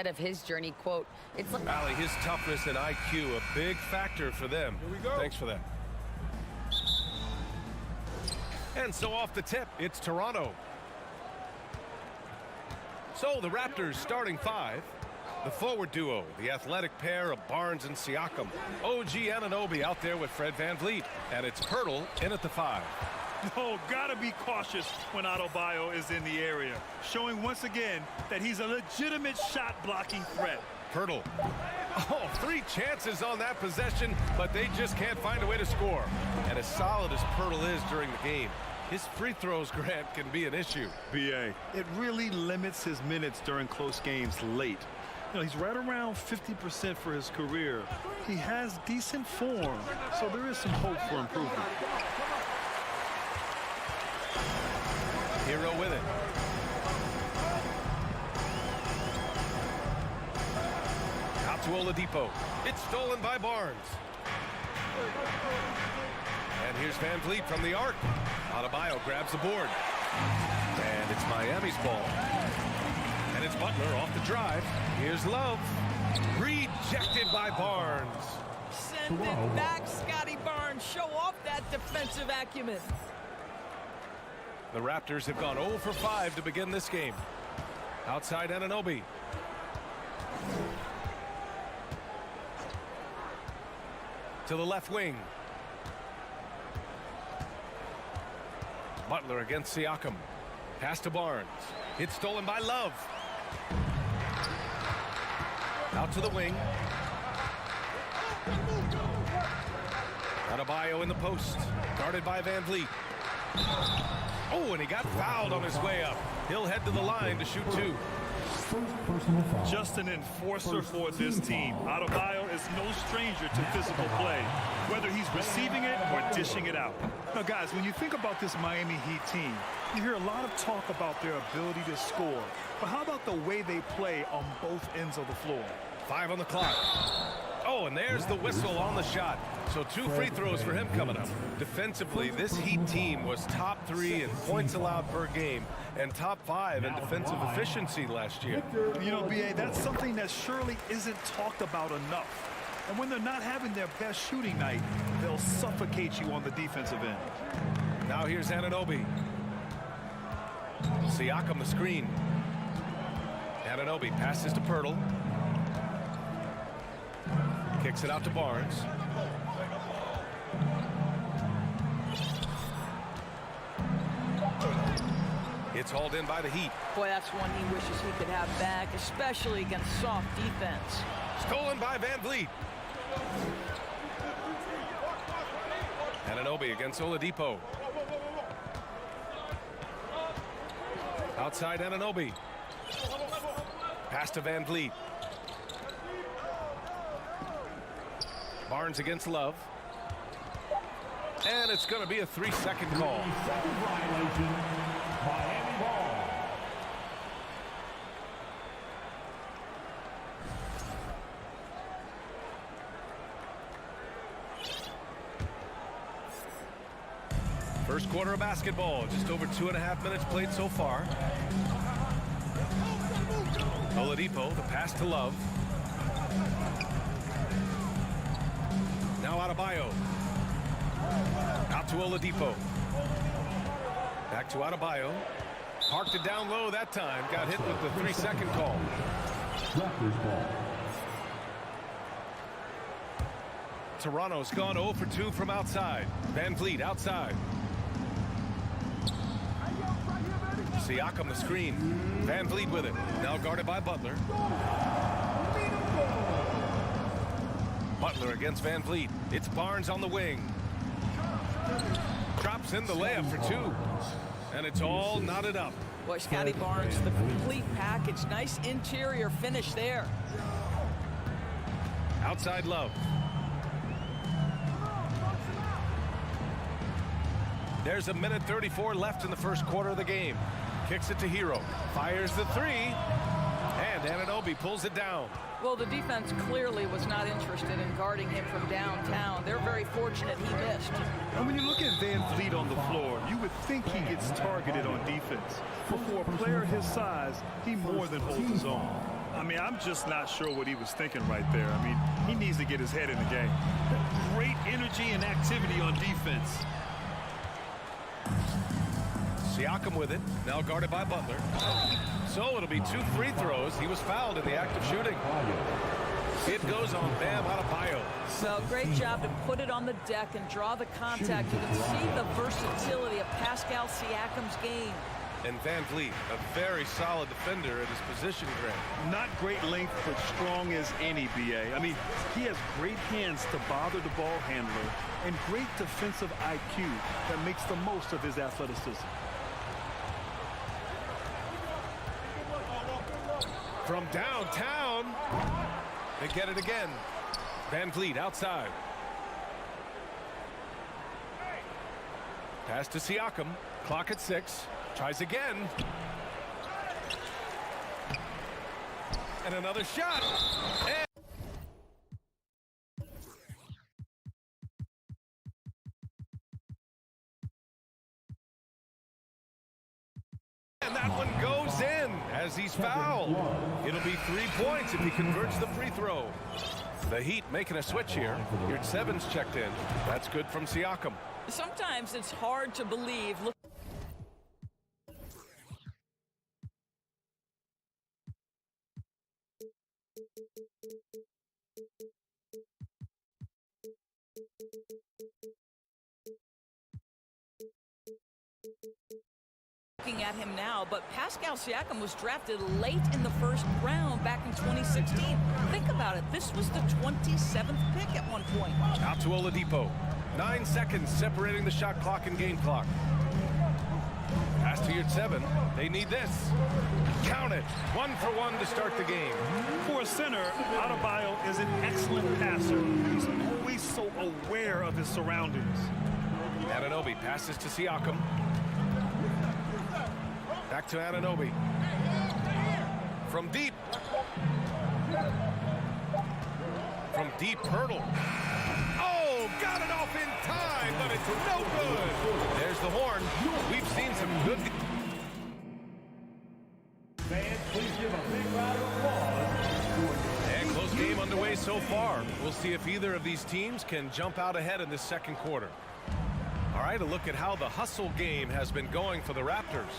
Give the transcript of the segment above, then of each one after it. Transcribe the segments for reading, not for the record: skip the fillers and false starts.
said of his journey, quote, "It's like..." Allie, his toughness and IQ, a big factor for them. Here we go. Thanks for that. And so off the tip, it's Toronto. So the Raptors starting five. The forward duo, the athletic pair of Barnes and Siakam. OG Anunoby out there with Fred VanVleet. And it's Pirtle in at the 5. Oh, gotta be cautious when Adebayo is in the area, showing once again that he's a legitimate shot-blocking threat. Pirtle. Oh, 3 chances on that possession, but they just can't find a way to score. And as solid as Pirtle is during the game, his free throws, Grant, can be an issue. BA, it really limits his minutes during close games late. You know, he's right around 50% for his career. He has decent form, so there is some hope for improvement. Hero with it. Out to Oladipo. It's stolen by Barnes. And here's VanVleet from the arc. Adebayo grabs the board. And it's Miami's ball. And it's Butler off the drive. Here's Love. Rejected by Barnes. Send it back, Scotty Barnes. Show off that defensive acumen. The Raptors have gone 0 for 5 to begin this game. Outside Anunoby. To the left wing. Butler against Siakam. Pass to Barnes. It's stolen by Love. Out to the wing. Adebayo in the post. Guarded by VanVleet. Oh, and he got fouled on his way up. He'll head to the line to shoot 2. Just an enforcer for this team. Adebayo is no stranger to physical play, whether he's receiving it or dishing it out. Now, guys, when you think about this Miami Heat team, you hear a lot of talk about their ability to score. But how about the way they play on both ends of the floor? 5 on the clock. Oh, and there's the whistle on the shot. So 2 free throws for him coming up. Defensively, this Heat team was top 3 in points allowed per game and top 5 in defensive efficiency last year. You know, BA, that's something that surely isn't talked about enough. And when they're not having their best shooting night, they'll suffocate you on the defensive end. Now here's Anunoby. Siakam the screen. Anunoby passes to Pirtle. Kicks it out to Barnes. It's hauled in by the Heat. Boy, that's one he wishes he could have back, especially against soft defense. Stolen by VanVleet. Anunoby against Oladipo. Outside Anunoby. Pass to VanVleet. Barnes against Love. And it's going to be a 3-second call. Miami ball. First quarter of basketball. Just over 2.5 minutes played so far. Oladipo, the pass to Love. Now Adebayo. Out to Oladipo. Back to Adebayo. Parked it down low that time. Got hit with the 3-second call. Raptors ball. Toronto's gone 0 for 2 from outside. VanVleet outside. Siakam the screen. VanVleet with it. Now guarded by Butler. Butler against VanVleet. It's Barnes on the wing. Drops in the layup for 2. And it's all knotted up. Boy, Scotty Barnes, the complete package. Nice interior finish there. Outside Love. There's 1:34 left in the first quarter of the game. Kicks it to Hero. Fires the 3. And Anunoby pulls it down. Well, the defense clearly was not interested in guarding him from downtown. They're very fortunate he missed. And when you look at VanVleet on the floor, you would think he gets targeted on defense. But for a player his size, he more than holds his own. I mean, I'm just not sure what he was thinking right there. I mean, he needs to get his head in the game. Great energy and activity on defense. Siakam with it, now guarded by Butler. So it'll be 2 free throws. He was fouled in the act of shooting. It goes on Bam Adebayo. So great job to put it on the deck and draw the contact. You can see the versatility of Pascal Siakam's game. And Van Vliet, a very solid defender at his position, Grant. Not great length, but strong as any, BA. I mean, he has great hands to bother the ball handler and great defensive IQ that makes the most of his athleticism. From downtown, they get it again. Van Vliet outside. Pass to Siakam. Clock at 6. Tries again. And another shot. And that one goes in as he's fouled. It'll be 3 points if he converts the free throw. The Heat making a switch here. Your 7's checked in. That's good from Siakam. Sometimes it's hard to believe. Look. Looking at him now, but Pascal Siakam was drafted late in the first round back in 2016. Think about it. This was the 27th pick at one point. Out to Oladipo. 9 seconds separating the shot clock and game clock. Pass to your 7. They need this. Count it. 1 for 1 to start the game. For a center, Adebayo is an excellent passer. He's always so aware of his surroundings. Anunoby passes to Siakam. Back to Anunoby. From deep. From deep, Hurdle. Oh, got it off in time, but it's no good. There's the horn. We've seen some good. Fans, please give a big round of applause. And close game underway so far. We'll see if either of these teams can jump out ahead in this second quarter. All right, a look at how the hustle game has been going for the Raptors.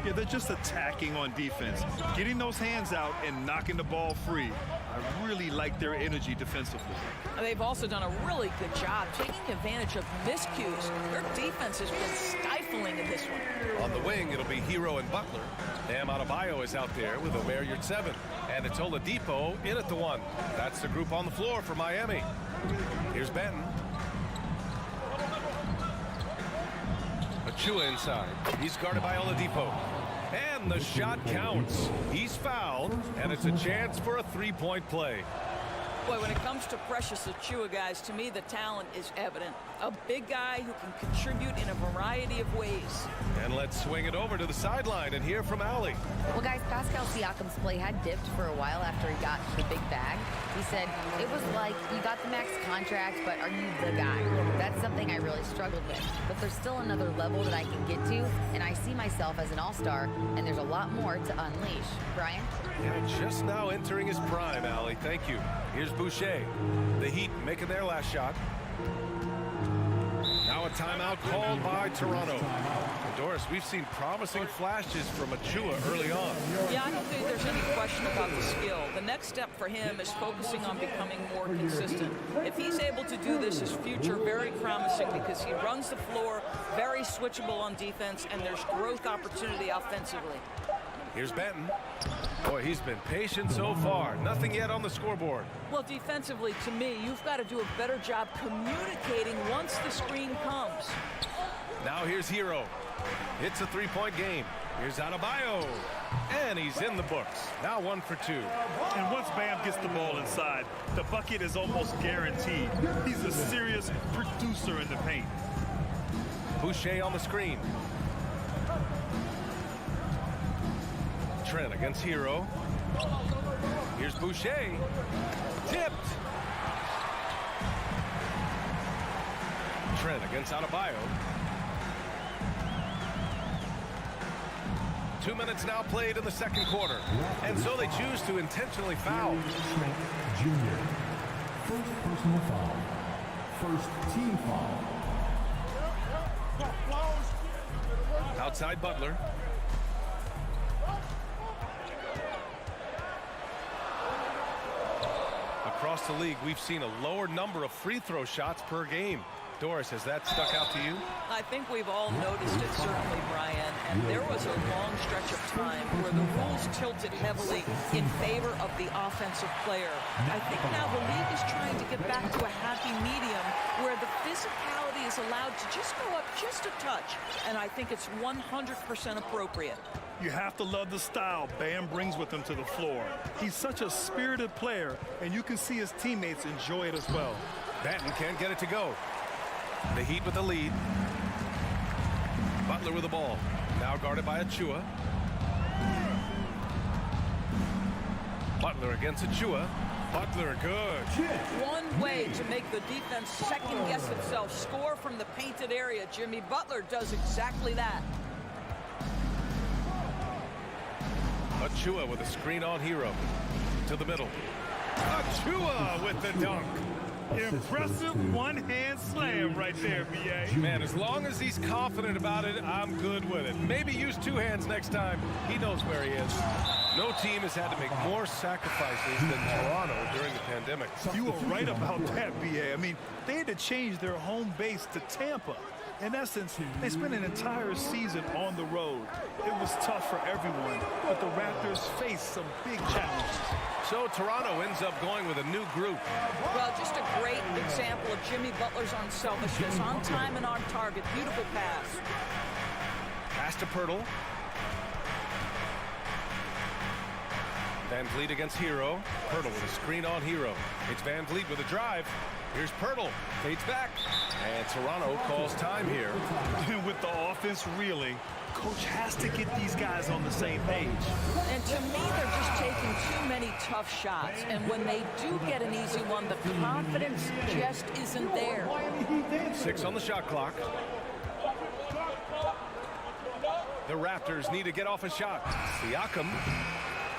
Yeah, they're just attacking on defense, getting those hands out and knocking the ball free. I really like their energy defensively. They've also done a really good job taking advantage of miscues. Their defense has been stifling in this one. On the wing, it'll be Hero and Butler. Bam Adebayo is out there with Omer Yurtseven. And it's Oladipo in at the 1. That's the group on the floor for Miami. Here's Benton. Achua inside. He's guarded by Oladipo. And the shot counts. He's fouled, and it's a chance for a 3-point play. Boy, when it comes to Precious Achua, guys, to me the talent is evident. A big guy who can contribute in a variety of ways. And let's swing it over to the sideline and hear from Allie. Well, guys, Pascal Siakam's play had dipped for a while after he got the big bag. He said, it was like, you got the max contract, but are you the guy? That's something I really struggled with. But there's still another level that I can get to, and I see myself as an all-star, and there's a lot more to unleash. Brian? Yeah, just now entering his prime, Allie. Thank you. Here's Boucher. The Heat making their last shot. Now a timeout called by Toronto. And Doris, we've seen promising flashes from Achua early on. Yeah, I don't think there's any question about the skill. The next step for him is focusing on becoming more consistent. If he's able to do this, his future very promising because he runs the floor, very switchable on defense, and there's growth opportunity offensively. Here's Benton. Boy, he's been patient so far. Nothing yet on the scoreboard. Well, defensively, to me, you've got to do a better job communicating once the screen comes. Now here's Hero. It's a 3-point game. Here's Adebayo. And he's in the books. Now 1 for 2. And once Bam gets the ball inside, the bucket is almost guaranteed. He's a serious producer in the paint. Boucher on the screen. Trent against Hero. Here's Boucher. Tipped. Trent against Adebayo. 2 minutes now played in the second quarter. And so they choose to intentionally foul. Jr. First personal foul. First team foul. Outside Butler. Across the league, we've seen a lower number of free throw shots per game. Doris, has that stuck out to you? I think we've all noticed it, certainly, Brian. And there was a long stretch of time where the rules tilted heavily in favor of the offensive player. I think now the league is trying to get back to a happy medium where the physicality is allowed to just go up just a touch. And I think it's 100% appropriate. You have to love the style Bam brings with him to the floor. He's such a spirited player, and you can see his teammates enjoy it as well. Banton can't get it to go. The Heat with the lead. Butler with the ball. Now guarded by Achua. Butler against Achua. Butler good. One way to make the defense second-guess itself, score from the painted area. Jimmy Butler does exactly that. Achua with a screen on Hero. To the middle. Achua with the dunk. Impressive one-hand slam right there, B.A. Man, as long as he's confident about it, I'm good with it. Maybe use two hands next time. He knows where he is. No team has had to make more sacrifices than Toronto during the pandemic. You were right about that, B.A. I mean, they had to change their home base to Tampa. In essence, they spent an entire season on the road. It was tough for everyone, but the Raptors faced some big challenges. So Toronto ends up going with a new group. Well, just a great example of Jimmy Butler's unselfishness. On time and on target. Beautiful pass. Pass to Pirtle. Van Vliet against Hero. Pirtle with a screen on Hero. It's Van Vliet with a drive. Here's Pirtle. Fades back. And Toronto calls time here. With the offense reeling, coach has to get these guys on the same page. And to me, they're just taking too many tough shots. And when they do get an easy one, the confidence just isn't there. 6 on the shot clock. The Raptors need to get off a shot. Siakam.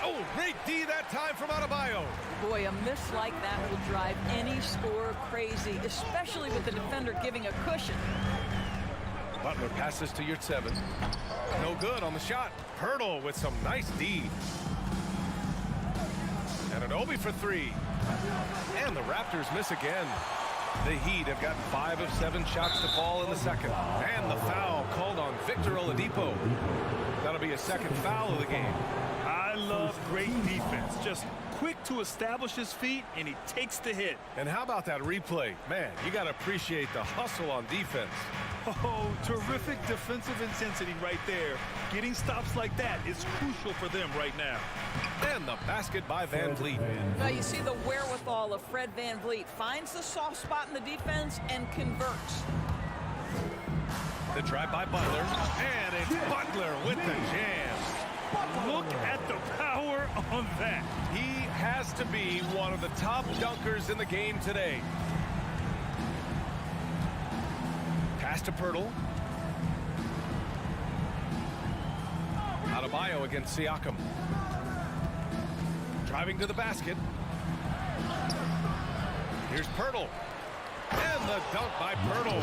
Oh, great D that time from Adebayo. Boy, a miss like that will drive any scorer crazy, especially with the defender giving a cushion. Butler passes to Yurtseven. No good on the shot. Pirtle with some nice D. And an Obi for 3. And the Raptors miss again. The Heat have got 5 of 7 shots to fall in the second. And the foul called on Victor Oladipo. That'll be a second foul of the game. I love great defense. Just quick to establish his feet, and he takes the hit. And how about that replay? Man, you got to appreciate the hustle on defense. Oh, terrific defensive intensity right there. Getting stops like that is crucial for them right now. And the basket by Van Vliet. Now you see the wherewithal of Fred Van Vliet. Finds the soft spot in the defense and converts. The drive by Butler. And it's Butler with the jam. Look at the power on that. He has to be one of the top dunkers in the game today. Pass to Pirtle. Adebayo against Siakam. Driving to the basket. Here's Pirtle. And the dunk by Pirtle.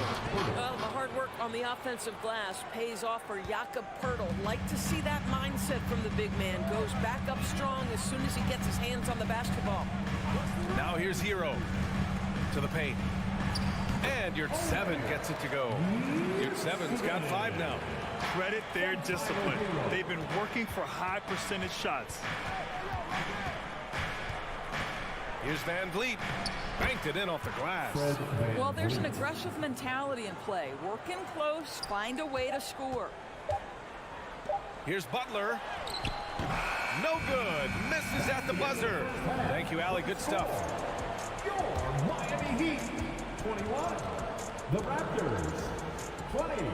Well, the hard work on the offensive glass pays off for Jakob Pirtle. Like to see that mindset from the big man. Goes back up strong as soon as he gets his hands on the basketball. Now here's Hero to the paint. And Yurtseven gets it to go. Yurtseven's got 5 now. Credit their discipline. They've been working for high percentage shots. Here's Van Vliet. Banked it in off the glass. Well, there's an aggressive mentality in play. Work in close, find a way to score. Here's Butler. No good. Misses at the buzzer. Thank you, Allie. Good stuff. Your Miami Heat, 21. The Raptors, 20.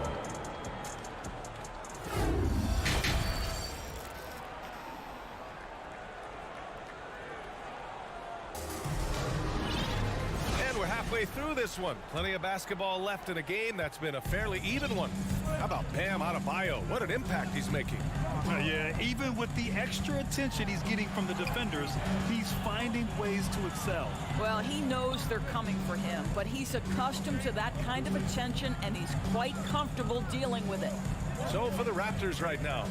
midway through this one. Plenty of basketball left in a game that's been a fairly even one. How about Bam Adebayo? What an impact he's making. Yeah, even with the extra attention he's getting from the defenders, he's finding ways to excel. Well, he knows they're coming for him, but he's accustomed to that kind of attention, and he's quite comfortable dealing with it. So for the Raptors right now,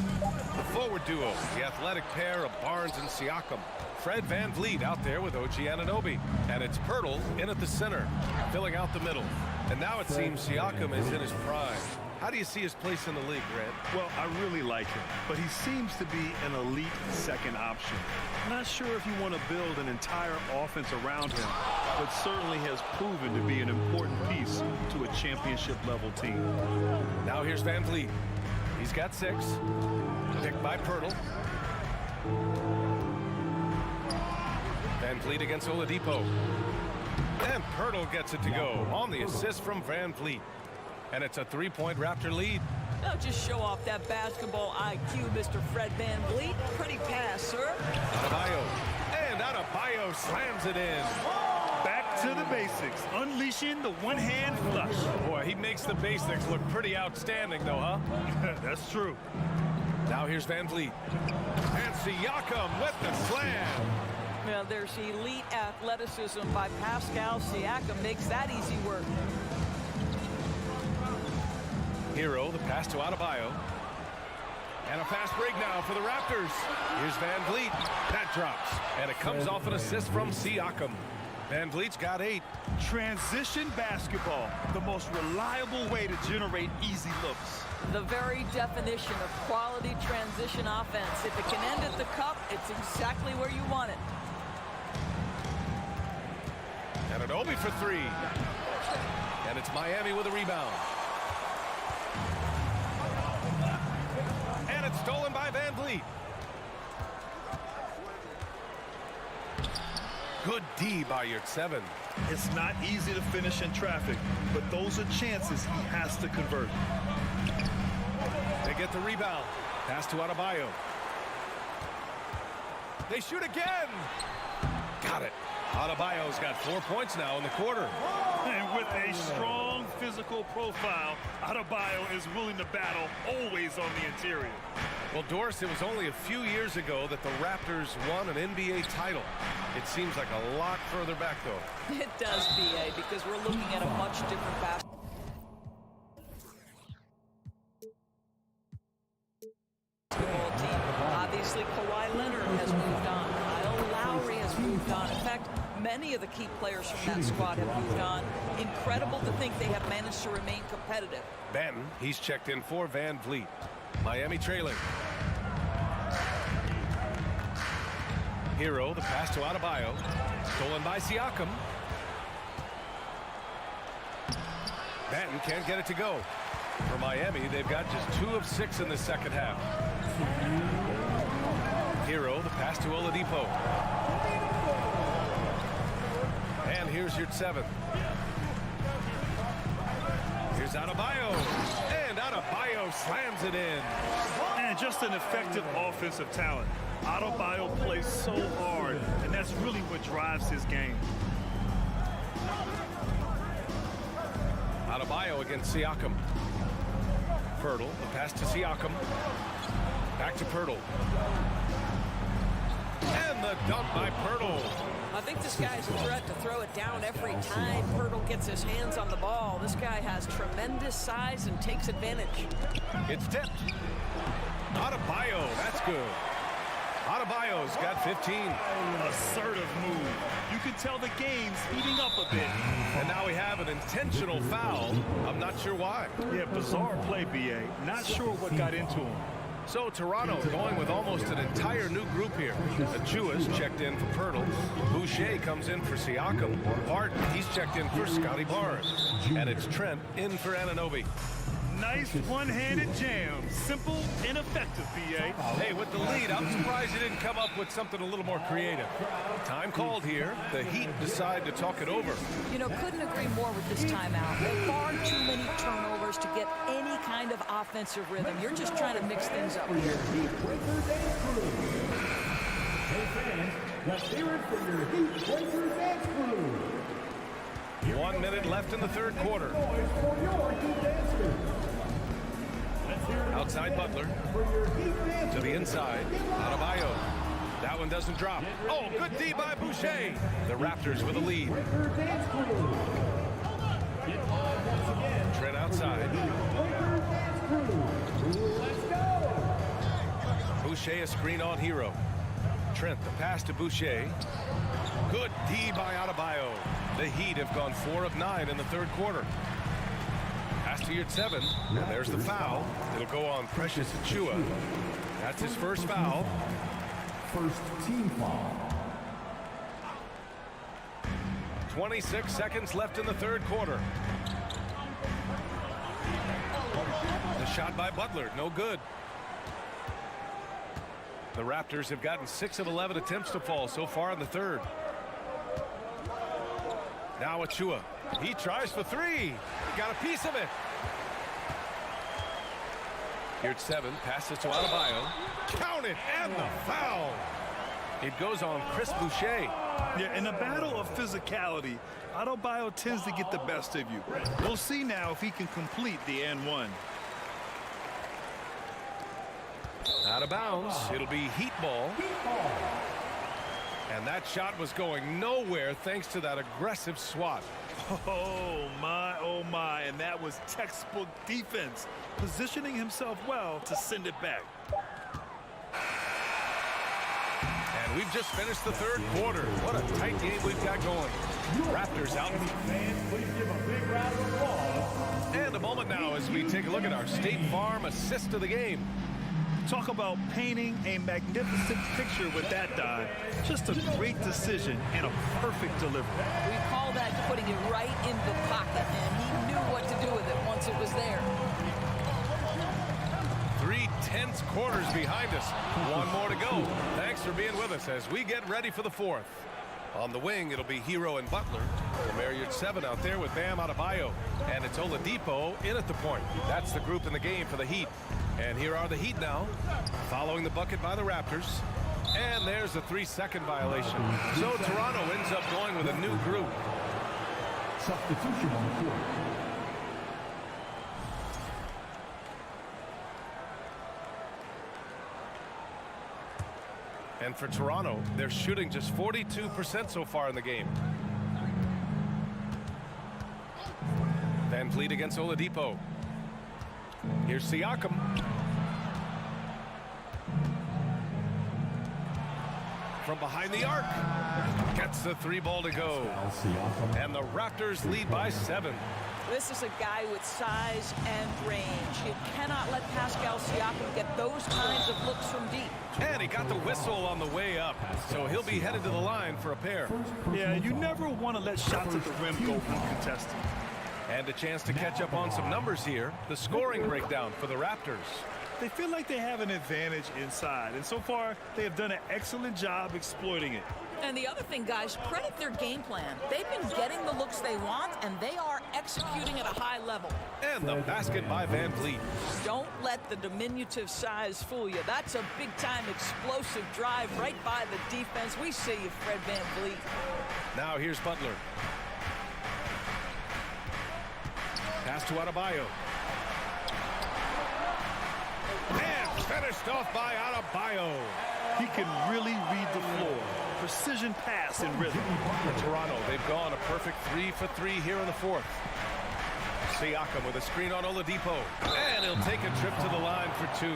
the forward duo, the athletic pair of Barnes and Siakam. Fred VanVleet out there with OG Anunoby. And it's Pirtle in at the center, filling out the middle. And now it seems Siakam is in his prime. How do you see his place in the league, Grant? Well, I really like him, but he seems to be an elite second option. Not sure if you want to build an entire offense around him, but certainly has proven to be an important piece to a championship-level team. Now here's VanVleet. He's got 6. Picked by Pirtle. VanVleet against Oladipo. And Pirtle gets it to go on the assist from VanVleet. And it's a 3-point Raptor lead. Now just show off that basketball IQ, Mr. Fred VanVleet. Pretty pass, sir. Adebayo. And Adebayo slams it in. Back to the basics, unleashing the one-hand flush. Boy, he makes the basics look pretty outstanding, though, huh? That's true. Now here's VanVleet. And Siakam with the slam. Now there's elite athleticism by Pascal Siakam. Makes that easy work. Hero, the pass to Adebayo. And a fast break now for the Raptors. Here's VanVleet. That drops. And it comes off an assist from Siakam. VanVleet's got 8. Transition basketball, the most reliable way to generate easy looks. The very definition of quality transition offense. If it can end at the cup, it's exactly where you want it. And Octopi for 3. And it's Miami with a rebound. And it's stolen by VanVleet. Good D by your 7. It's not easy to finish in traffic, but those are chances he has to convert. They get the rebound. Pass to Adebayo. They shoot again. Got it. Adebayo's got 4 points now in the quarter. And with a strong physical profile, Adebayo is willing to battle always on the interior. Well, Doris, it was only a few years ago that the Raptors won an NBA title. It seems like a lot further back, though. It does, BA, because we're looking at a much different basketball team. Obviously, Kawhi Leonard has moved on. Kyle Lowry has moved on. In fact, many of the key players from that squad have moved on. Incredible to think they have managed to remain competitive. Benton, he's checked in for VanVleet. Miami trailing. Hero, the pass to Adebayo. Stolen by Siakam. Benton can't get it to go. For Miami, they've got just 2 of 6 in the second half. Hero, the pass to Oladipo. And here's your 7. Here's Adebayo. And Adebayo slams it in. And just an effective offensive talent. Adebayo plays so hard, and that's really what drives his game. Adebayo against Siakam. Pirtle, the pass to Siakam. Back to Pirtle. And the dunk by Pirtle. I think this guy's a threat to throw it down every time Pirtle gets his hands on the ball. This guy has tremendous size and takes advantage. It's tipped. Adebayo, that's good. Adebayo's got 15. Assertive move. You can tell the game's heating up a bit. And now we have an intentional foul. I'm not sure why. Yeah, bizarre play, BA. Not sure what got into him. So Toronto going with almost an entire new group here. Achua's checked in for Pirtle. Boucher comes in for Siakam. Barton, he's checked in for Scotty Barnes. And it's Trent in for Anunoby. Nice one-handed jam. Simple and effective, BA. Hey, with the lead, I'm surprised you didn't come up with something a little more creative. Time called here. The Heat decide to talk it over. You know, couldn't agree more with this timeout. There are far too many turnovers to get any kind of offensive rhythm. You're just trying to mix things up here. Hey fans, let's hear it for your Heat Breakers dance crew. 1 minute left in the third quarter. Outside Butler. To the inside. Adebayo. That one doesn't drop. Oh, good D by Boucher. The Raptors with a lead. Trent outside. Boucher a screen on Hero. Trent the pass to Boucher. Good D by Adebayo. The Heat have gone 4 of 9 in the third quarter. Pass to Yurt 7. And there's the foul. It'll go on Precious Achiuwa. That's his first foul. First team foul. 26 seconds left in the third quarter. The shot by Butler, no good. The Raptors have gotten 6 of 11 attempts to fall so far in the third. Now Achiuwa. He tries for 3. Got a piece of it. Here's 7. Passes to Adebayo. Count it, and the foul. It goes on Chris Boucher. Yeah, in a battle of physicality, Adebayo tends to get the best of you. We'll see now if he can complete the and one. Out of bounds. It'll be Heat ball. And that shot was going nowhere thanks to that aggressive swat. Oh my, and that was textbook defense, positioning himself well to send it back. And we've just finished the third quarter. What a tight game we've got going. Raptors out. Fans, please give a big round of applause. And a moment now as we take a look at our State Farm assist of the game. Talk about painting a magnificent picture with that dive. Just a great decision and a perfect delivery. We call that putting it right in the pocket, and he knew what to do with it once it was there. 3 tense quarters behind us. 1 more to go. Thanks for being with us as we get ready for the fourth. On the wing, it'll be Hero and Butler. The Marriott 7 out there with Bam Adebayo. And it's Oladipo in at the point. That's the group in the game for the Heat. And here are the Heat now, following the bucket by the Raptors. And there's a 3-second violation. So Toronto ends up going with a new group. Substitution on the court. And for Toronto, they're shooting just 42% so far in the game. Van Vliet against Oladipo. Here's Siakam. From behind the arc. Gets the 3 ball to go. And the Raptors lead by 7. This is a guy with size and range. You cannot let Pascal Siakam get those kinds of looks from deep. And he got the whistle on the way up. So he'll be headed to the line for a pair. Yeah, you never want to let shots at the rim go uncontested. And a chance to catch up on some numbers here. The scoring breakdown for the Raptors. They feel like they have an advantage inside, and so far they have done an excellent job exploiting it. And the other thing, guys, credit their game plan. They've been getting the looks they want, and they are executing at a high level. And the basket by Van Vliet. Don't let the diminutive size fool you. That's a big-time explosive drive right by the defense. We see you, Fred Van Vliet. Now here's Butler. Pass to Adebayo. And finished off by Adebayo. He can really read the floor. Precision pass and rhythm. For Toronto, they've gone a perfect 3 for 3 here in the fourth. Siakam with a screen on Oladipo. And he'll take a trip to the line for 2.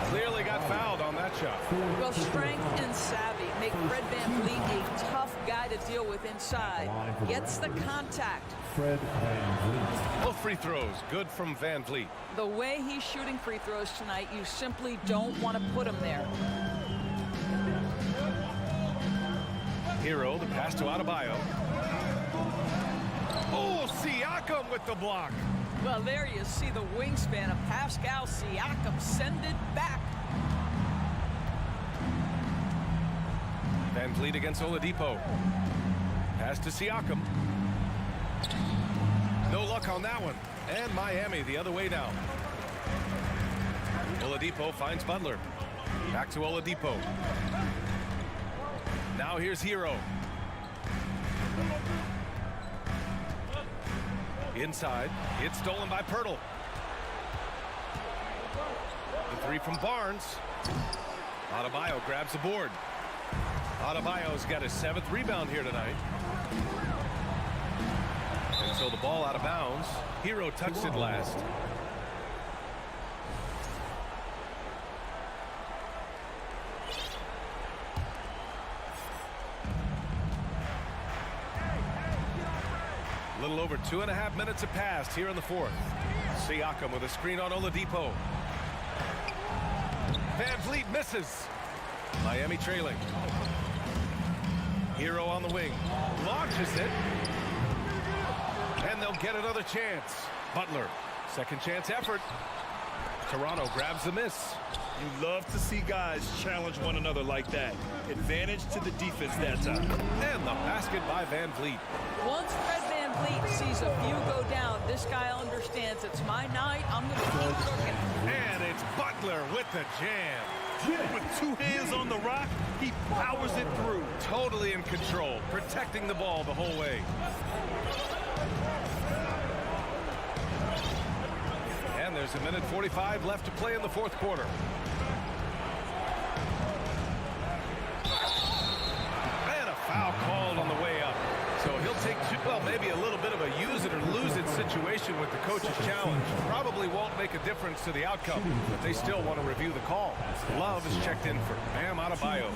Clearly got fouled on that shot. Well, strength and savvy make Fred Van Vliet a tough guy to deal with inside. Gets the contact. Fred Van Vliet. Both free throws good from Van Vliet. The way he's shooting free throws tonight, you simply don't want to put him there. Hero, the pass to Adebayo. Oh, Siakam with the block. Well, there you see the wingspan of Pascal Siakam. Send it back. Van Vliet against Oladipo. Pass to Siakam. No luck on that one. And Miami the other way now. Oladipo finds Butler. Back to Oladipo. Now here's Hero. Inside, it's stolen by Pirtle. The three from Barnes. Adebayo grabs the board. Adebayo's got his 7th rebound here tonight. And so the ball out of bounds. Hero touched it last. A little over 2.5 minutes have passed here in the 4th. Siakam with a screen on Oladipo. Van Vliet misses. Miami trailing. Hero on the wing. Launches it. And they'll get another chance. Butler. Second chance effort. Toronto grabs the miss. You love to see guys challenge one another like that. Advantage to the defense that time. And the basket by Van Vliet. Once Fred Van Vliet sees a few go down, this guy understands it's my night. I'm going to keep cooking. And it's Butler with the jam. With 2 hands on the rock, he powers it through. Totally in control, protecting the ball the whole way. And there's 1:45 left to play in the 4th quarter. And a foul called on the way up. So he'll take maybe a little bit of a use it or lose it situation with the coach's challenge. Probably won't make a difference to the outcome, but they still want to review the call. Love is checked in for Bam Adebayo.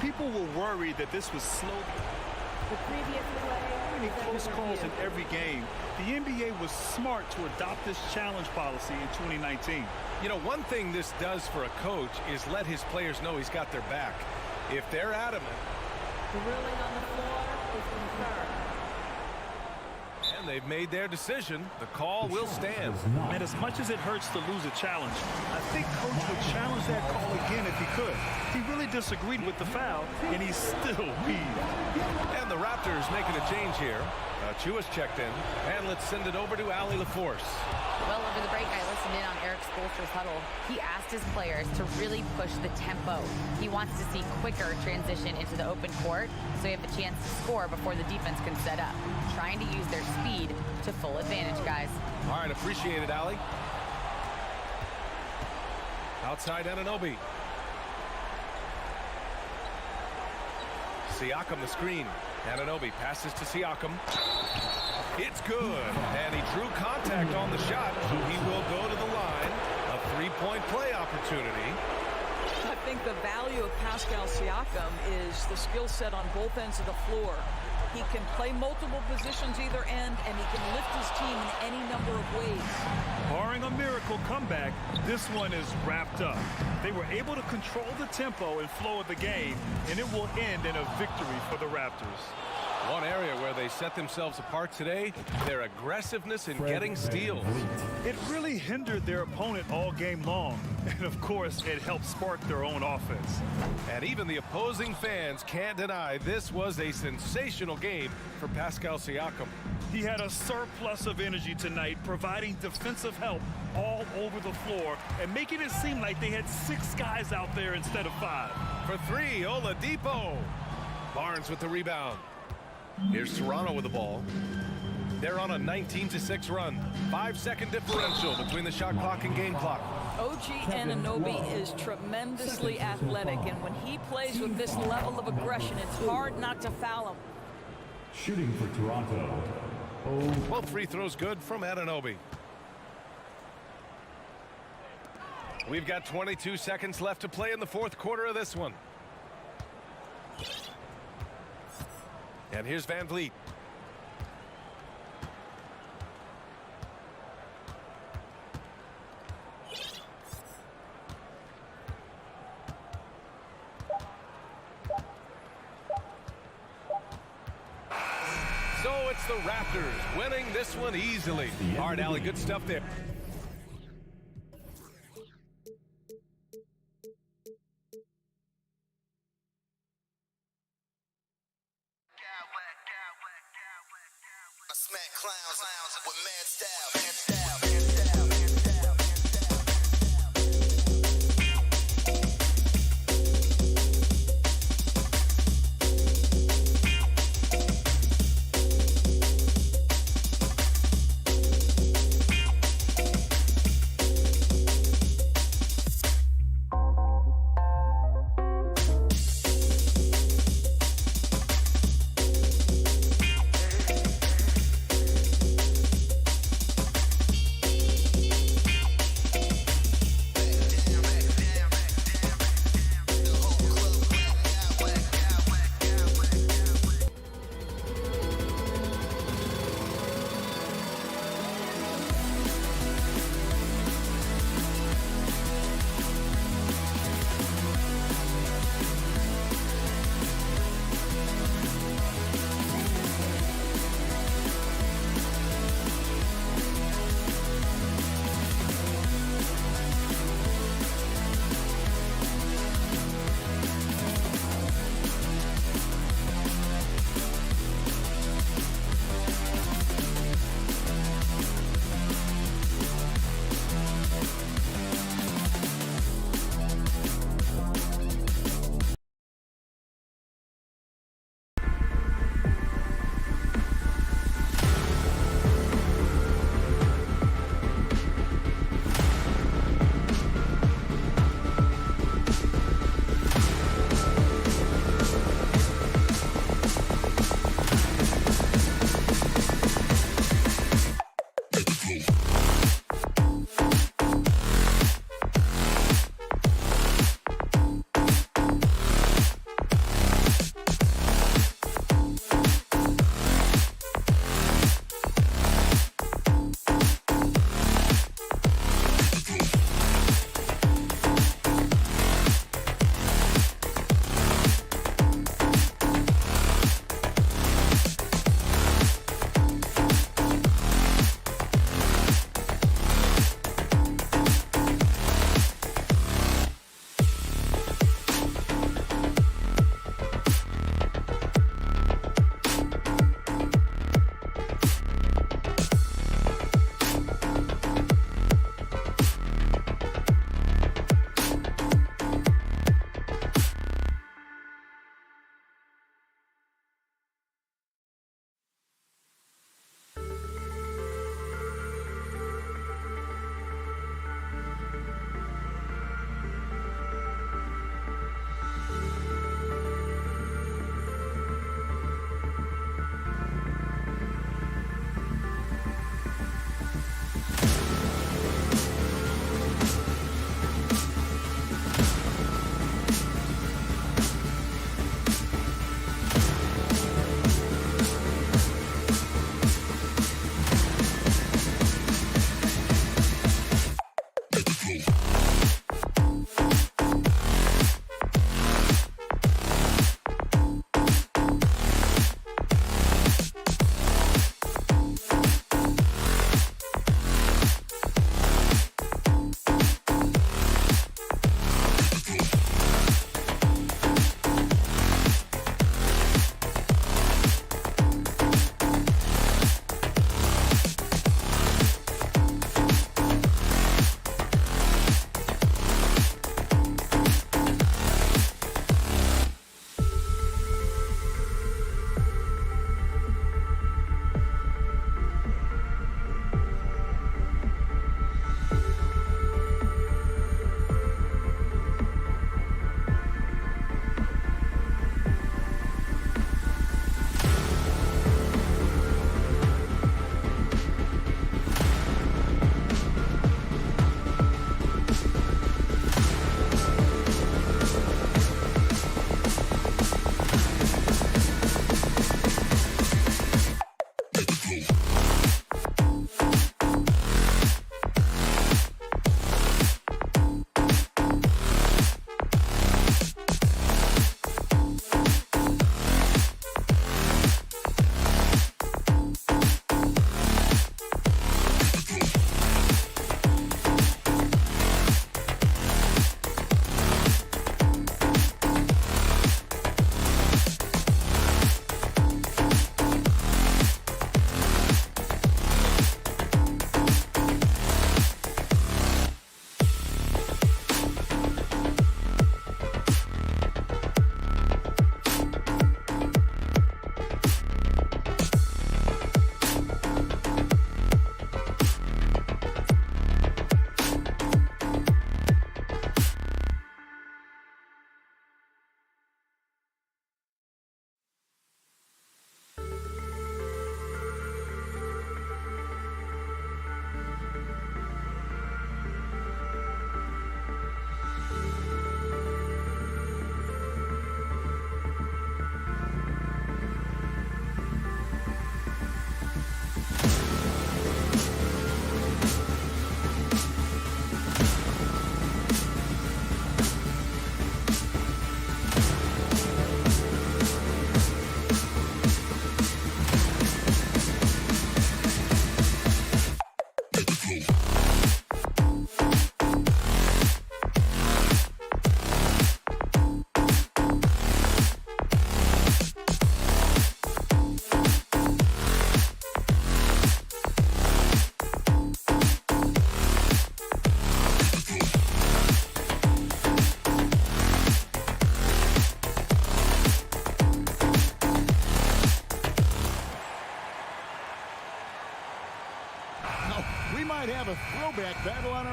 People were worried that this was slow. The previous play. Many close calls in every game. The NBA was smart to adopt this challenge policy in 2019. You know, one thing this does for a coach is let his players know he's got their back. If they're adamant. The ruling on the floor is confirmed. And they've made their decision. The call will stand. And as much as it hurts to lose a challenge, I think Coach would challenge that call again if he could. He really disagreed with the foul, and he's still peeved. And the Raptors making a change here. Chua's checked in. And let's send it over to Allie LaForce. Well, over the break, I listened in on Eric Spoelstra's huddle. He asked his players to really push the tempo. He wants to see quicker transition into the open court so they have a chance to score before the defense can set up. Trying to use their speed to full advantage, guys. All right, appreciate it, Allie. Outside Anunoby. Siakam the screen. Anunoby passes to Siakam. It's good. And he drew contact on the shot. He will go to the line. A 3-point play opportunity. I think the value of Pascal Siakam is the skill set on both ends of the floor. He can play multiple positions either end, and he can lift his team in any number of ways. Barring a miracle comeback, this one is wrapped up. They were able to control the tempo and flow of the game, and it will end in a victory for the Raptors. One area where they set themselves apart today, their aggressiveness in getting steals. It really hindered their opponent all game long. And of course, it helped spark their own offense. And even the opposing fans can't deny this was a sensational game for Pascal Siakam. He had a surplus of energy tonight, providing defensive help all over the floor and making it seem like they had 6 guys out there instead of 5. For 3, Oladipo. Barnes with the rebound. Here's Toronto with the ball. They're on a 19-6 run. 5-second differential between the shot clock and game clock. OG Anunoby is tremendously athletic, and when he plays with this level of aggression, it's hard not to foul him. Shooting for Toronto. Both free throws good from Anunoby. We've got 22 seconds left to play in the 4th quarter of this one. And here's Van Vliet. So it's the Raptors winning this one easily. All right, Allie, good stuff there. Smack clowns with mad style.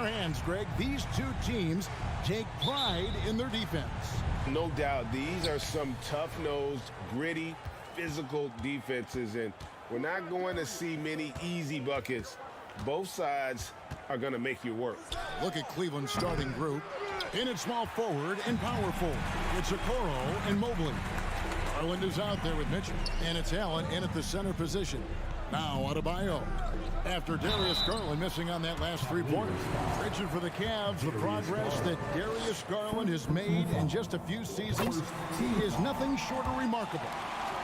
hands, Greg. These two teams take pride in their defense. No doubt, these are some tough-nosed, gritty, physical defenses, and we're not going to see many easy buckets. Both sides are going to make you work. Look at Cleveland's starting group. In at small forward and power forward, it's Okoro and Mobley. Garland is out there with Mitchell, and it's Allen in at the center position. Now Adebayo. After Darius Garland missing on that last three-pointer. Reaching for the Cavs, the progress that Darius Garland has made in just a few seasons, he is nothing short of remarkable.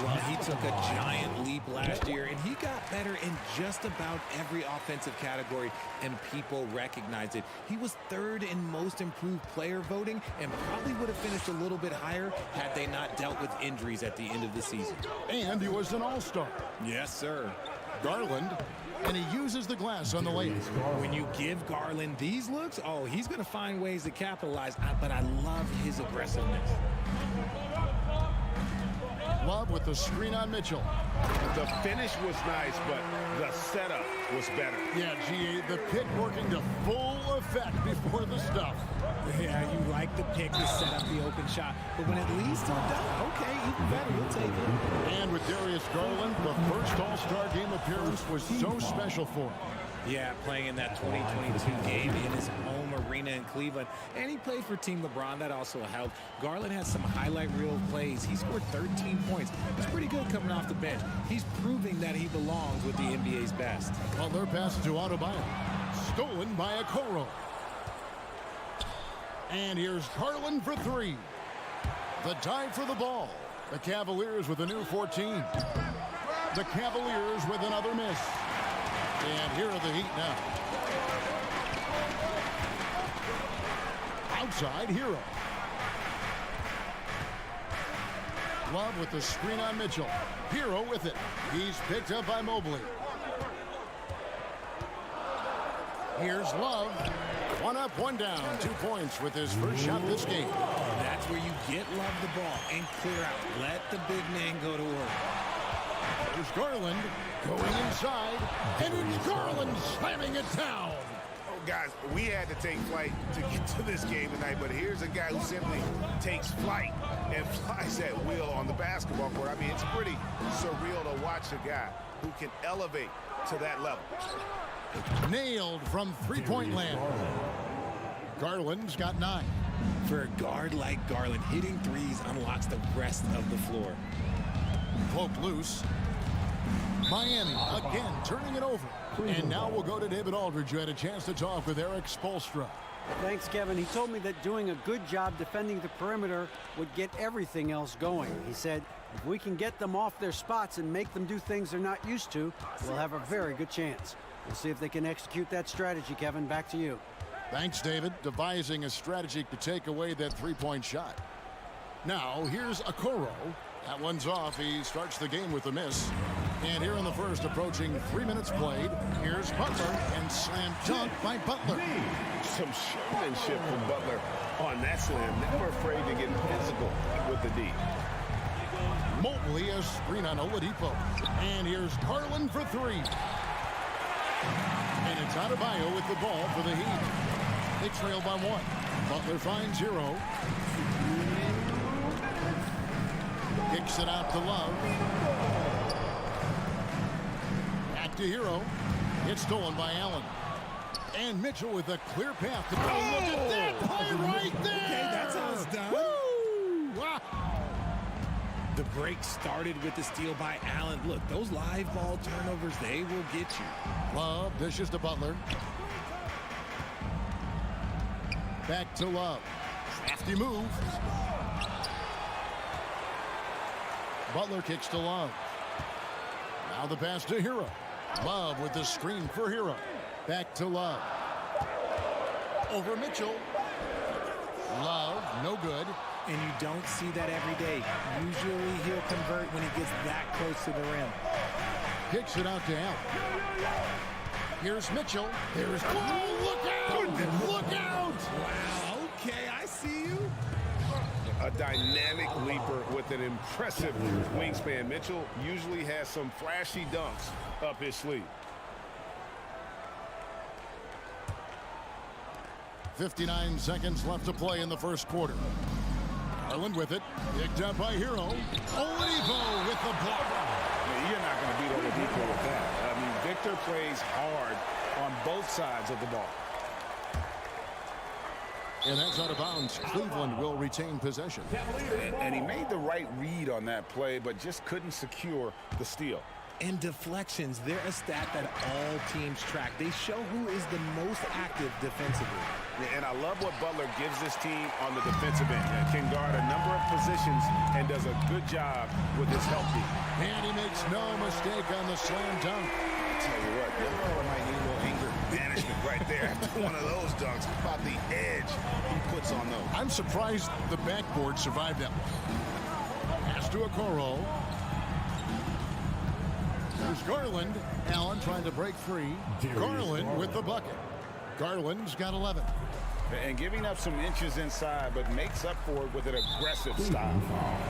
Well, he took a giant leap last year, and he got better in just about every offensive category, and people recognized it. He was third in most improved player voting and probably would have finished a little bit higher had they not dealt with injuries at the end of the season. And he was an all-star. Yes, sir. Garland, and he uses the glass on the layup. When you give Garland these looks, oh, he's going to find ways to capitalize, but I love his aggressiveness. Love with the screen on Mitchell. The finish was nice, but the setup was better. Yeah, GA, the pick working to full effect before the stuff. Yeah, you like the pick to set up the open shot, but when it leads to a dunk, okay, even better, you'll take it. And with Darius Garland, the first All-Star game appearance was so special for him. Yeah, playing in that 2022 game in his home arena in Cleveland. And he played for Team LeBron. That also helped. Garland had some highlight reel plays. He scored 13 points. He's pretty good coming off the bench. He's proving that he belongs with the NBA's best. Butler passes to Adebayo. Stolen by Okoro. And here's Garland for three. The dive for the ball. The Cavaliers with a new 14. The Cavaliers with another miss. And here are the Heat now. Outside, Hero. Love with the screen on Mitchell. Hero with it. He's picked up by Mobley. Here's Love. One up, one down. 2 points with his first shot this game. That's where you get Love the ball and clear out. Let the big man go to work. There's Garland going inside, and it's Garland slamming it down. Oh, guys, we had to take flight to get to this game tonight, but here's a guy who simply takes flight and flies at will on the basketball court. I mean, it's pretty surreal to watch a guy who can elevate to that level. Nailed from three-point land. Garland's got 9. For a guard like Garland, hitting threes unlocks the rest of the floor. Cloak loose. Miami again turning it over. And now we'll go to David Aldridge, who had a chance to talk with Eric Spoelstra. Thanks, Kevin. He told me that doing a good job defending the perimeter would get everything else going. He said, if we can get them off their spots and make them do things they're not used to, we'll have a very good chance. We'll see if they can execute that strategy, Kevin. Back to you. Thanks, David. Devising a strategy to take away that three-point shot. Now, here's Okoro. That one's off. He starts the game with a miss. And here in the first, approaching 3 minutes played, here's Butler, and slam dunk by Butler. Some showmanship from Butler on that slam. Never afraid to get physical with the D. Mobley a screen on Oladipo. And here's Garland for 3. And it's Adebayo with the ball for the Heat. They trail by 1. Butler finds Hero. Kicks it out to Love. Back to Hero. It's stolen by Allen. And Mitchell with a clear path to goal. Look at that play right there. Okay, that's how it's done. Woo! Wow. The break started with the steal by Allen. Look, those live ball turnovers, they will get you. Love dishes to Butler. Back to Love. Crafty move. Butler kicks to Love. Now the pass to Hero. Love with the screen for Hero. Back to Love. Over Mitchell. Love, no good. And you don't see that every day. Usually he'll convert when he gets that close to the rim. Kicks it out to Allen. Here's Mitchell. There's... Oh, look out! Look out! Wow, okay, I see you. A dynamic leaper with an impressive wingspan. Mitchell usually has some flashy dunks up his sleeve. 59 seconds left to play in the first quarter. Garland with it. Picked up by Hero. Oladipo with the block. Yeah, you're not going to beat Oladipo with that. I mean, Victor plays hard on both sides of the ball. And that's out of bounds. Cleveland will retain possession. And he made the right read on that play, but just couldn't secure the steal. And deflections, they're a stat that all teams track. They show who is the most active defensively. Yeah, and I love what Butler gives this team on the defensive end. Can guard a number of positions and does a good job with his help team. And he makes no mistake on the slam dunk. I'll tell you what, young fella might need a little anger management right there after one of those dunks. About the edge he puts on those. I'm surprised the backboard survived that one. Pass to Okoro. There's Garland. Allen trying to break free. Garland with the bucket. Garland's got 11. And giving up some inches inside, but makes up for it with an aggressive style.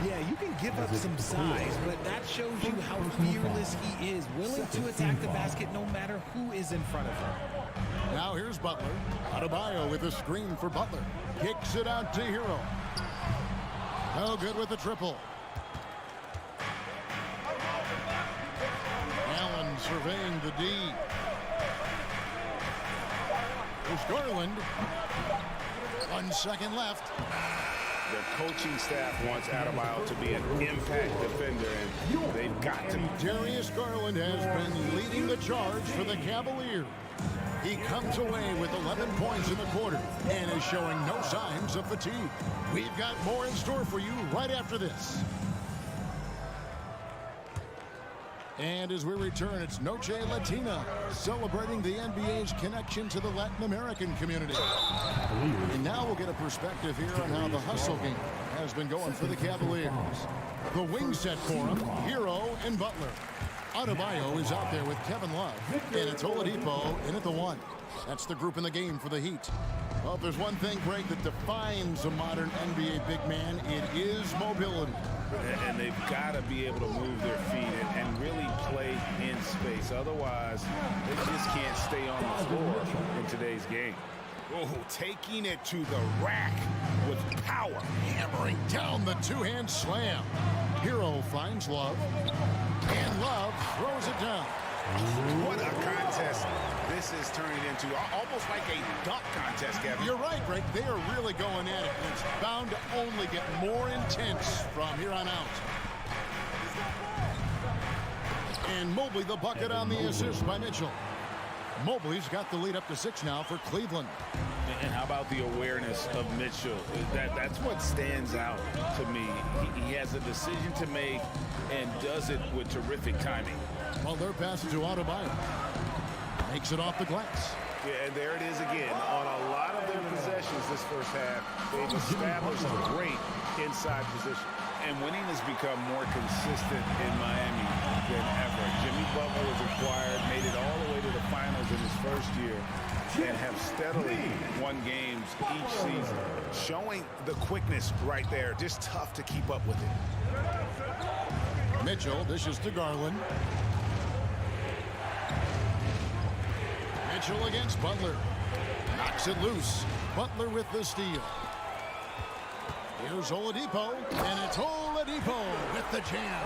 Yeah, you can give up some size, but that shows you how fearless he is, willing to attack the basket no matter who is in front of him. Now here's Butler. Adebayo with a screen for Butler. Kicks it out to Hero. No good with the triple. Allen surveying the D. There's Garland. 1 second left. The coaching staff wants Adebayo to be an impact defender, and they've got to. Darius Garland has been leading the charge for the Cavaliers. He comes away with 11 points in the quarter and is showing no signs of fatigue. We've got more in store for you right after this. And as we return, it's Noche Latina, celebrating the NBA's connection to the Latin American community. And now we'll get a perspective here on how the hustle game has been going for the Cavaliers. The wing set for them, Hero and Butler. Adebayo is out there with Kevin Love, and it's Oladipo in at the 1. That's the group in the game for the Heat. Well, if there's one thing, Greg, that defines a modern NBA big man, it is mobility. And they've got to be able to move their feet and really play in space. Otherwise, they just can't stay on the floor in today's game. Oh, taking it to the rack with power. Hammering down the two-hand slam. Hero finds Love, and Love throws it down. What a contest this is turning into. Almost like a dunk contest, Kevin. You're right, Greg. They are really going at it. It's bound to only get more intense from here on out. And Mobley the bucket on the assist by Mitchell. Mobley's got the lead up to 6 now for Cleveland. And how about the awareness of Mitchell? That's what stands out to me. He has a decision to make and does it with terrific timing. Well, their pass to Adebayo. Makes it off the glass. Yeah, and there it is again. On a lot of their possessions this first half, they've established a great inside position. And winning has become more consistent in Miami than ever. Jimmy Butler was acquired, made it all the way to the finals in his first year, and have steadily won games each season. Showing the quickness right there. Just tough to keep up with it. Mitchell dishes to Garland. Mitchell against Butler. Knocks it loose. Butler with the steal. Here's Oladipo, and it's Oladipo with the jam.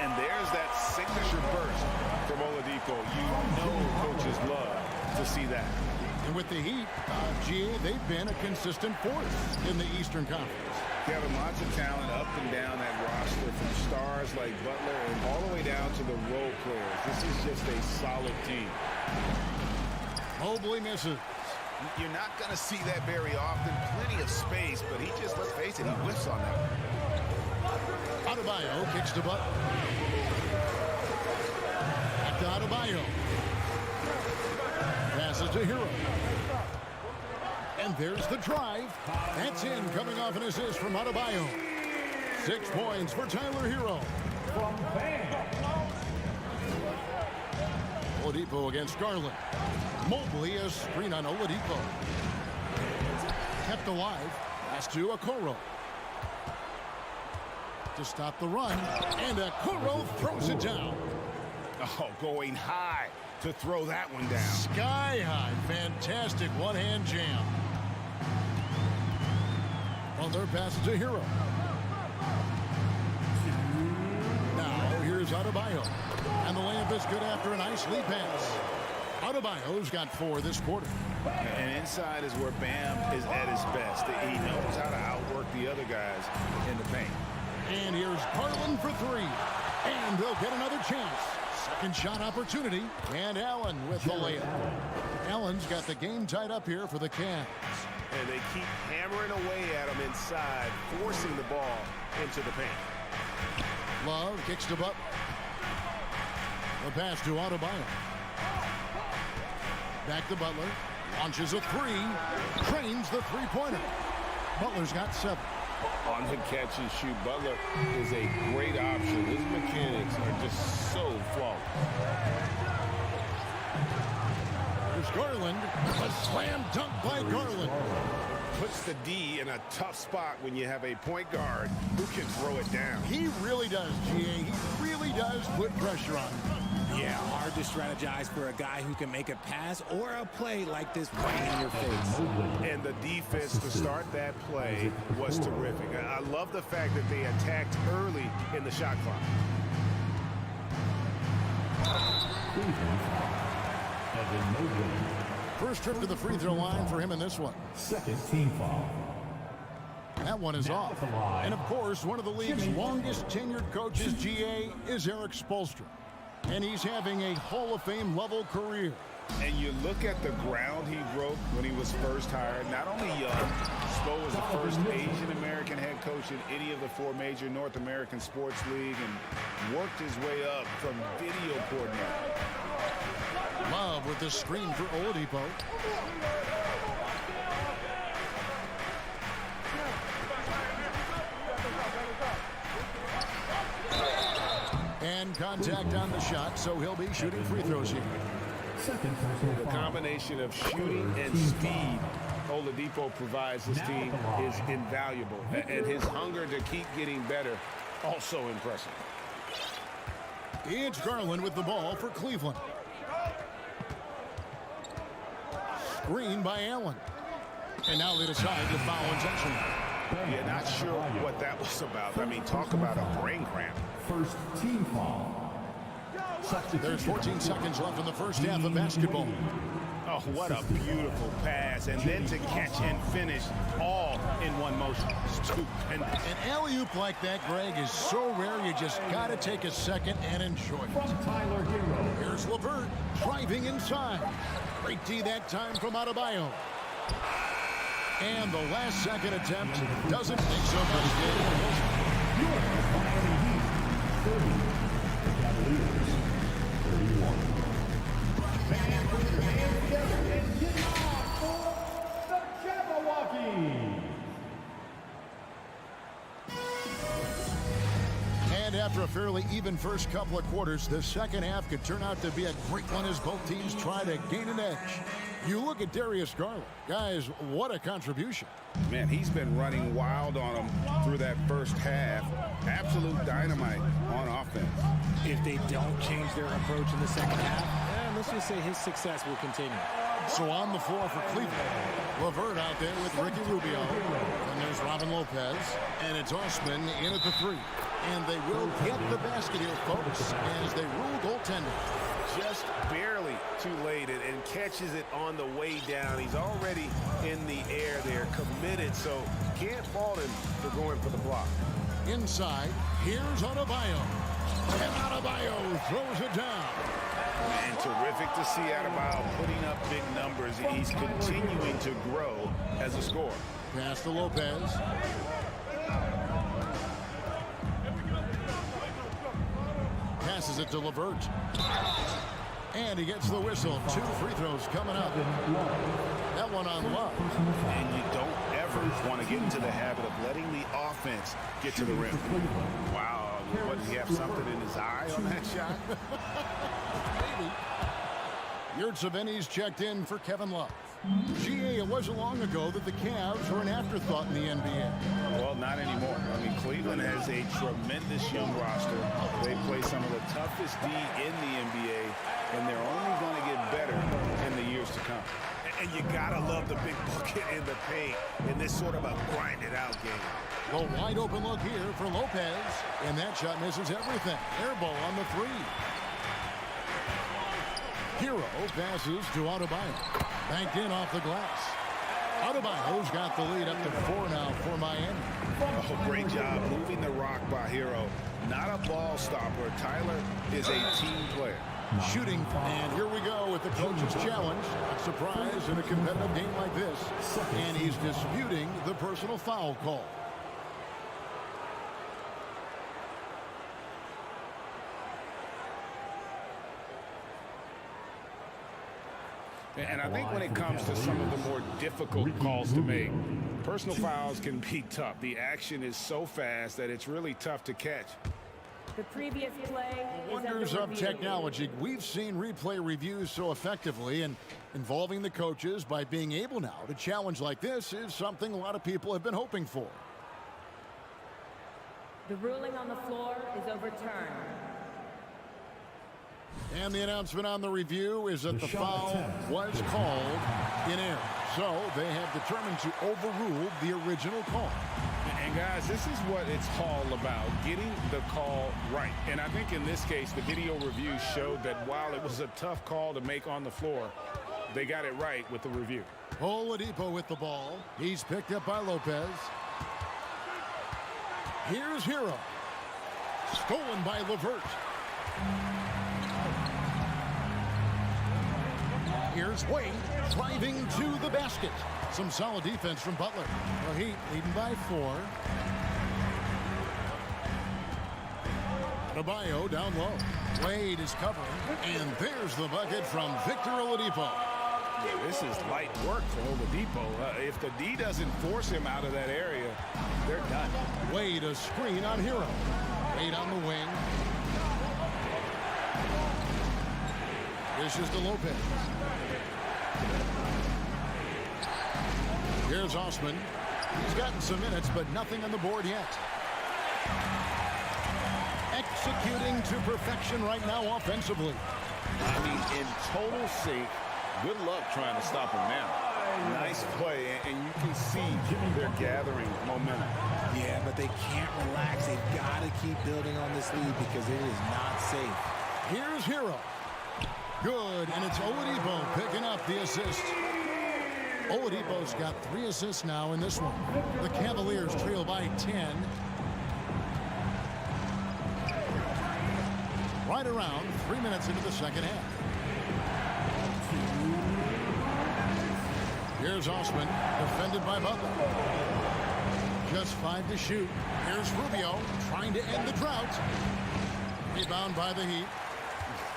And there's that signature burst from Oladipo. You know coaches love to see that. And with the Heat, they've been a consistent force in the Eastern Conference. Kevin, lots of talent up and down that roster, from stars like Butler and all the way down to the role players. This is just a solid team. Mobley misses. You're not going to see that very often. Plenty of space, but he just, let's face it, he whiffs on that one. Adebayo kicks to Butler. Back to Adebayo. Passes to Hero. And there's the drive. That's in, coming off an assist from Adebayo. 6 points for Tyler Hero. Oladipo against Garland. Mobley a screen on Oladipo. Kept alive. Pass to Okoro. To stop the run. And Okoro throws it down. Oh, going high to throw that one down. Sky high. Fantastic one-hand jam. Butler passes to Hero. Now here's Adebayo. And the layup is good after a nice lead pass. Adebayo's got 4 this quarter. And inside is where Bam is at his best. He knows how to outwork the other guys in the paint. And here's Garland for 3. And they'll get another chance. Second shot opportunity. And Allen with the layup. Allen's got the game tied up here for the Cavs. And they keep hammering away at him inside, forcing the ball into the paint. Love kicks to Butler. The pass to Adebayo. Back to Butler. Launches a 3. Trains the three-pointer. Butler's got 7. On the catch and shoot, Butler is a great option. His mechanics are just so flawless. There's Garland. A slam dunk by Garland. Puts the D in a tough spot when you have a point guard who can throw it down. He really does, GA. He really does put pressure on him. Yeah, hard to strategize for a guy who can make a pass or a play like this right in your face. And the defense to start that play was terrific. I love the fact that they attacked early in the shot clock. First trip to the free throw line for him in this one. Second team foul. That one is off. And of course, one of the league's longest tenured coaches, GA, is Eric Spoelstra. And he's having a Hall of Fame level career. And you look at the ground he broke when he was first hired. Not only young, Spo was the first Asian American head coach in any of the 4 major North American sports league and worked his way up from video coordinator. Love with the screen for Oladipo. And contact on the shot, so he'll be shooting free throws here. The combination of shooting and speed Oladipo provides this team is invaluable. And his hunger to keep getting better, also impressive. It's Garland with the ball for Cleveland. Screen by Allen. And now they decide to foul intentionally. Yeah, not sure what that was about. I mean, talk about a brain cramp. First team foul. There's 14 seconds left in the first half of basketball. Oh, what a beautiful pass. And then to catch and finish all in one motion. Stupendous. An alley-oop like that, Greg, is so rare you just got to take a second and enjoy it. From Tyler Hero. Here's LeVert driving inside. Great D that time from Adebayo. And the last second attempt doesn't make so much damage. Miami Heat 30. The Cavaliers 31. Fans, put your hands together and get on for the Jabberwockies. And after a fairly even first couple of quarters, the second half could turn out to be a great one as both teams try to gain an edge. You look at Darius Garland. Guys, what a contribution. Man, he's been running wild on them through that first half. Absolute dynamite on offense. If they don't change their approach in the second half, let's just say his success will continue. So on the floor for Cleveland, LeVert out there with Ricky Rubio. And there's Robin Lopez. And it's Osman in at the 3. And they will get the basket here, folks, as they rule goaltending. Just barely too late and catches it on the way down. He's already in the air there, committed, so can't fault him for going for the block. Inside, here's Adebayo. And Adebayo throws it down. And terrific to see Adebayo putting up big numbers. He's continuing to grow as a scorer. Pass to Lopez. Passes it to LeVert. And he gets the whistle. 2 free throws coming up. That one on Love. And you don't ever want to get into the habit of letting the offense get to the rim. Wow, what, did he have something in his eye on that shot? Maybe. Yurtseven's checked in for Kevin Love. GA, it wasn't long ago that the Cavs were an afterthought in the NBA. Well, not anymore. I mean, Cleveland has a tremendous young roster. They play some of the toughest D in the NBA, and they're only going to get better in the years to come. And you gotta love the big bucket in the paint in this sort of a grinded-out game. A wide open look here for Lopez. And that shot misses everything. Air ball on the three. Hero passes to Adebayo. Banked in off the glass. Adebayo's got the lead up to 4 now for Miami. Oh, great job moving the rock by Hero. Not a ball stopper. Tyler is a team player. Shooting, and here we go with the coach's challenge. A surprise in a competitive game like this. And he's disputing the personal foul call. And I think when it comes to some of the more difficult calls to make, personal fouls can be tough. The action is so fast that it's really tough to catch. The previous play is Wonders under of review. technology. We've seen replay reviews so effectively, and involving the coaches by being able now to challenge like this is something a lot of people have been hoping for. The ruling on the floor is overturned. And the announcement on the review is that the foul was called in error. So they have determined to overrule the original call. And guys, this is what it's all about, getting the call right. And I think in this case, the video review showed that while it was a tough call to make on the floor, they got it right with the review. Oladipo with the ball. He's picked up by Lopez. Here's Hero. Stolen by LeVert. Here's Wade driving to the basket. Some solid defense from Butler. The Heat leading by 4. Adebayo down low. Wade is covering. And there's the bucket from Victor Oladipo. Yeah, this is light work for Oladipo. If the D doesn't force him out of that area, they're done. Wade a screen on Hero. Wade on the wing. This is to Lopez. Here's Osman. He's gotten some minutes, but nothing on the board yet. Executing to perfection right now offensively. I mean, in total sync. Good luck trying to stop him now. Nice play, and you can see they're gathering momentum. Yeah, but they can't relax. They've got to keep building on this lead because it is not safe. Here's Hero. Good, and it's Oladipo picking up the assist. Oladipo's got 3 assists now in this one. The Cavaliers trail by 10. Right around 3 minutes into the second half. Here's Osman, defended by Butler. Just 5 to shoot. Here's Rubio, trying to end the drought. Rebound by the Heat.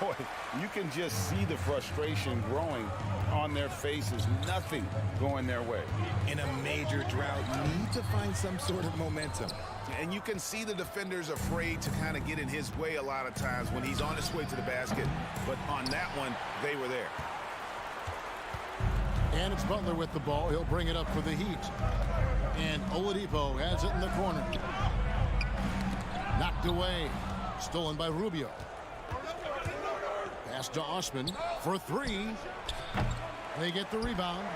Boy, you can just see the frustration growing on their faces. Nothing going their way. In a major drought, you need to find some sort of momentum. And you can see the defenders afraid to kind of get in his way a lot of times when he's on his way to the basket. But on that one, they were there. And it's Butler with the ball. He'll bring it up for the Heat. And Oladipo has it in the corner. Knocked away. Stolen by Rubio. Pass to Osman for 3. They get the rebound.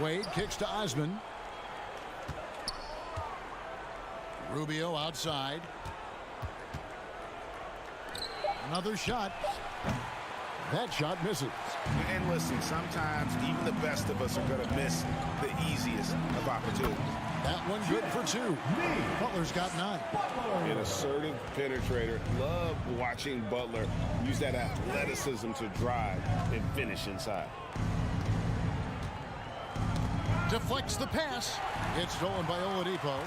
Wade kicks to Osman. Rubio outside. Another shot. That shot misses. And listen, sometimes even the best of us are going to miss the easiest of opportunities. That one good for 2. Butler's got 9. An assertive penetrator. Love watching Butler use that athleticism to drive and finish inside. Deflects the pass. It's stolen by Oladipo.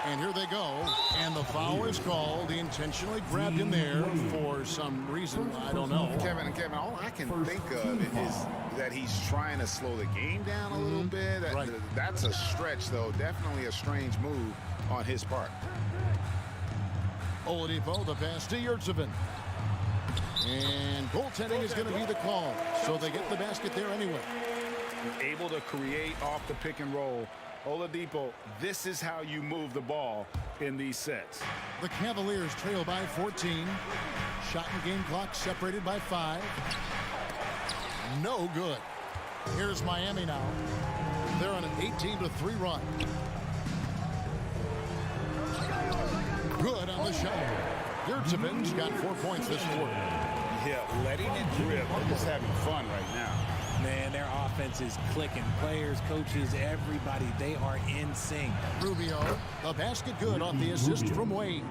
And here they go. And the foul is called. He intentionally grabbed him there for some reason. I don't know. Kevin, all I can think of is that he's trying to slow the game down a little bit. Right. That's a stretch, though. Definitely a strange move on his part. Oladipo, the pass to Yurtseven. And goaltending is going to be the call. So they get the basket there anyway. Able to create off the pick and roll. Oladipo, this is how you move the ball in these sets. The Cavaliers trail by 14. Shot and game clock separated by 5. No good. Here's Miami now. They're on an 18-3 run. Good on the shot. Iamsolid's got 4 points this quarter. Yeah, letting it drip. They're just having fun right now. Man, their offense is clicking. Players, coaches, everybody, they are in sync. Rubio, the basket good off the assist from Wade.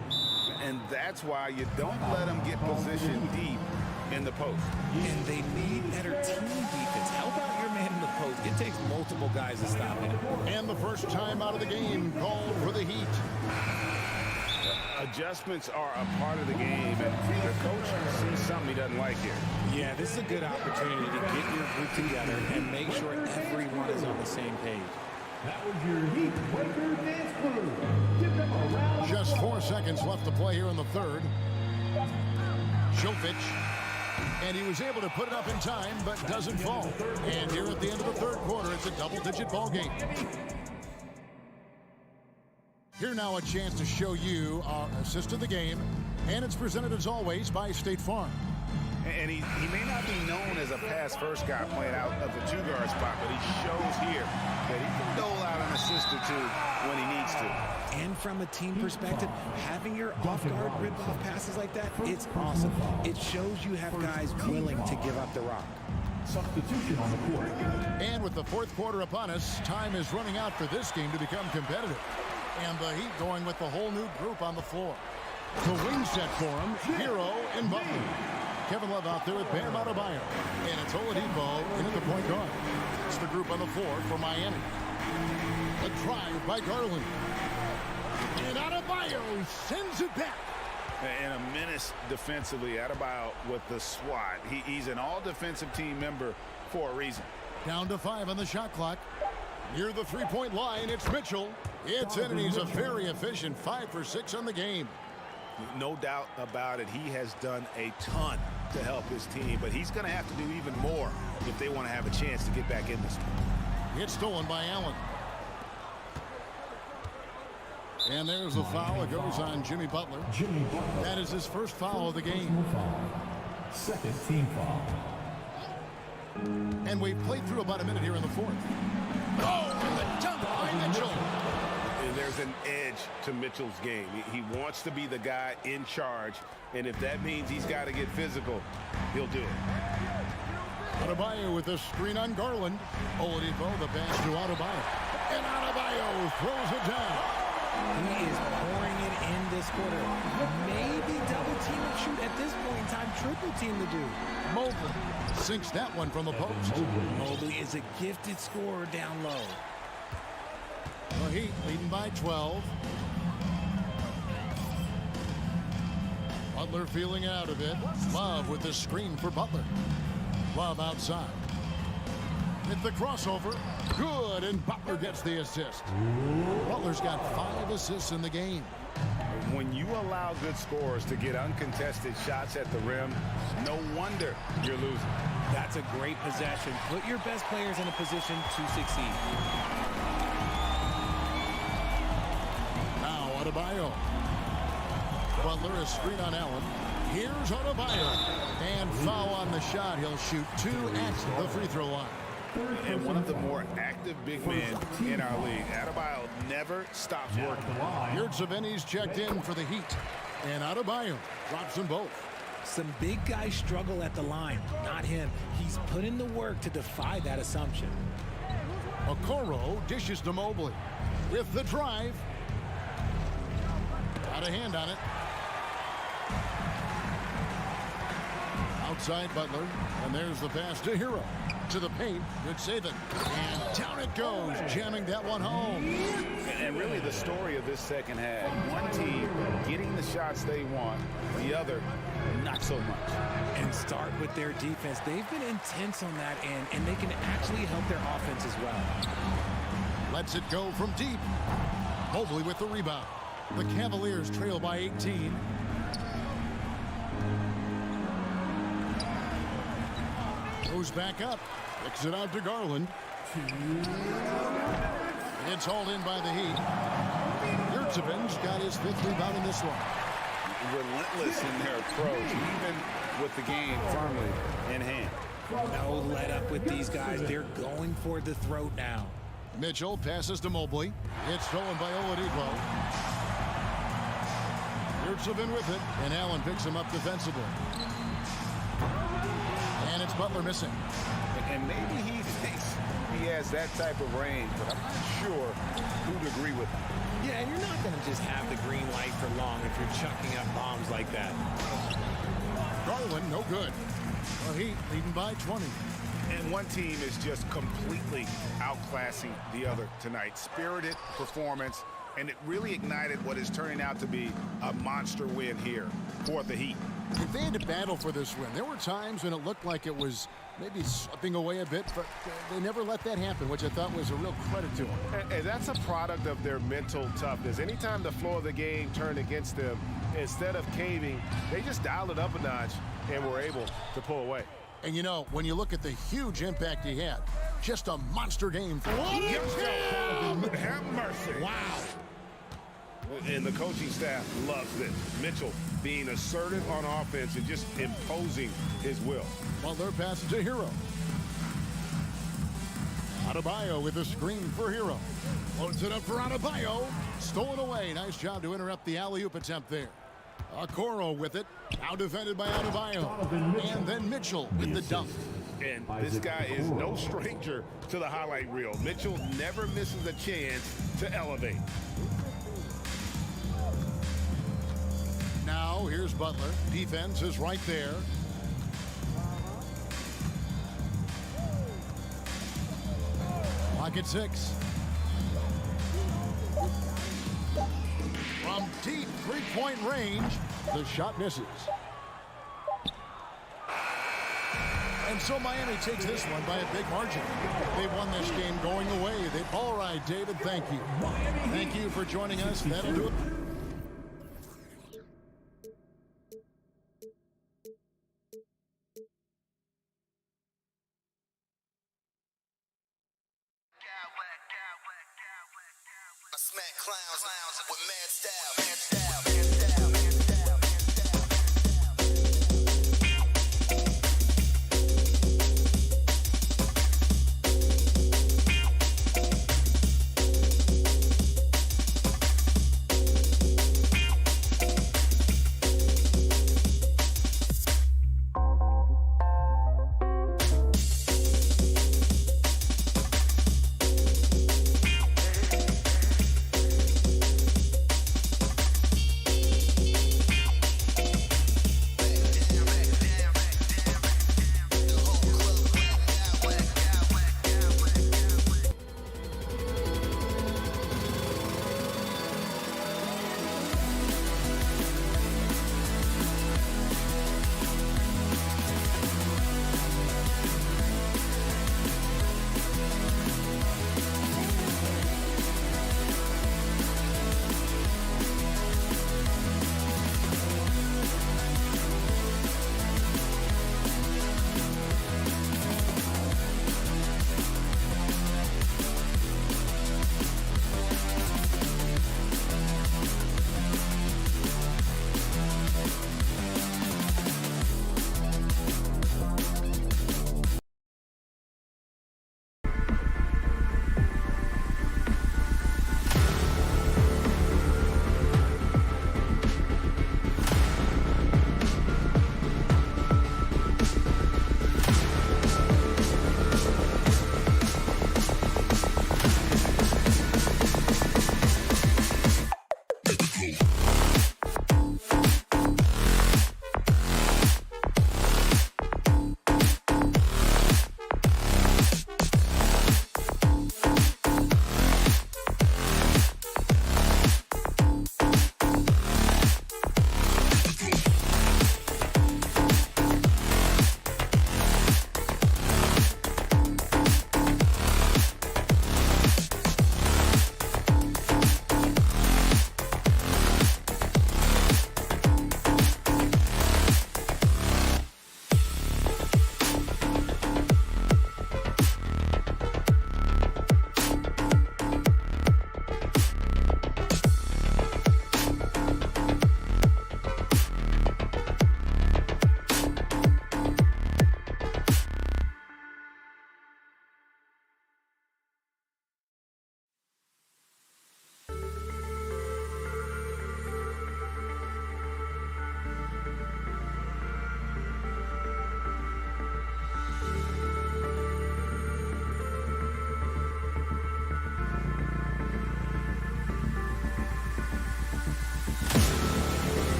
And that's why you don't let them get positioned deep in the post. And they need better team defense. Help out your man in the post. It takes multiple guys to stop him. And the first time out of the game called for the Heat. Adjustments are a part of the game, and the coach sees something he doesn't like here. Yeah, this is a good opportunity to get your group together and make sure everyone is on the same page. That was your Heat Breaker dance crew. Give them a round. Just 4 seconds left to play here in the third. Jovic, and he was able to put it up in time, but doesn't fall. And here at the end of the third quarter, it's a double-digit ball game. Here now a chance to show you our assist of the game, and it's presented as always by State Farm. And he may not be known as a pass-first guy playing out of the two-guard spot, but he shows here that he can dole out an assist or two when he needs to. And from a team perspective, having your off-guard rip-off passes like that, it's awesome. It shows you have guys willing to give up the rock. Substitution on the court. And with the fourth quarter upon us, time is running out for this game to become competitive. And the Heat going with the whole new group on the floor. The wing set for him, Hero and Butler. Kevin Love out there with Bam Adebayo. And it's Oladipo in at the point guard. It's the group on the floor for Miami. A drive by Garland. And Adebayo sends it back. And a menace defensively. Adebayo with the swat. He's an all-defensive team member for a reason. Down to 5 on the shot clock. Near the three-point line, it's Mitchell. It's in, and he's a very efficient 5 for 6 on the game. No doubt about it. He has done a ton to help his team, but he's going to have to do even more if they want to have a chance to get back in this one. It's stolen by Allen. And there's the foul. It goes on Jimmy Butler. That is his first foul of the game. Second team foul. And we've played through about a minute here in the fourth. Oh, and the dunk by Mitchell. And there's an edge to Mitchell's game. He wants to be the guy in charge, and if that means he's got to get physical, he'll do it. Adebayo with a screen on Garland. Oladipo, the pass to Adebayo. And Adebayo throws it down. He is pouring it in this quarter. Maybe double team and shoot at this point in time. Triple team to do. Mobley sinks that one from the post. Mobley is a gifted scorer down low. The Heat leading by 12. Butler feeling out of it. Love with the screen for Butler. Love outside. Hit the crossover. Good, and Butler gets the assist. Butler's got 5 assists in the game. When you allow good scorers to get uncontested shots at the rim, no wonder you're losing. That's a great possession. Put your best players in a position to succeed. Now Adebayo. Butler is screen on Allen. Here's Adebayo. And foul on the shot. He'll shoot 2 at the free throw line. And one of the more active big men in our league. Adebayo never stops working. Iamsolid's checked in for the Heat. And Adebayo drops them both. Some big guys struggle at the line. Not him. He's put in the work to defy that assumption. Okoro dishes to Mobley. With the drive. Got a hand on it. Outside Butler. And there's the pass to Hero. To the paint. Good save it. And down it goes. Jamming that one home. And really the story of this second half. One team getting the shots they want. The other, not so much. And start with their defense. They've been intense on that end, and they can actually help their offense as well. Lets it go from deep. Mobley with the rebound. The Cavaliers trail by 18. Goes back up. Kicks it out to Garland. It's hauled in by the Heat. Iamsolid's got his 5th rebound in this one. Relentless in their approach. Even with the game firmly in hand. No let up with these guys. They're going for the throat now. Mitchell passes to Mobley. It's stolen by Oladipo. Yurtsevin with it, and Allen picks him up defensively. And it's Butler missing. And maybe he thinks he has that type of range, but I'm not sure who'd agree with him. Yeah, and you're not going to just have the green light for long if you're chucking up bombs like that. Garland, no good. The Heat leading by 20. And one team is just completely outclassing the other tonight. Spirited performance, and it really ignited what is turning out to be a monster win here for the Heat. If they had to battle for this win, there were times when it looked like it was maybe slipping away a bit, but they never let that happen, which I thought was a real credit to them. And that's a product of their mental toughness. Anytime the flow of the game turned against them, instead of caving, they just dialed it up a notch and were able to pull away. And you know, when you look at the huge impact he had, just a monster game for him. Have mercy. Wow. And the coaching staff loves this. Mitchell being assertive on offense and just imposing his will. Butler passes to Hero. Adebayo with a screen for Hero. Loads it up for Adebayo. Stolen away. Nice job to interrupt the alley-oop attempt there. Okoro with it. Now defended by Adebayo. And then Mitchell with the dunk. And this guy is no stranger to the highlight reel. Mitchell never misses a chance to elevate. Now here's Butler. Defense is right there. Clock at 6. From deep three-point range, the shot misses. And so Miami takes this one by a big margin. They won this game going away. All right, David, thank you. Thank you for joining us. That'll do it. Smack clowns with mad style.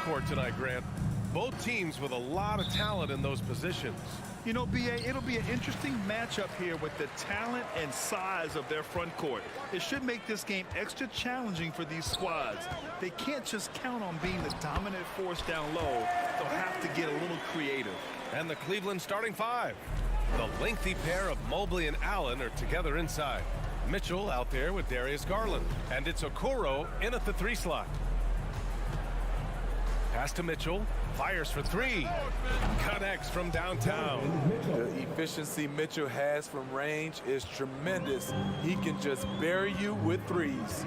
court tonight, Grant. Both teams with a lot of talent in those positions. You know, B.A., it'll be an interesting matchup here with the talent and size of their front court. It should make this game extra challenging for these squads. They can't just count on being the dominant force down low. They'll have to get a little creative. And the Cleveland starting five. The lengthy pair of Mobley and Allen are together inside. Mitchell out there with Darius Garland. And it's Okoro in at the 3 slot. Pass to Mitchell. Fires for 3. Connects from downtown. The efficiency Mitchell has from range is tremendous. He can just bury you with threes.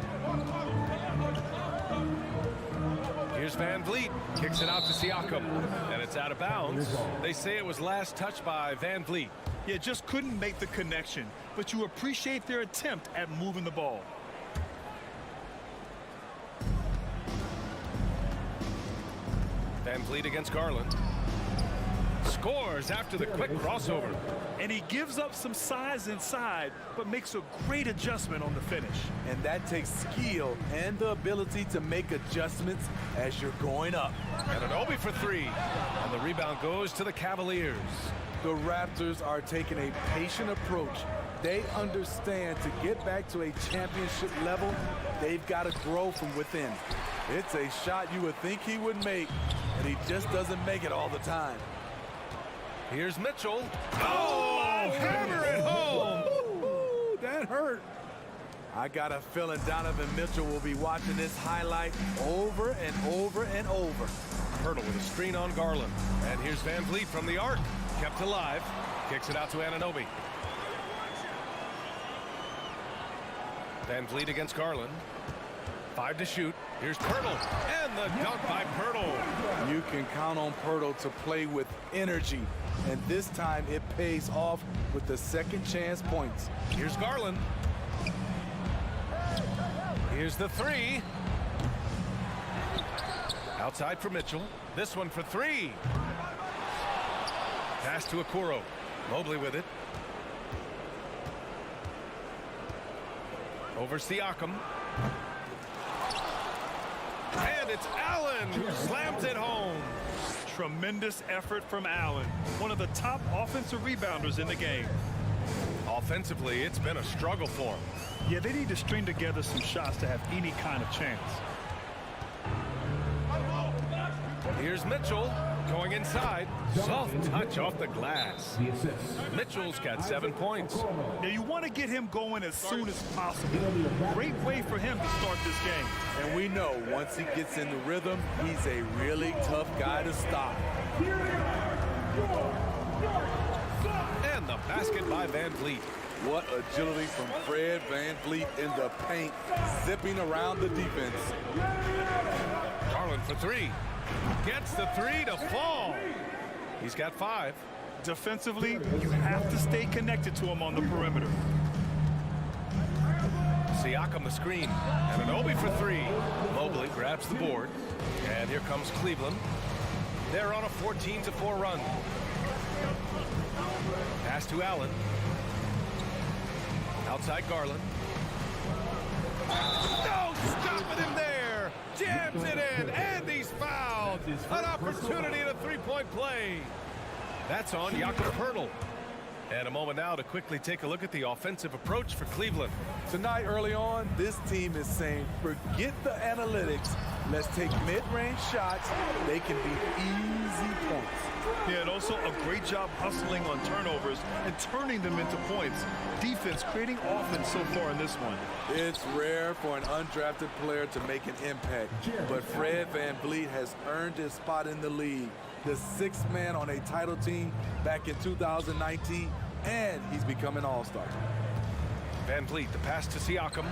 Here's Van Vliet. Kicks it out to Siakam. And it's out of bounds. They say it was last touched by Van Vliet. Yeah, just couldn't make the connection. But you appreciate their attempt at moving the ball. Van Vliet against Garland. Scores after the quick crossover. And he gives up some size inside, but makes a great adjustment on the finish. And that takes skill and the ability to make adjustments as you're going up. And an Obi for 3. And the rebound goes to the Cavaliers. The Raptors are taking a patient approach. They understand to get back to a championship level, they've got to grow from within. It's a shot you would think he would make, and he just doesn't make it all the time. Here's Mitchell. Oh, hammer it home. Ooh, that hurt. I got a feeling Donovan Mitchell will be watching this highlight over and over and over. Hurdle with a screen on Garland. And here's Van Vliet from the arc. Kept alive. Kicks it out to Anunoby. Van Vliet against Garland. 5 to shoot. Here's Pirtle. And the dunk by Pirtle. You can count on Pirtle to play with energy. And this time it pays off with the second chance points. Here's Garland. Here's the 3. Outside for Mitchell. This one for 3. Pass to Okoro. Mobley with it. Over Siakam. And it's Allen who slams it home. Tremendous effort from Allen, one of the top offensive rebounders in the game. Offensively, it's been a struggle for him. Yeah, they need to string together some shots to have any kind of chance. Here's Mitchell going inside. Soft touch off the glass. Mitchell's got 7 points. Now you want to get him going as soon as possible. Great way for him to start this game. And we know once he gets in the rhythm, he's a really tough guy to stop. And the basket by Van Vliet. What agility from Fred Van Vliet in the paint, zipping around the defense. Garland for 3. Gets the 3 to fall. He's got 5. Defensively, you have to stay connected to him on the perimeter. Siakam the screen. And an Obi for 3. Mobley grabs the board. And here comes Cleveland. They're on a 14-4 run. Pass to Allen. Outside Garland. No, stopping him there. Jams it in, and he's fouled. An opportunity at a three-point play. That's on Jakob Poeltl. And a moment now to quickly take a look at the offensive approach for Cleveland. Tonight, early on, this team is saying, forget the analytics. Let's take mid-range shots. They can be easy points. Yeah, and also a great job hustling on turnovers and turning them into points. Defense creating offense so far in this one. It's rare for an undrafted player to make an impact, but Fred Van Vliet has earned his spot in the league. The 6th man on a title team back in 2019, and he's become an all-star. Van Vliet, the pass to Siakam.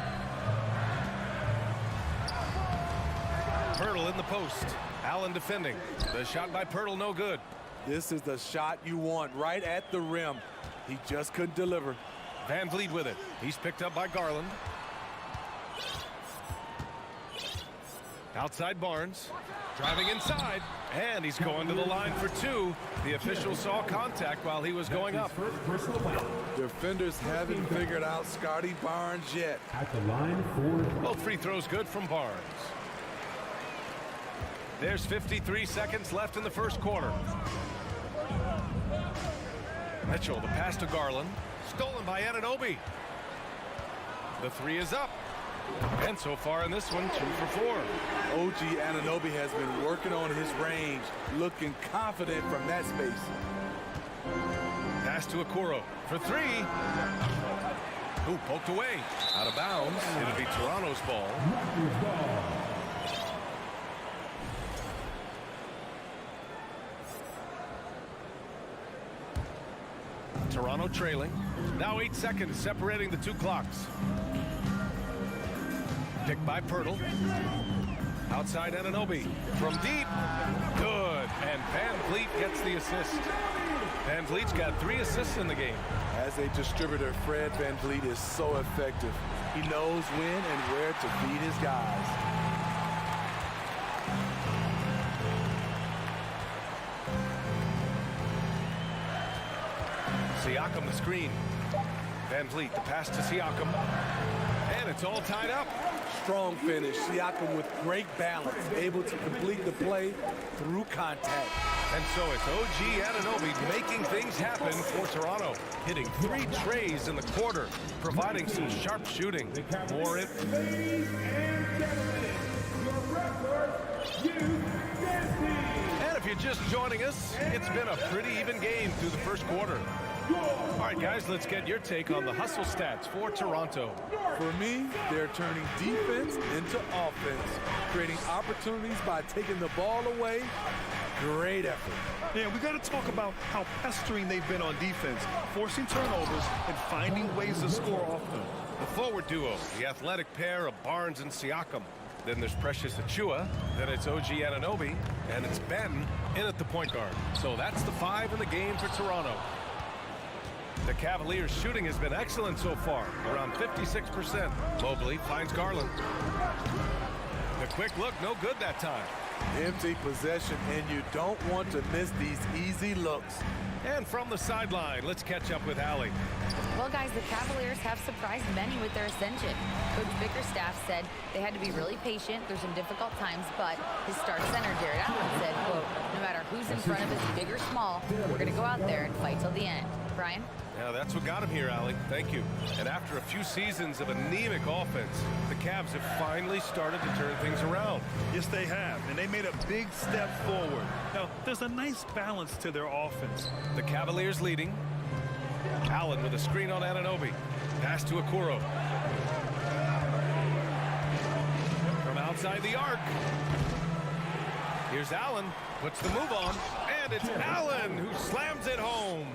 Poeltl in the post. Allen defending. The shot by Poeltl, no good. This is the shot you want, right at the rim. He just couldn't deliver. Van Vliet with it. He's picked up by Garland. Outside Barnes. Driving inside. And he's going to the line for 2. The official saw contact while he was going up. Defenders haven't figured out Scotty Barnes yet. At the line for Both free throws good from Barnes. There's 53 seconds left in the first quarter. Mitchell, the pass to Garland. Stolen by Anunoby. The three is up. And so far in this one, 2 for 4. OG Anunoby has been working on his range, looking confident from that space. Pass to Okoro for 3. Ooh, poked away. Out of bounds. It'll be Toronto's ball. Toronto trailing. Now 8 seconds separating the 2 clocks. Picked by Pirtle. Outside Anunoby. From deep. Good. And Van Vliet gets the assist. Van Vliet's got 3 assists in the game. As a distributor, Fred Van Vliet is so effective. He knows when and where to feed his guys. Siakam the screen. Van Vliet the pass to Siakam. And it's all tied up. Strong finish. Siakam with great balance, able to complete the play through contact. And so it's OG Anunoby making things happen for Toronto. Hitting 3 trays in the quarter, providing some sharp shooting. More it. Ladies and gentlemen, your Raptors, And if you're just joining us, it's been a pretty even game through the first quarter. All right, guys, let's get your take on the hustle stats for Toronto. For me, they're turning defense into offense, creating opportunities by taking the ball away. Great effort. Yeah, we got to talk about how pestering they've been on defense, forcing turnovers and finding ways to score off them. The forward duo, the athletic pair of Barnes and Siakam. Then there's Precious Achiuwa. Then it's OG Anunoby. And it's Ben in at the point guard. So that's the 5 in the game for Toronto. The Cavaliers' shooting has been excellent so far, around 56%. Mobley finds Garland. The quick look, no good that time. Empty possession, and you don't want to miss these easy looks. And from the sideline, let's catch up with Allie. Well, guys, the Cavaliers have surprised many with their ascension. Coach Bickerstaff said they had to be really patient through some difficult times, but his star center, Jared Allen, said, quote, no matter who's in front of us, big or small, we're going to go out there and fight till the end. Brian? Yeah, that's what got him here, Allie. Thank you. And after a few seasons of anemic offense, the Cavs have finally started to turn things around. Yes, they have, and they made a big step forward. Now, there's a nice balance to their offense. The Cavaliers leading. Allen with a screen on Anunoby. Pass to Okoro. From outside the arc. Here's Allen. Puts the move on. And it's Allen who slams it home.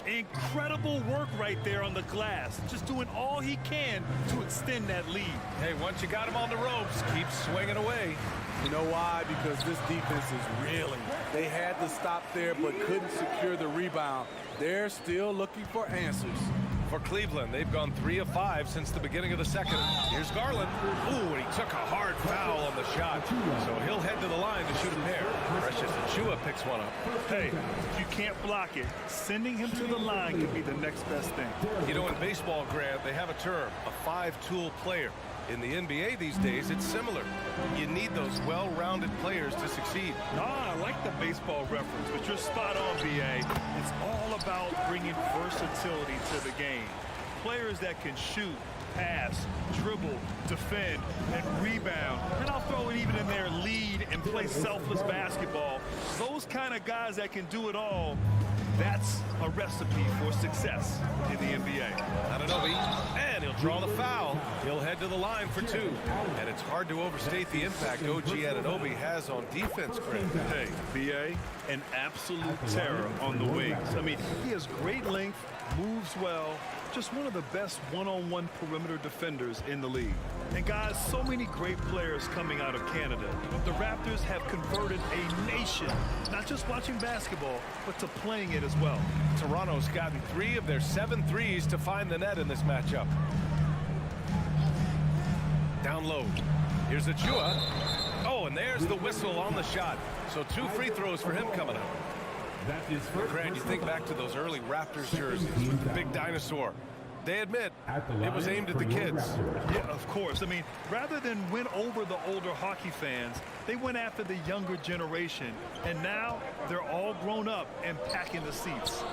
Incredible work right there on the glass. Just doing all he can to extend that lead. Hey, once you got him on the ropes, keep swinging away. You know why? Because this defense is reeling. They had to stop there but couldn't secure the rebound. They're still looking for answers. For Cleveland, they've gone 3 of 5 since the beginning of the second. Here's Garland. Ooh, and he took a hard foul on the shot. So he'll head to the line to shoot a pair. Precious Achiuwa picks one up. Hey, if you can't block it, sending him to the line could be the next best thing. You know, in baseball, Grant, they have a term, a 5-tool player. In the NBA these days, it's similar. You need those well-rounded players to succeed. I like the baseball reference, but you're spot on, BA. It's all about bringing versatility to the game. Players that can shoot, pass, dribble, defend, and rebound. And I'll throw it even in there, lead and play selfless basketball. Those kind of guys that can do it all, that's a recipe for success in the NBA. Anunoby, and he'll draw the foul. He'll head to the line for 2. And it's hard to overstate the impact OG Anunoby has on defense, Grant. Hey, BA, an absolute terror on the wings. I mean, he has great length, moves well, just one of the best one-on-one perimeter defenders in the league. And guys, so many great players coming out of Canada. The Raptors have converted a nation, not just watching basketball, but to playing it as well. Toronto's gotten 3 of their 7 threes to find the net in this matchup. Down low. Here's Achiuwa. Oh, and there's the whistle on the shot. So 2 free throws for him coming up. Grant, you think back to those early Raptors jerseys with the big dinosaur. they admit it was aimed at the kids. Yeah, of course. I mean, rather than win over the older hockey fans, they went after the younger generation. And now they're all grown up and packing the seats.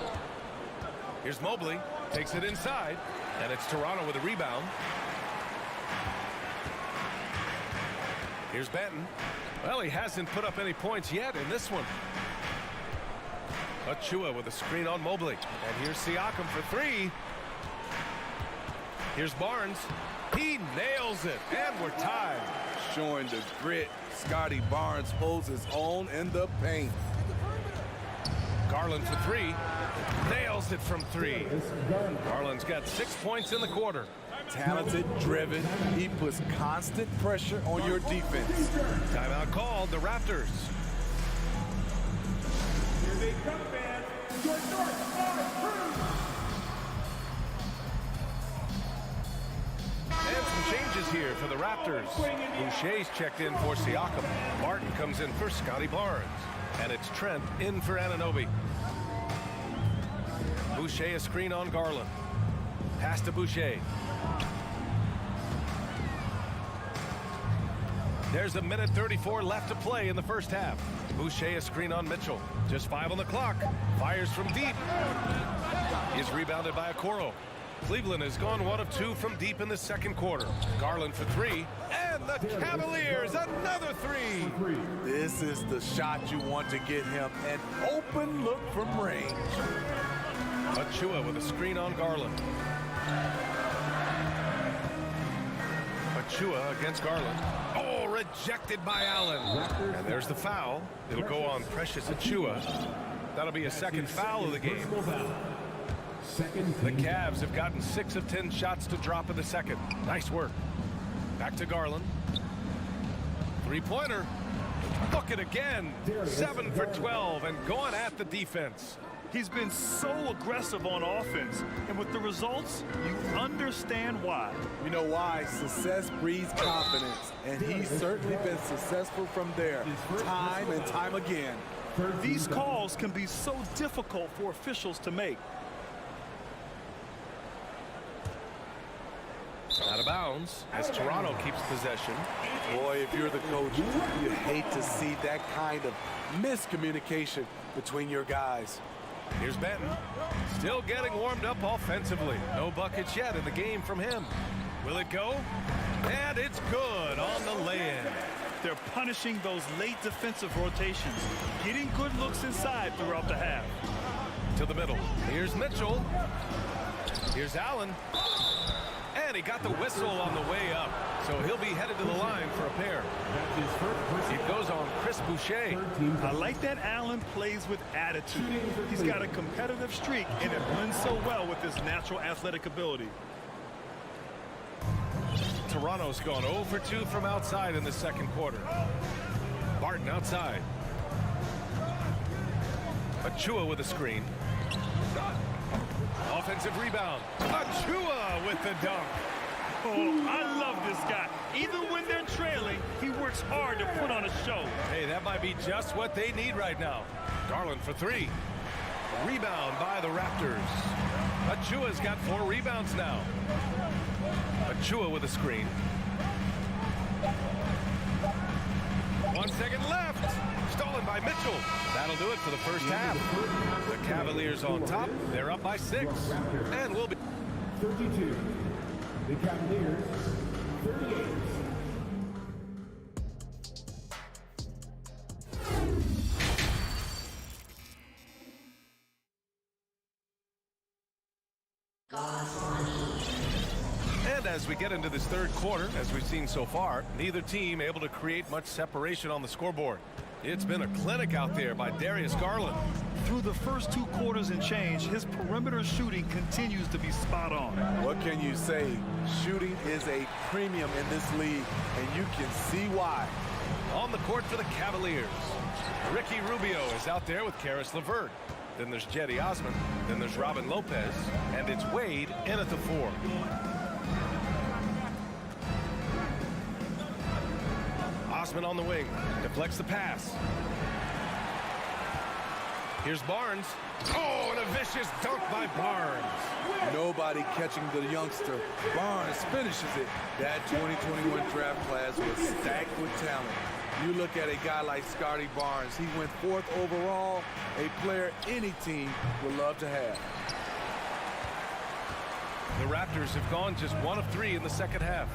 Here's Mobley, takes it inside, and it's Toronto with a rebound. Here's Benton. Well, he hasn't put up any points yet in this one. Achua with a screen on Mobley. And here's Siakam for three. Here's Barnes. He nails it, and we're tied. Showing the grit, Scotty Barnes holds his own in the paint. Garland for three. Nails it from three. Garland's got 6 points in the quarter. Talented, driven. He puts constant pressure on your defense. Timeout called, the Raptors. Here they come, fans. Your North Star Crew. And some changes here for the Raptors. Boucher's checked in for Siakam. Martin comes in for Scotty Barnes. And it's Trent in for Anunoby. Boucher a screen on Garland. Pass to Boucher. There's a minute 34 left to play in the first half. Boucher a screen on Mitchell. Just 5 on the clock. Fires from deep. He's rebounded by Okoro. Cleveland has gone 1 of 2 from deep in the second quarter. Garland for three. And the Cavaliers another three. This is the shot you want to get him. An open look from range. Achua with a screen on Garland. Achua against Garland. Oh, rejected by Allen. And there's the foul. It'll go on Precious Achua. That'll be a second foul of the game. The Cavs have gotten 6 of 10 shots to drop in the second. Nice work. Back to Garland. Three-pointer. Look it again. 7 for 12 and going at the defense. He's been so aggressive on offense, and with the results, you understand why. You know why? Success breeds confidence, and he's certainly been successful from there, time and time again. These calls can be so difficult for officials to make. Out of bounds as Toronto keeps possession. Boy, if you're the coach, you hate to see that kind of miscommunication between your guys. Here's Benton. Still getting warmed up offensively. No buckets yet in the game from him. Will it go? And it's good on the lay-in. They're punishing those late defensive rotations, getting good looks inside throughout the half. To the middle. Here's Mitchell. Here's Allen. And he got the whistle on the way up. So he'll be headed to the line for a pair. It goes on Chris Boucher. I like that Allen plays with attitude. He's got a competitive streak, and it blends so well with his natural athletic ability. Toronto's gone 0 for 2 from outside in the second quarter. Barton outside. Achua with a screen. Offensive rebound. Achua with the dunk. Oh, I love this guy. Even when they're trailing, he works hard to put on a show. Hey, that might be just what they need right now. Garland for three. Rebound by the Raptors. Achua's got 4 rebounds now. Achua with a screen. 1 second left. Stolen by Mitchell. That'll do it for the first half. The Cavaliers on top. They're up by 6. And we'll be 32. The Cavaliers, 38. And as we get into this third quarter, as we've seen so far, neither team able to create much separation on the scoreboard. It's been a clinic out there by Darius Garland. Through the first 2 quarters and change, his perimeter shooting continues to be spot on. What can you say? Shooting is a premium in this league, and you can see why. On the court for the Cavaliers, Ricky Rubio is out there with Karis LeVert. Then there's Jetty Osman. Then there's Robin Lopez. And it's Wade in at the 4. Osman on the wing. Deflects the pass. Here's Barnes. Oh, and a vicious dunk by Barnes. Nobody catching the youngster. Barnes finishes it. That 2021 draft class was stacked with talent. You look at a guy like Scotty Barnes. He went 4th overall, a player any team would love to have. The Raptors have gone just 1 of 3 in the second half.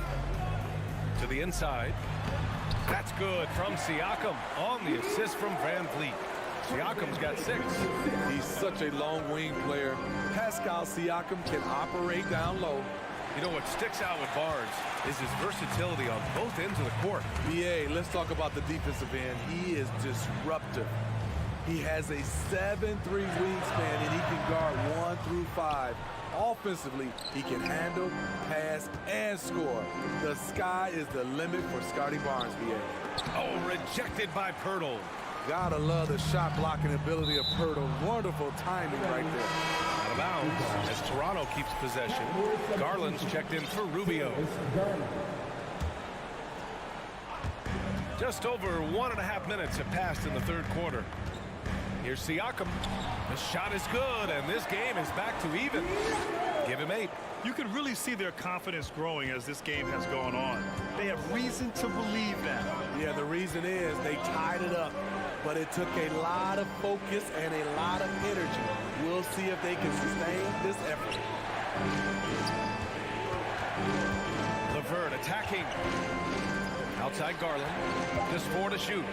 To the inside. That's good from Siakam on the assist from Van Vliet. Siakam's got 6. He's such a long wing player. Pascal Siakam can operate down low. You know what sticks out with Barnes is his versatility on both ends of the court. BA, let's talk about the defensive end. He is disruptive. He has a 7'3" wingspan and he can guard 1 through 5. Offensively, he can handle, pass, and score. The sky is the limit for Scotty Barnes, BA. Oh, rejected by Pirtle. Gotta love the shot blocking ability of Pirtle. Wonderful timing right there. Out of bounds as Toronto keeps possession. Garland's checked in for Rubio. Just over 1.5 minutes have passed in the third quarter. Here's Siakam. The shot is good, and this game is back to even. Give him 8. You can really see their confidence growing as this game has gone on. They have reason to believe that. Yeah, the reason is they tied it up, but it took a lot of focus and a lot of energy. We'll see if they can sustain this effort. LeVert attacking. Outside Garland. Just 4 to shoot.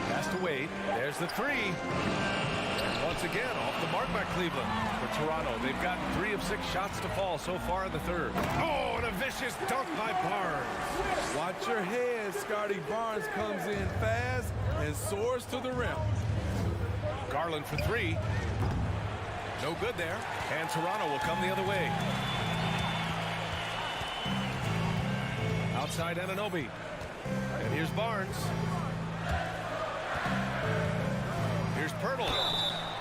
Pass to Wade. There's the 3. And once again, off the mark by Cleveland. For Toronto, they've gotten 3 of 6 shots to fall so far in the third. Oh, and a vicious dunk by Barnes. Watch your head. Scotty Barnes comes in fast and soars to the rim. Garland for 3. No good there. And Toronto will come the other way. Outside Anunoby. And here's Barnes. Here's Pirtle.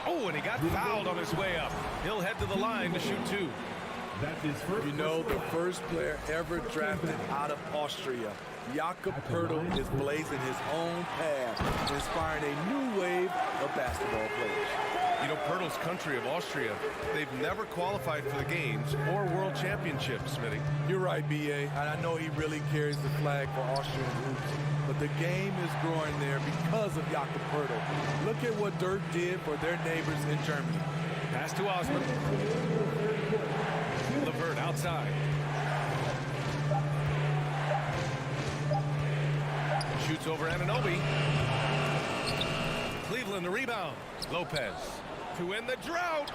Oh, and he got fouled on his way up. He'll head to the line to shoot 2. You know, the first player ever drafted out of Austria, Jakob Pirtle, is blazing his own path, inspiring a new wave of basketball players. You know, Pirtle's country of Austria, they've never qualified for the games or world championships, Smitty. You're right, B.A., and I know he really carries the flag for Austrian roots. But the game is growing there because of Jakob Pirtle. Look at what Dirk did for their neighbors in Germany. Pass to Osman. LeVert outside. Shoots over Anunoby. Cleveland the rebound. Lopez to end the drought.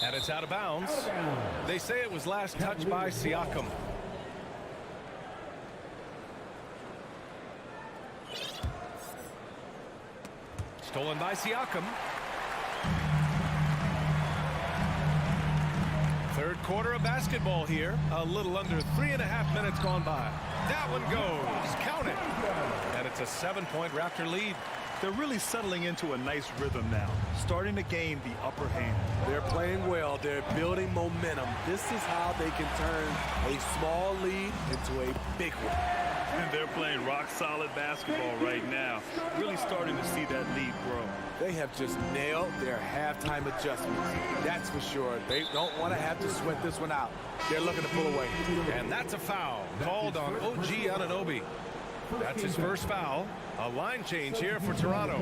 And it's out of bounds. They say it was last touched by Siakam. Stolen by Siakam. Third quarter of basketball here. A little under 3.5 minutes gone by. That one goes. Count it. And it's a 7-point Raptor lead. They're really settling into a nice rhythm now, starting to gain the upper hand. They're playing well. They're building momentum. This is how they can turn a small lead into a big one. And they're playing rock-solid basketball right now, really starting to see that lead grow. They have just nailed their halftime adjustments. That's for sure. They don't want to have to sweat this one out. They're looking to pull away. And that's a foul called on OG Anunoby. That's his first foul. A line change here for Toronto.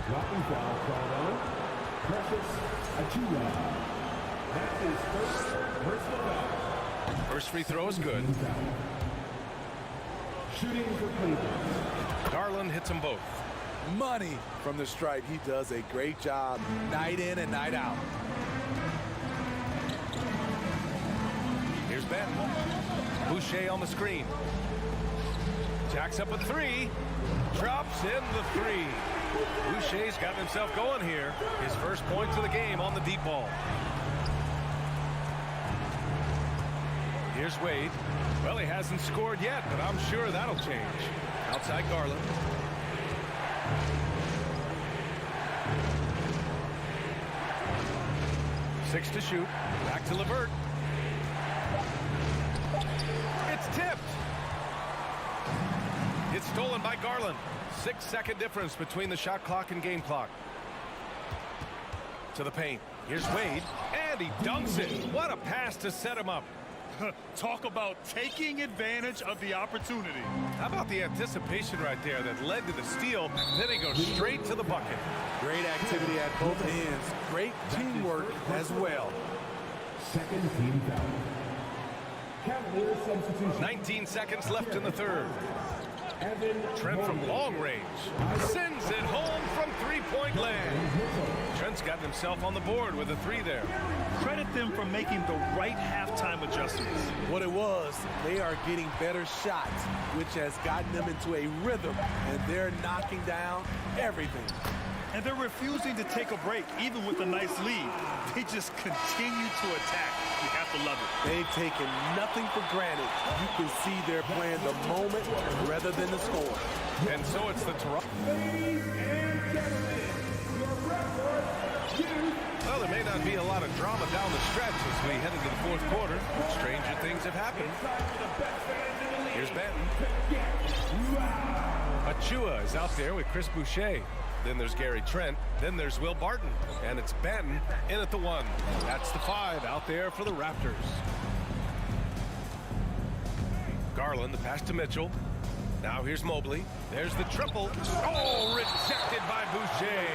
Dropping foul called on Precious Achiuwa. That is first personal foul. First free throw is good. Shooting for Cleveland. Garland hits them both. Money from the stripe. He does a great job night in and night out. Here's Ben. Boucher on the screen. Jacks up a 3. Drops in the 3. Boucher's got himself going here. His first points of the game on the deep ball. Here's Wade. Well, he hasn't scored yet, but I'm sure that'll change. Outside Garland. Six to shoot. Back to LeVert. It's tipped. It's stolen by Garland. 6-second difference between the shot clock and game clock. To the paint. Here's Wade, and he dunks it. What a pass to set him up. Talk about taking advantage of the opportunity. How about the anticipation right there that led to the steal? Then he goes straight to the bucket. Great activity at both ends. Great teamwork as well. Second team foul. Cavaliers substitution. 19 seconds left in the third. Trent from long range sends it home from three-point land. Trent's gotten himself on the board with a three there. Credit them for making the right halftime adjustments. What it was, they are getting better shots, which has gotten them into a rhythm, and they're knocking down everything. And they're refusing to take a break, even with a nice lead. They just continue to attack. You have to love it. They've taken nothing for granted. You can see they're playing the moment rather than the score. And so it's the Toronto. Ladies and gentlemen, your record, Well, there may not be a lot of drama down the stretch as we head into the fourth quarter. Stranger things have happened. Here's Benton. Achua is out there with Chris Boucher. Then there's Gary Trent. Then there's Will Barton. And it's Banton in at the 1. That's the 5 out there for the Raptors. Garland, the pass to Mitchell. Now here's Mobley. There's the triple. Oh, rejected by Boucher.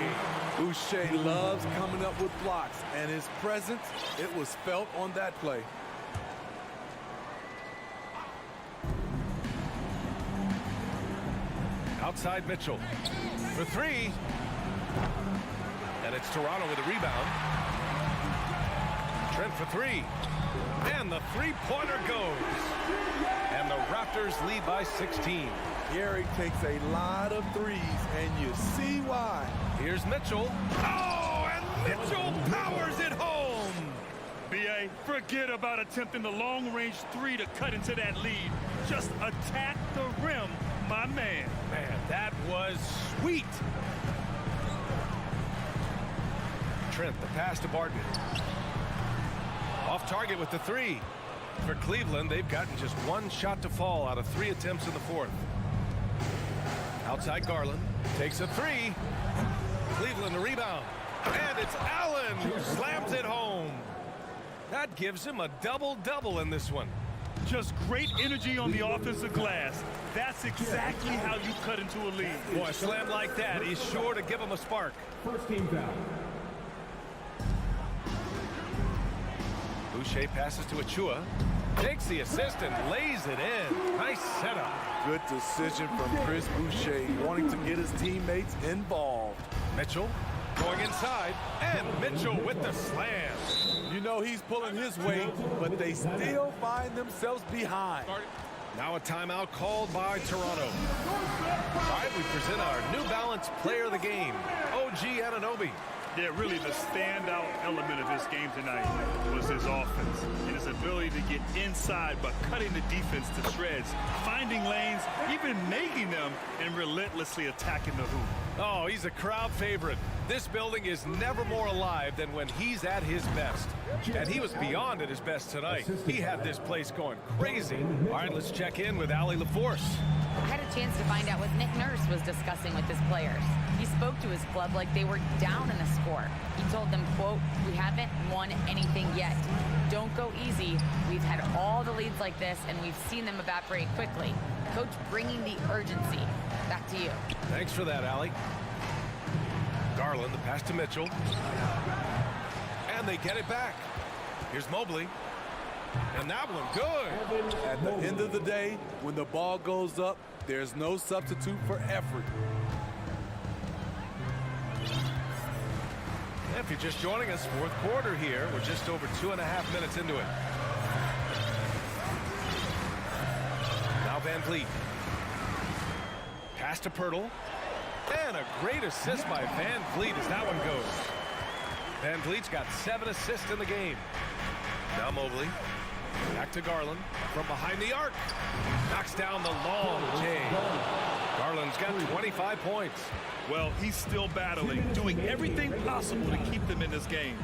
Boucher loves coming up with blocks, and his presence, it was felt on that play. Outside Mitchell for 3. And it's Toronto with a rebound. Trent for 3. And the three-pointer goes. And the Raptors lead by 16. Gary takes a lot of threes, and you see why. Here's Mitchell. Oh, and Mitchell powers it home. B.A., forget about attempting the long-range 3 to cut into that lead. Just attack the rim, my man. Man, that was sweet. Trent, the pass to Barton. Off target with the 3. For Cleveland, they've gotten just 1 shot to fall out of 3 attempts in the fourth. Outside Garland takes a 3. Cleveland the rebound. And it's Allen who slams it home. That gives him a double-double in this one. Just great energy on the offensive glass. That's exactly how you cut into a lead. Boy, a slam like that is sure to give him a spark. first team foul. Boucher passes to Achua. Takes the assist and lays it in. Nice setup. Good decision from Chris Boucher, wanting to get his teammates involved. Mitchell going inside, and Mitchell with the slam. You know he's pulling his weight, but they still find themselves behind. Now a timeout called by Toronto. All right, we present our New Balance player of the game, OG Anunoby. Yeah, really the standout element of his game tonight was his offense and his ability to get inside but cutting the defense to shreds, finding lanes, even making them, and relentlessly attacking the hoop. Oh, he's a crowd favorite. This building is never more alive than when he's at his best. And he was beyond at his best tonight. He had this place going crazy. All right, let's check in with Allie LaForce. I had a chance to find out what Nick Nurse was discussing with his players. He spoke to his club like they were down in the score. He told them, quote, "We haven't won anything yet. Don't go easy. We've had all the leads like this, and we've seen them evaporate quickly." Coach bringing the urgency. Back to you. Thanks for that, Allie. Garland, the pass to Mitchell. And they get it back. Here's Mobley. And that one good. At the end of the day, when the ball goes up, there's no substitute for effort. If you're just joining us, fourth quarter here. We're just over 2.5 minutes into it. Now Van Vliet. Pass to Pirtle. And a great assist by Van Vliet as that one goes. Van Vliet's got 7 assists in the game. Now Mobley. Back to Garland from behind the arc. Knocks down the long J. Garland's got 25 points. Well, he's still battling, doing everything possible to keep them in this game.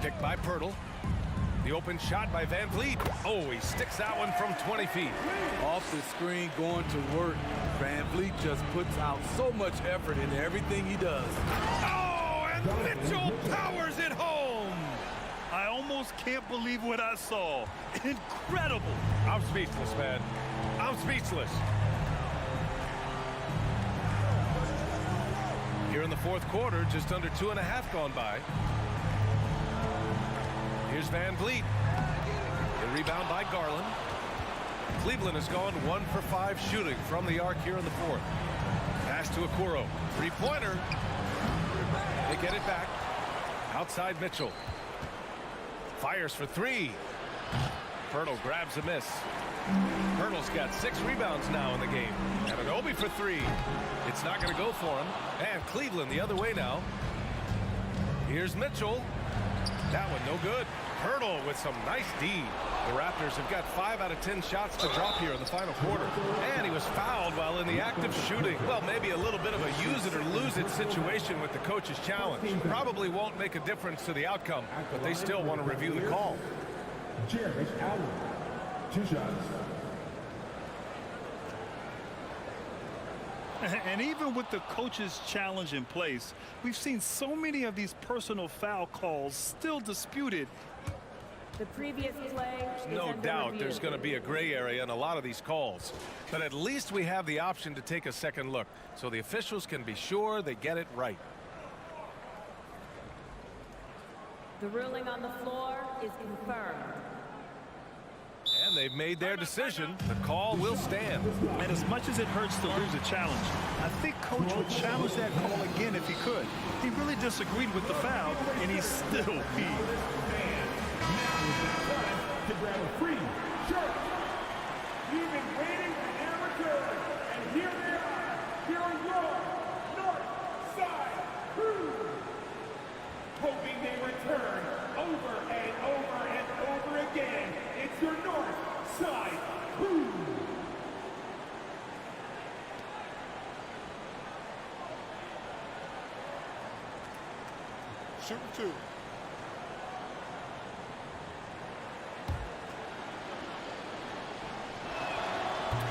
Picked by Pirtle. The open shot by Van Vliet. Oh, he sticks that one from 20 feet. Off the screen, going to work. Van Vliet just puts out so much effort in everything he does. Oh, and Mitchell powers it home. I almost can't believe what I saw. Incredible. I'm speechless, man. I'm speechless. Here in the fourth quarter, just under 2.5 gone by. Here's Van Vliet. The rebound by Garland. Cleveland has gone 1 for 5 shooting from the arc here in the fourth. Pass to Okoro. Three-pointer. They get it back. Outside Mitchell. Fires for 3. Pirtle grabs a miss. Pirtle's got 6 rebounds now in the game. And an Obi for 3. It's not going to go for him. And Cleveland the other way now. Here's Mitchell. That one no good. Pirtle with some nice D. The Raptors have got 5 out of 10 shots to drop here in the final quarter. And he was fouled while in the act of shooting. Well, maybe a little bit of a use it or lose it situation with the coach's challenge. Probably won't make a difference to the outcome, but they still want to review the call. Jarrett Allen, 2 shots. And even with the coach's challenge in place, we've seen so many of these personal foul calls still disputed. The previous play is No under doubt review. there's going to be a gray area in a lot of these calls. But at least we have the option to take a second look, so the officials can be sure they get it right. The ruling on the floor is confirmed. And they've made their decision. The call will stand. And as much as it hurts to lose a challenge, I think Coach would challenge that call again if he could. He really disagreed with the foul, and he still peed. To grab a free shirt. You've been waiting for their return, and here they are, here on your North Side Crew. Hoping they return over and over and over again. It's your North Side Crew. Shooting 2.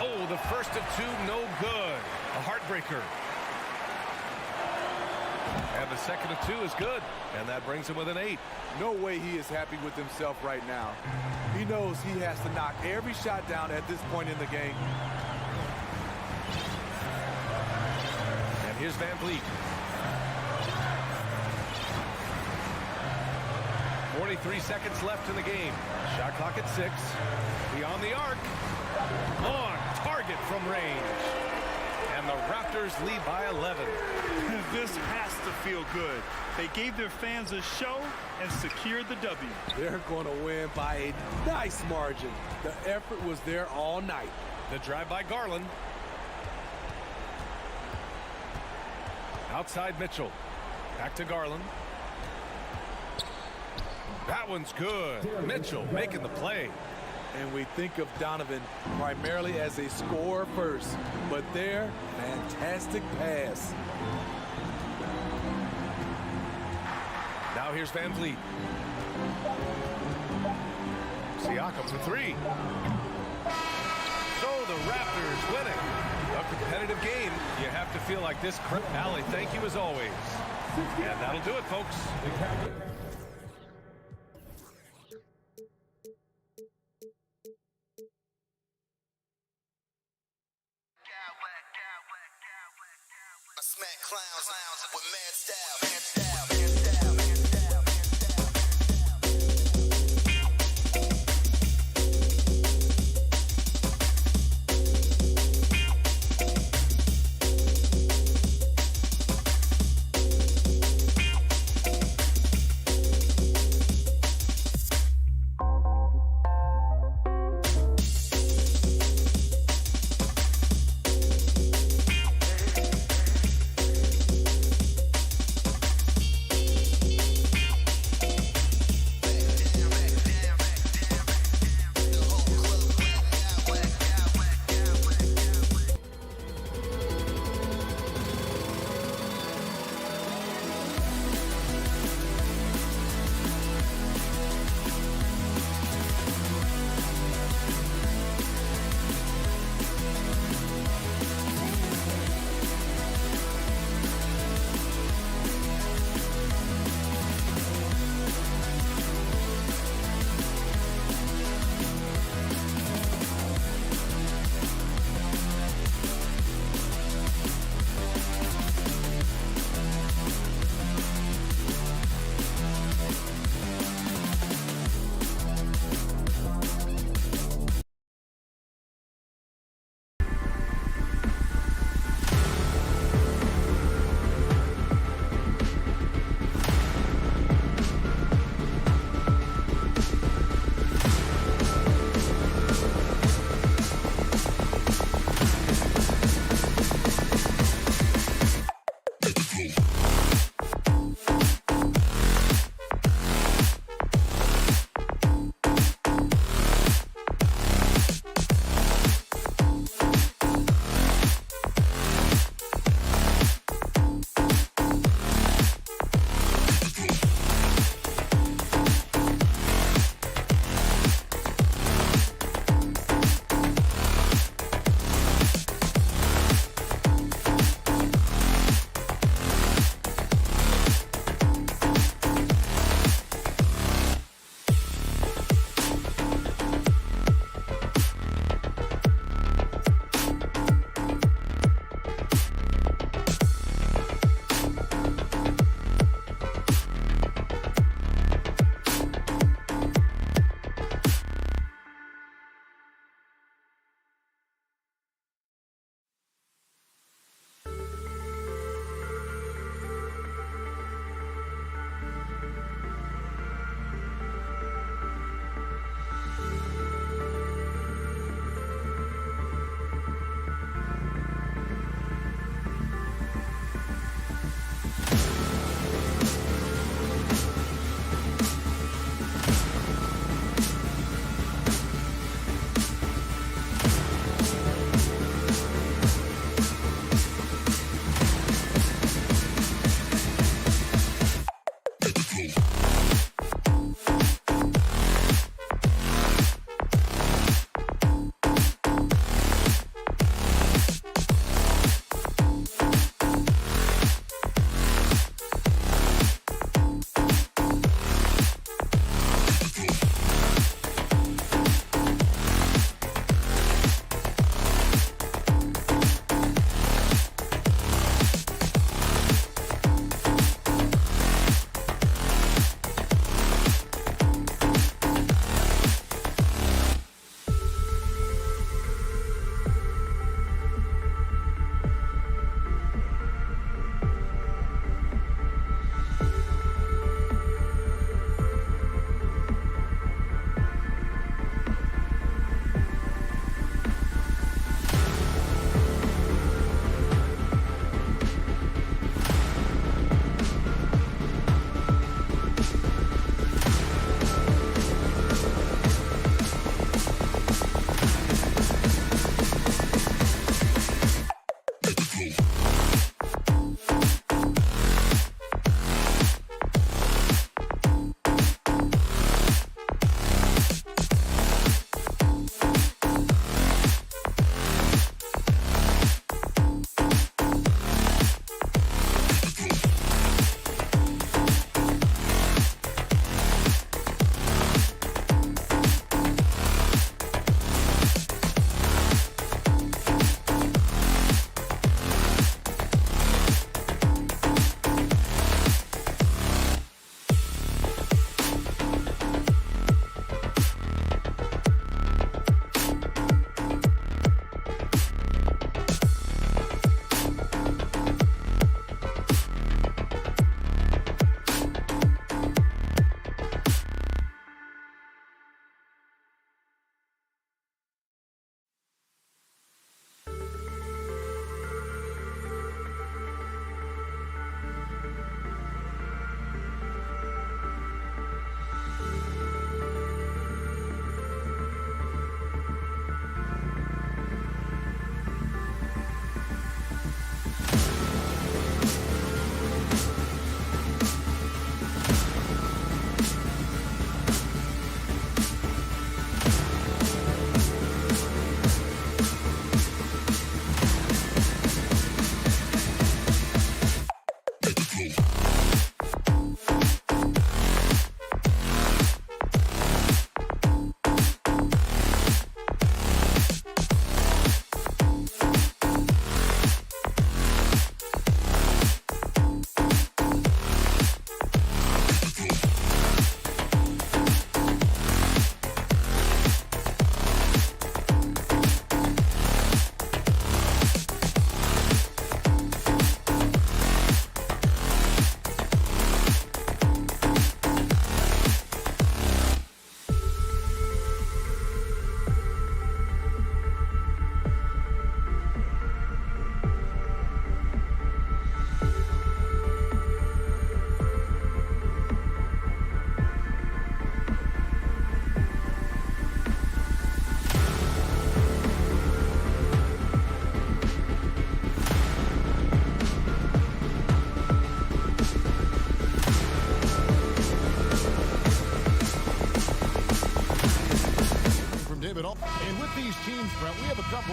Oh, the first of 2, no good. A heartbreaker. And the second of 2 is good. And that brings him with an 8. No way he is happy with himself right now. He knows he has to knock every shot down at this point in the game. And here's Van Vliet. 43 seconds left in the game. Shot clock at 6. Beyond the arc. On target from range. And the Raptors lead by 11. This has to feel good. They gave their fans a show and secured the W. They're going to win by a nice margin. The effort was there all night. The drive by Garland. Outside Mitchell. Back to Garland. That one's good. Mitchell making the play. And we think of Donovan primarily as a scorer first, but their fantastic pass. Now here's Van Vliet. Siakam for 3. So the Raptors winning. A competitive game. You have to feel like this. Allie, thank you as always. And that'll do it, folks. I smack clowns with mad style.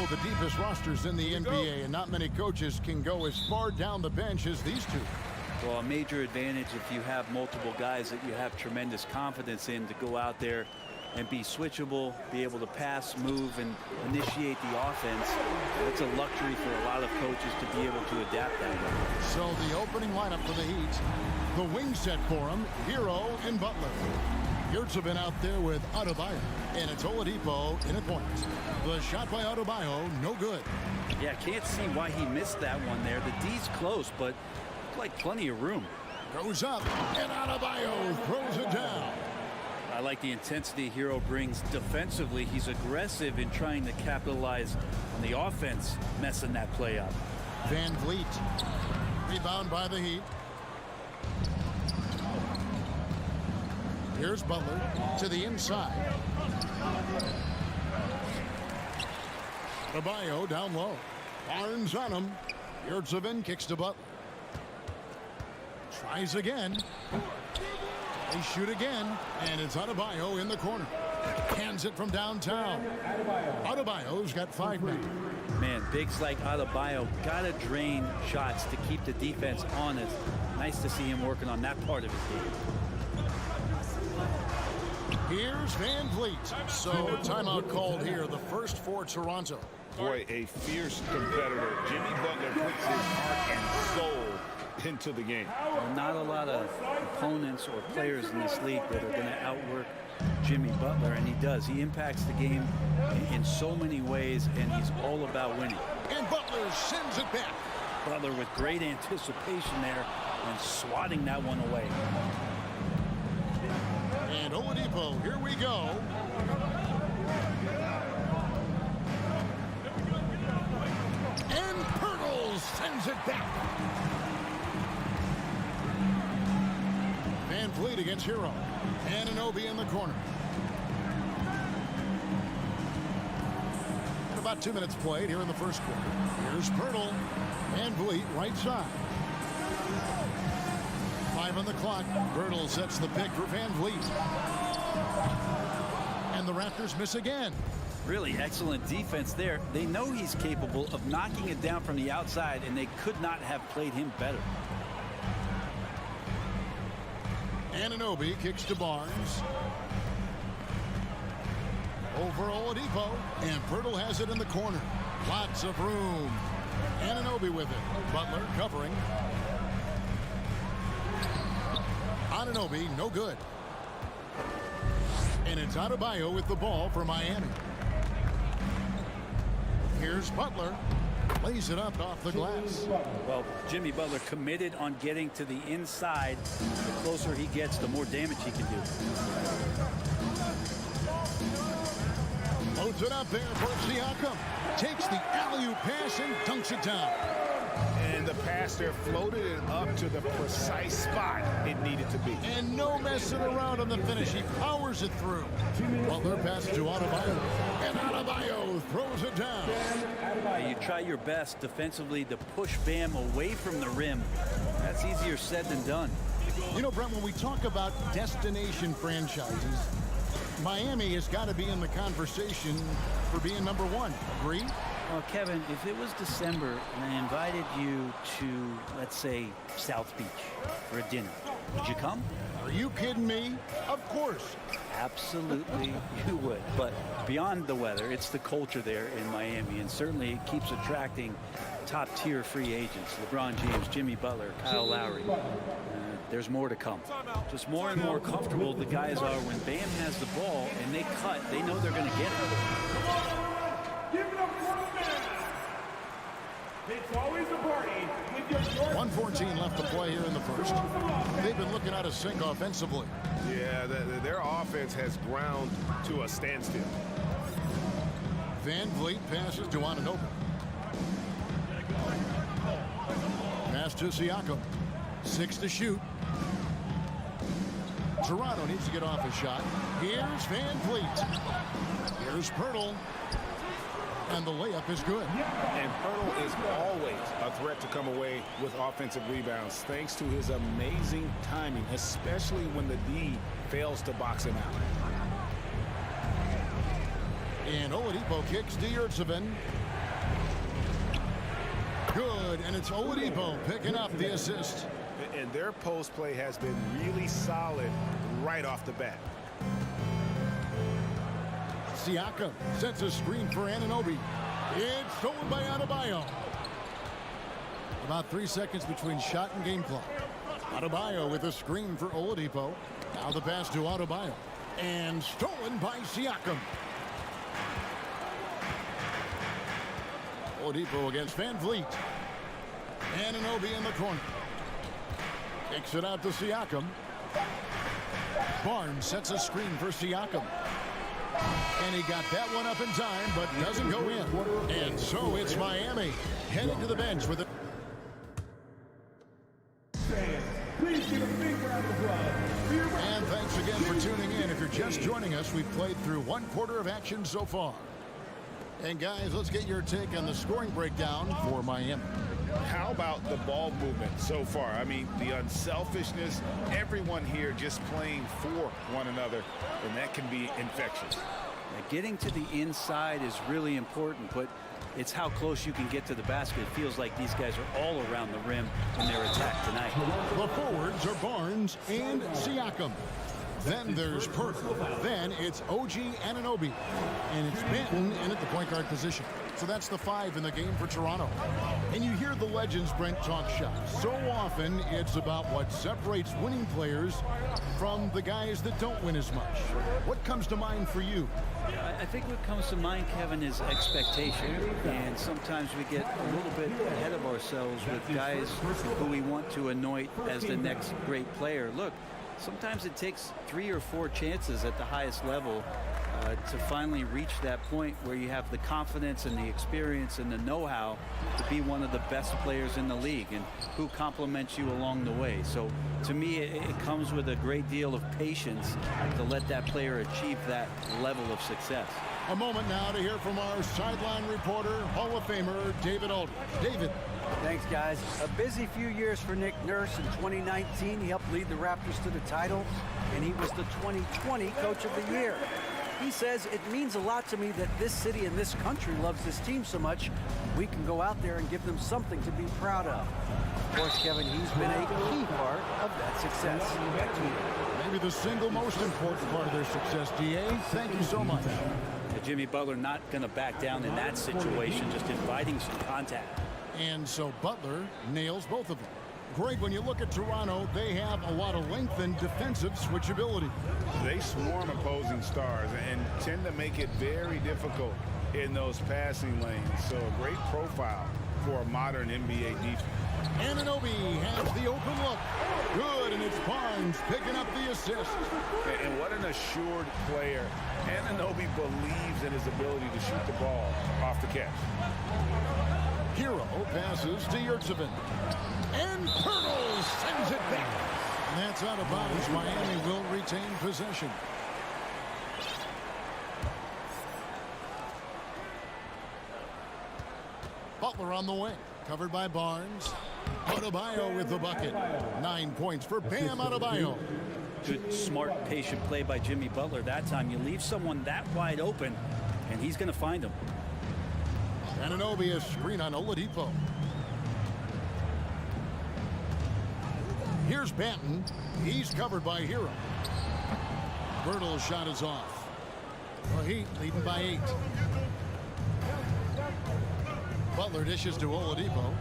the deepest rosters in the NBA, and not many coaches can go as far down the bench as these two. Well, a major advantage if you have multiple guys that you have tremendous confidence in to go out there and be switchable, be able to pass, move, and initiate the offense. It's a luxury for a lot of coaches to be able to adapt that way. So the opening lineup for the Heat, the wing set for him, Hero and Butler. Yurtsevin out there with Adebayo, and it's Oladipo in at point. The shot by Adebayo, no good. Yeah, can't see why he missed that one there. The D's close, but like plenty of room. Goes up, and Adebayo throws it down. I like the intensity Hero brings defensively. He's aggressive in trying to capitalize on the offense, messing that play up. Van Vliet, rebound by the Heat. Here's Butler to the inside. Adebayo down low. Barnes on him. Yurtsevin kicks to Butler. Tries again. They shoot again, and it's Adebayo in the corner. Hands it from downtown. Adebayo's got 5 now. Man, bigs like Adebayo gotta drain shots to keep the defense honest. Nice to see him working on that part of his game. Here's Van Vliet. So timeout called here, the first for Toronto. Boy, a fierce competitor. Jimmy Butler puts his heart and soul into the game. Well, not a lot of opponents or players in this league that are going to outwork Jimmy Butler, and he does. He impacts the game in so many ways, and he's all about winning. And Butler sends it back. Butler with great anticipation there and swatting that one away. And Oladipo, here we go. And Pirtle sends it back. Van Vliet against Hero. Anunoby in the corner. And about 2 minutes played here in the first quarter. Here's Pirtle. Van Vliet right side. 5 on the clock. Pirtle sets the pick for Van Vliet. And the Raptors miss again. Really excellent defense there. They know he's capable of knocking it down from the outside, and they could not have played him better. Anunoby kicks to Barnes. Over Oladipo. And Pirtle has it in the corner. Lots of room. Anunoby with it. Butler covering. Anunoby, no good. And it's Adebayo with the ball for Miami. Here's Butler. Lays it up off the glass. Well, Jimmy Butler committed on getting to the inside. The closer he gets, the more damage he can do. Loads it up there for Siakam. Takes the alley-oop pass and dunks it down. And the pass there floated it up to the precise spot it needed to be. And no messing around on the finish. He powers it through. Butler passes to Adebayo. And Adebayo throws it down. You try your best defensively to push Bam away from the rim. That's easier said than done. You know, Brent, when we talk about destination franchises, Miami has got to be in the conversation for being number one. Agree? Well, Kevin, if it was December and I invited you to, let's say, South Beach for a dinner, would you come? Are you kidding me? Of course. Absolutely, you would. But beyond the weather, it's the culture there in Miami, and certainly it keeps attracting top-tier free agents. LeBron James, Jimmy Butler, Kyle Lowry. There's more to come. Just more and more comfortable the guys are when Bam has the ball and they cut. They know they're going to get it. Give it up for the man. It's always a party with your 1:14 left to play here in the first. They've been looking out of sync offensively. Yeah, their offense has ground to a standstill. Van Vliet passes to Anunoby. Pass to Siakam. 6 to shoot. Toronto needs to get off a shot. Here's Van Vliet. Here's Pirtle. And the layup is good. And Pirtle is always a threat to come away with offensive rebounds thanks to his amazing timing, especially when the D fails to box him out. And Oladipo kicks to Yurtsevin. Good, and it's Oladipo picking up the assist. And their post play has been really solid right off the bat. Siakam sets a screen for Anunoby. It's stolen by Adebayo. About 3 seconds between shot and game clock. Adebayo with a screen for Oladipo. Now the pass to Adebayo. And stolen by Siakam. Oladipo against Van Vliet. Anunoby in the corner. Kicks it out to Siakam. Barnes sets a screen for Siakam. And he got that one up in time, but doesn't go in. And so it's Miami heading to the bench with it. Please give a big round of applause. And thanks again for tuning in. If you're just joining us, we've played through 1/4 of action so far. And guys, let's get your take on the scoring breakdown for Miami. How about the ball movement so far? I mean, the unselfishness, everyone here just playing for one another, and that can be infectious. Getting to the inside is really important, but it's how close you can get to the basket. It feels like these guys are all around the rim in their attack tonight. The forwards are Barnes and Siakam. Then there's Perk. Then it's OG Anunoby. And it's Benton in at the point guard position. So that's the 5 in the game for Toronto. And you hear the legends, Brent, talk shop. So often it's about what separates winning players from the guys that don't win as much. What comes to mind for you? I think what comes to mind, Kevin, is expectation. And sometimes we get a little bit ahead of ourselves with guys who we want to anoint as the next great player. Look, sometimes it takes 3 or 4 chances at the highest level to finally reach that point where you have the confidence and the experience and the know-how to be one of the best players in the league and who compliments you along the way. So to me, it comes with a great deal of patience to let that player achieve that level of success. A moment now to hear from our sideline reporter, Hall of Famer David Aldridge. David. Thanks, guys. A busy few years for Nick Nurse. In 2019, he helped lead the Raptors to the title, and he was the 2020 Coach of the Year. He says, it means a lot to me that this city and this country loves this team so much, we can go out there and give them something to be proud of. Of course, Kevin, he's been a key part of that success. Back to you. Maybe the single most important part of their success, DA. Thank you so much. Jimmy Butler not going to back down in that situation, just inviting some contact. And so Butler nails both of them. Greg, when you look at Toronto, they have a lot of length and defensive switchability. They swarm opposing stars and tend to make it very difficult in those passing lanes. So a great profile for a modern NBA defense. Anunoby has the open look. Good, and it's Barnes picking up the assist. And what an assured player. Anunoby believes in his ability to shoot the ball off the catch. Hero passes to Yurtsevin. And Pirtle sends it back. And that's out of bounds. Miami will retain possession. Butler on the wing. Covered by Barnes. Adebayo with the bucket. 9 points for Bam Adebayo. Good, smart, patient play by Jimmy Butler that time. You leave someone that wide open, and he's going to find him. Anunoby a screen on Oladipo. Here's Banton. He's covered by Hero. Birtle's shot is off. The Heat leading by 8. Butler dishes to Oladipo.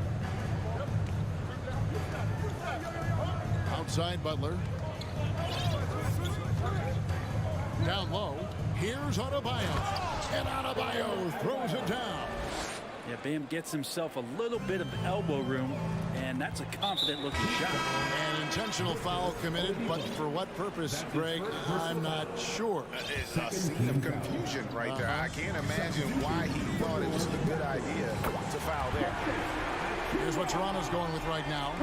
Outside Butler. Down low. Here's Adebayo. And Adebayo throws it down. Yeah, Bam gets himself a little bit of elbow room, and that's a confident-looking shot. An intentional foul committed, but for what purpose, Greg, I'm not sure. It's a scene of confusion right there. I can't imagine why he thought it was a good idea to foul there. Here's what Toronto's going with right now.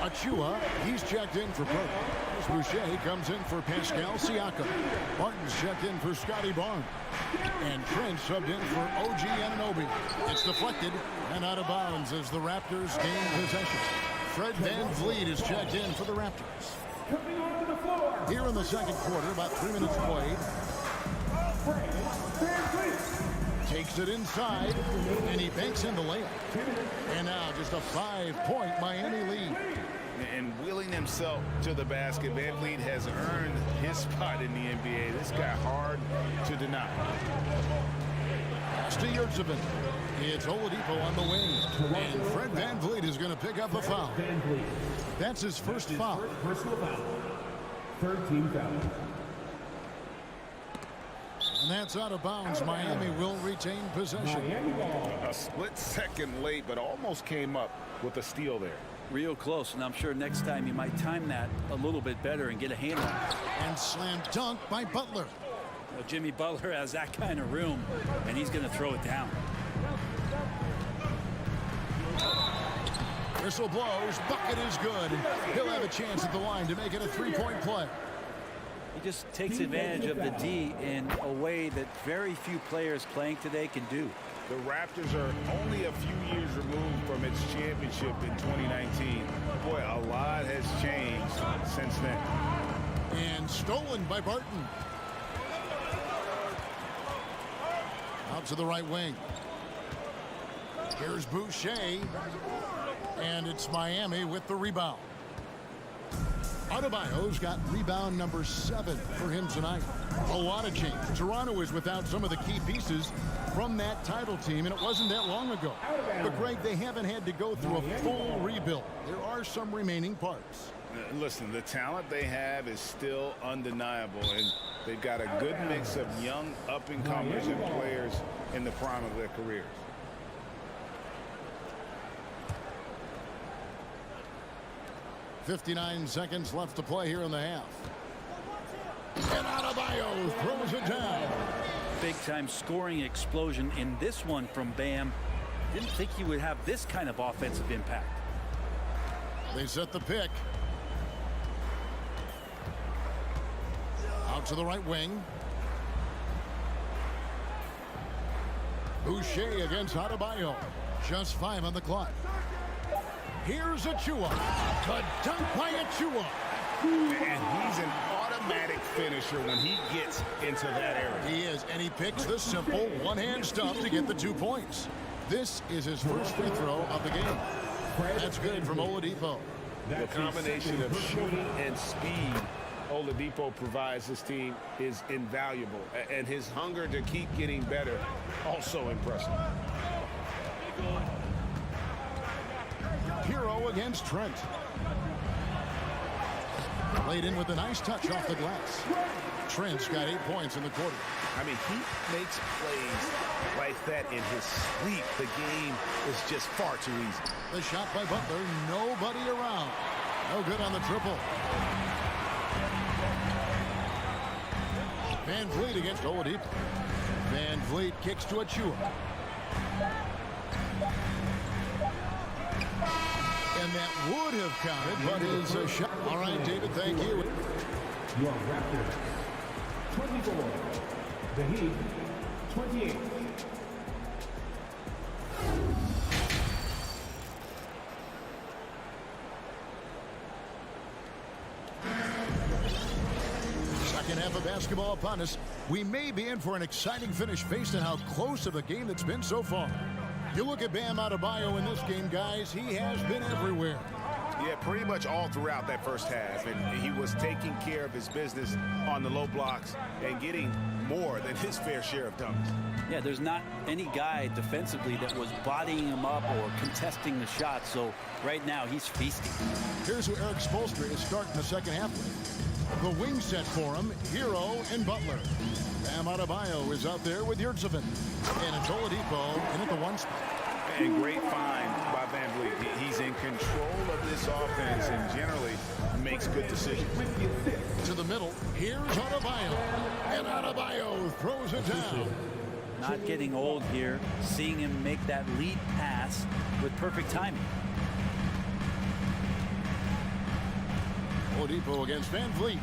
Achua, he's checked in for Perk. Boucher comes in for Pascal Siakam. Martin's checked in for Scotty Barnes. And Trent subbed in for OG Anunoby. It's deflected and out of bounds as the Raptors gain possession. Fred Van Vliet is checked in for the Raptors. Here in the second quarter, about 3 minutes played. Takes it inside, and he banks in the layup. And now just a 5-point Miami lead. And willing himself to the basket, VanVleet has earned his spot in the NBA. This guy hard to deny. To Yurtsevin. It's Oladipo on the wing. And Fred VanVleet is going to pick up a foul. That's his first foul. Personal foul. Third team foul. And that's out of bounds. Miami will retain possession. A split second late, but almost came up with a steal there. Real close, and I'm sure next time you might time that a little bit better and get a hand on it. And slam dunk by Butler. Well, Jimmy Butler has that kind of room, and he's going to throw it down. Whistle blows. Bucket is good. He'll have a chance at the line to make it a 3-point play. He just takes advantage of the D in a way that very few players playing today can do. The Raptors are only a few years removed from its championship in 2019. Boy, a lot has changed since then. And stolen by Barton. Out to the right wing. Here's Boucher. And it's Miami with the rebound. Adebayo's got rebound number 7 for him tonight. A lot of change. Toronto is without some of the key pieces from that title team, and it wasn't that long ago. But, Greg, they haven't had to go through a full rebuild. There are some remaining parts. Listen, the talent they have is still undeniable, and they've got a good mix of young up-and-comers and players in the prime of their careers. .59 seconds left to play here in the half. And Adebayo throws it down. Big-time scoring explosion in this one from Bam. Didn't think he would have this kind of offensive impact. They set the pick. Out to the right wing. Boucher against Adebayo. Just 5 on the clock. Here's Achua. The dunk by Achua. And he's an automatic finisher when he gets into that area. He is, and he picks the simple one-hand stuff to get the 2 points. This is his first free throw of the game. That's good from Oladipo. The combination of shooting and speed Oladipo provides this team is invaluable. And his hunger to keep getting better, also impressive. Hero against Trent. Laid in with a nice touch off the glass. Trent's got 8 points in the quarter. I mean, he makes plays like that in his sleep. The game is just far too easy. The shot by Butler, nobody around. No good on the triple. VanVleet against Oladipo. VanVleet kicks to Achua. And that would have counted, but is a shot. All right, David, thank you. Your Raptors, 24. The Heat, 28. Second half of basketball upon us. We may be in for an exciting finish based on how close of a game it's been so far. You look at Bam Adebayo in this game, guys, he has been everywhere. Yeah, pretty much all throughout that first half. And he was taking care of his business on the low blocks and getting more than his fair share of dunks. Yeah, there's not any guy defensively that was bodying him up or contesting the shot. So right now he's feasting. Here's who Eric Spoelstra is starting the second half with. The wing set for him, Hero and Butler. Bam Adebayo is out there with Yurtsevin. And it's Oladipo in at the 1 spot. And great find by VanVleet. He's in control of this offense and generally makes good decisions. To the middle, here's Adebayo. And Adebayo throws it down. Not getting old here, seeing him make that lead pass with perfect timing. Oladipo against VanVleet.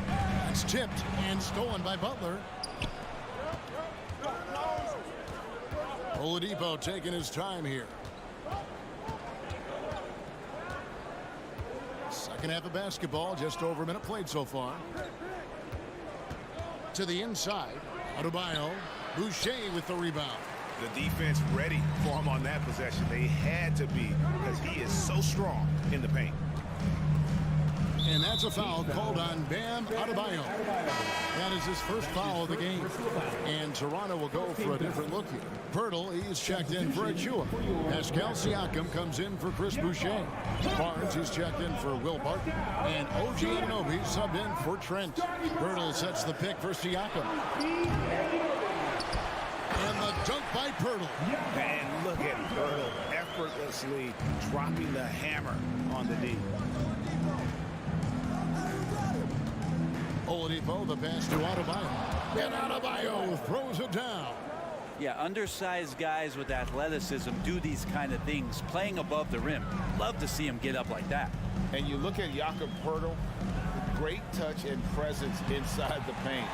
That's tipped and stolen by Butler. Oladipo taking his time here. Second half of basketball, just over a minute played so far. To the inside, Adebayo Boucher with the rebound. The defense ready for him on that possession. They had to be because he is so strong in the paint. And that's a foul called on Bam Adebayo. That is his first foul of the game. And Toronto will go for a different look here. Pirtle, he's checked in for Achua. Pascal Siakam comes in for Chris Boucher. Barnes, he's checked in for Will Barton. And OG Anunoby subbed in for Trent. Pirtle sets the pick for Siakam. And the dunk by Pirtle. And look at Pirtle effortlessly dropping the hammer on the D. Oladipo, the pass to Adebayo. And Adebayo throws it down. Yeah, undersized guys with athleticism do these kind of things, playing above the rim. Love to see him get up like that. And you look at Jakob Poeltl, great touch and presence inside the paint.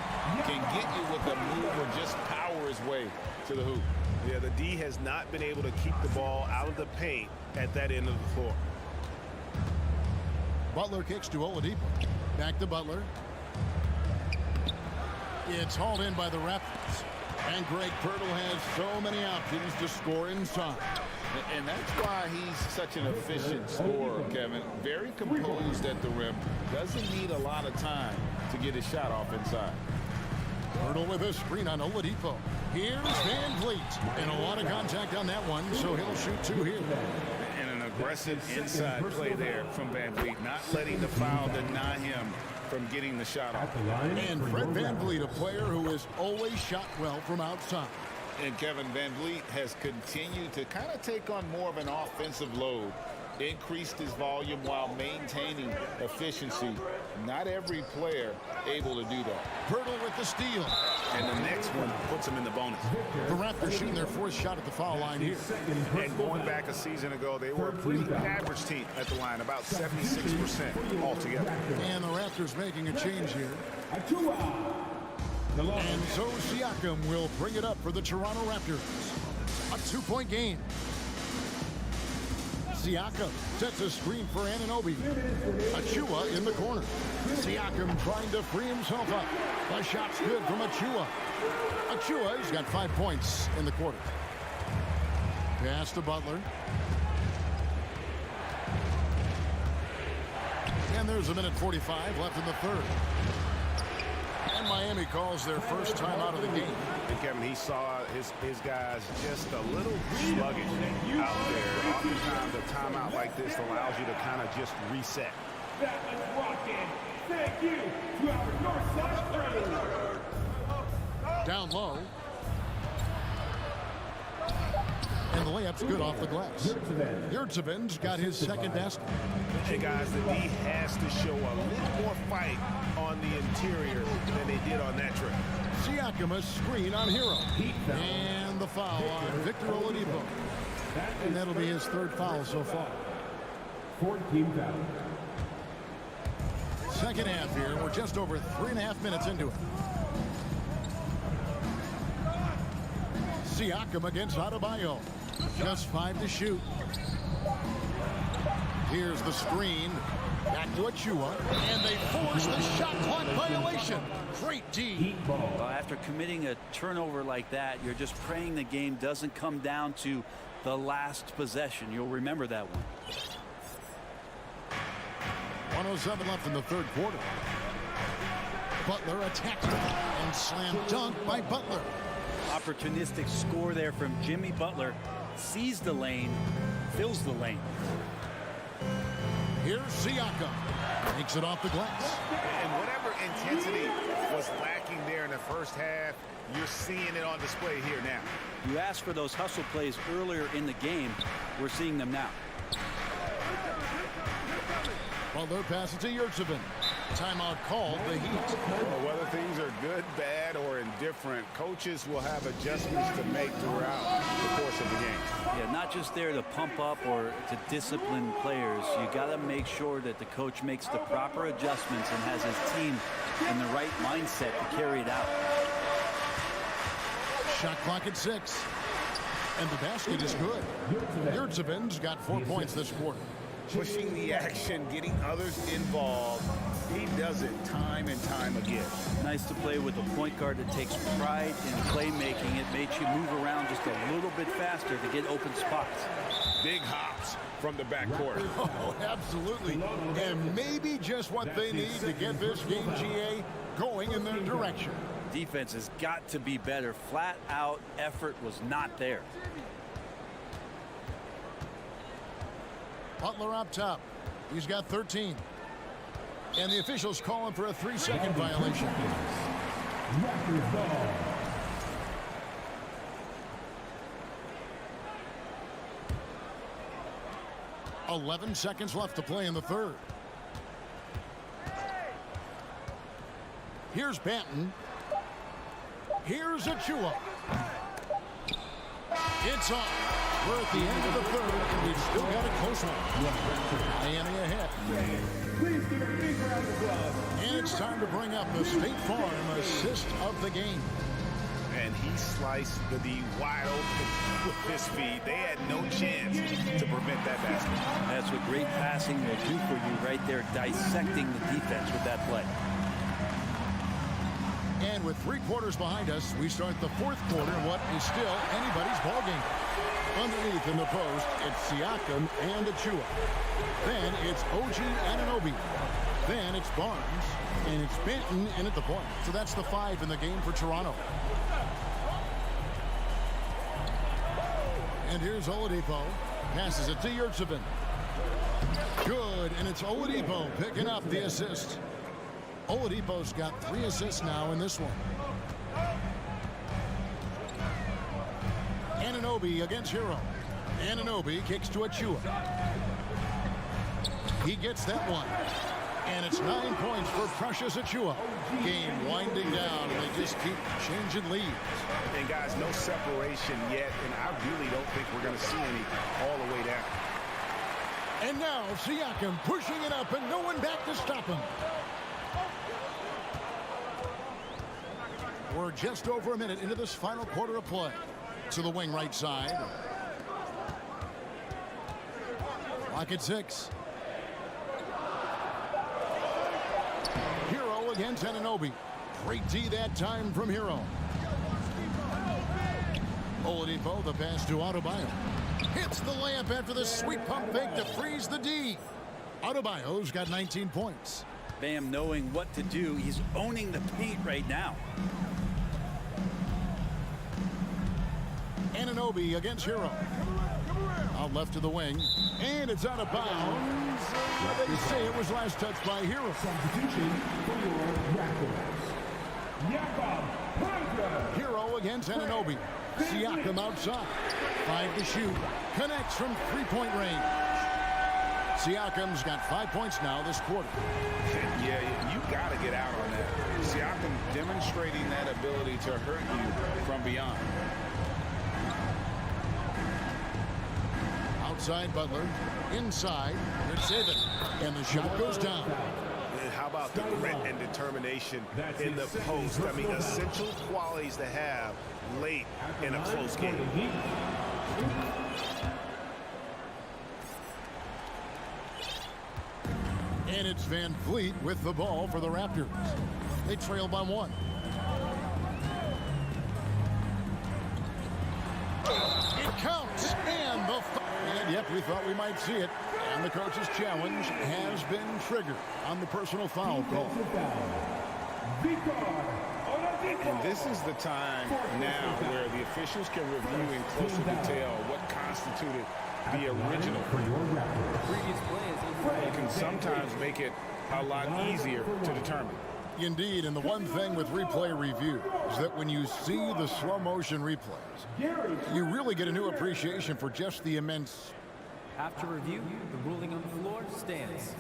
Can get you with a move or just power his way to the hoop. Yeah, the D has not been able to keep the ball out of the paint at that end of the floor. Butler kicks to Oladipo. Back to Butler. It's hauled in by the Raptors. And Greg Pirtle has so many options to score inside. And that's why he's such an efficient scorer, Kevin. Very composed at the rim. Doesn't need a lot of time to get his shot off inside. Pirtle with a screen on Oladipo. Here's Van Vliet. And a lot of contact on that one, so he'll shoot two here. And an aggressive inside play there from Van Vliet. Not letting the foul deny him from getting the shot off. And Fred Van Vliet, a player who has always shot well from outside. And Kevin Van Vliet has continued to kind of take on more of an offensive load. Increased his volume while maintaining efficiency. Not every player able to do that. Pirtle with the steal. And the next one puts him in the bonus. The Raptors shooting their fourth shot at the foul line here. And going back a season ago, they were a pretty average team at the line, about 76% altogether. And the Raptors making a change here. And so Siakam will bring it up for the Toronto Raptors. A 2-point game. Siakam sets a screen for Anunoby. Achua in the corner. Siakam trying to free himself up. The shot's good from Achua. Achua's got 5 points in the quarter. Pass to Butler. And there's a minute 45 left in the third. And Miami calls their first time out of the game. And Kevin, he saw his guys just a little sluggish out there. Oftentimes a timeout like this allows you to kind of just reset. That was rocking. Thank you to our Northside friends. Down low. And the layup's good off the glass. Yurtseven's got his second basket. Hey guys, the D has to show a little more fight on the interior than they did on that trip. Siakam a screen on Hero. And the foul on Victor Oladipo. And that'll be his third foul so far. 14 fouls. Second half here. We're just over 3.5 minutes into it. Siakam against Adebayo. Just 5 to shoot. Here's the screen. Back to Achua. And they force the shot clock violation. Great D. Well, after committing a turnover like that, you're just praying the game doesn't come down to the last possession. You'll remember that one. 1:07 left in the third quarter. Butler attacked and slam dunk by Butler. Opportunistic score there from Jimmy Butler. Sees the lane, fills the lane. Here's Siakam. Takes it off the glass. And whatever intensity was lacking there in the first half, you're seeing it on display here now. You asked for those hustle plays earlier in the game. We're seeing them now. Butler passes to Yurtseven. Timeout called, the Heat. Well, whether things are good, bad, or indifferent, coaches will have adjustments to make throughout the course of the game. Yeah, not just there to pump up or to discipline players. You got to make sure that the coach makes the proper adjustments and has his team in the right mindset to carry it out. Shot clock at 6. And the basket is good. Yurtseven's got 4 points this quarter. Pushing the action, getting others involved, He does it time and time again. Nice to play with a point guard that takes pride in playmaking. It makes you move around just a little bit faster to get open spots. Big hops from the backcourt. Oh, absolutely. And maybe just what they need to get this game, GA, going in their direction. Defense has got to be better. Flat out effort was not there. Butler up top. He's got 13. And the officials call him for a 3-second violation. Raptors ball. "11 seconds left to play in the third. Here's Banton. Here's Achua. It's on. We're at the end of the third, and we've still got a close one. Miami ahead. Please give a big round of applause. And it's time to bring up the State Farm assist of the game. And he sliced the D wide open with his feet. They had no chance to prevent that basket. That's what great passing will do for you right there, dissecting the defense with that play. And with 3 quarters behind us, we start the fourth quarter in what is still anybody's ball game. Underneath in the post, it's Siakam and Achua. Then it's OG Anunoby. Then it's Barnes. And it's Banton in at the point. So that's the 5 in the game for Toronto. And here's Oladipo. Passes it to Yurtsevin. Good, and it's Oladipo picking up the assist. Oladipo's got 3 assists now in this one. Anunoby against Hero. Anunoby kicks to Achua. He gets that one. And it's 9 points for Precious Achua. Game winding down, and they just keep changing leads. And guys, no separation yet, and I really don't think we're going to see any all the way down. And now Siakam pushing it up, and no one back to stop him. We're just over a minute into this final quarter of play. To the wing right side. Clock at 6. Hero against Anunoby. Great D that time from Hero. Oladipo, the pass to Adebayo. Hits the layup after the sweep pump fake to freeze the D. Adebayo's got 19 points. Bam knowing what to do. He's owning the paint right now. Anunoby against Hero. Out left to the wing. And it's out of bounds. They say it was last touched by Hero. Substitution for your Raptors. Jakob. Hero against Anunoby. Siakam outside. 5 to shoot. Connects from 3-point range. Siakam's got 5 points now this quarter. Yeah, you got to get out on that. Siakam demonstrating that ability to hurt you from beyond. Outside Butler. Inside. Yurtsevin. And the shot goes down. And how about the grit and determination in the post? I mean, essential qualities to have late in a close game. And it's Van Vliet with the ball for the Raptors. They trail by 1. It counts. And yep, we thought we might see it. And the coach's challenge has been triggered on the personal foul call. And this is the time now where the officials can review in closer detail what constituted the original. It can sometimes make it a lot easier to determine. Indeed, and the one thing with replay review is that when you see the slow motion replays, you really get a new appreciation for just the immense. After review, the ruling on the floor stands.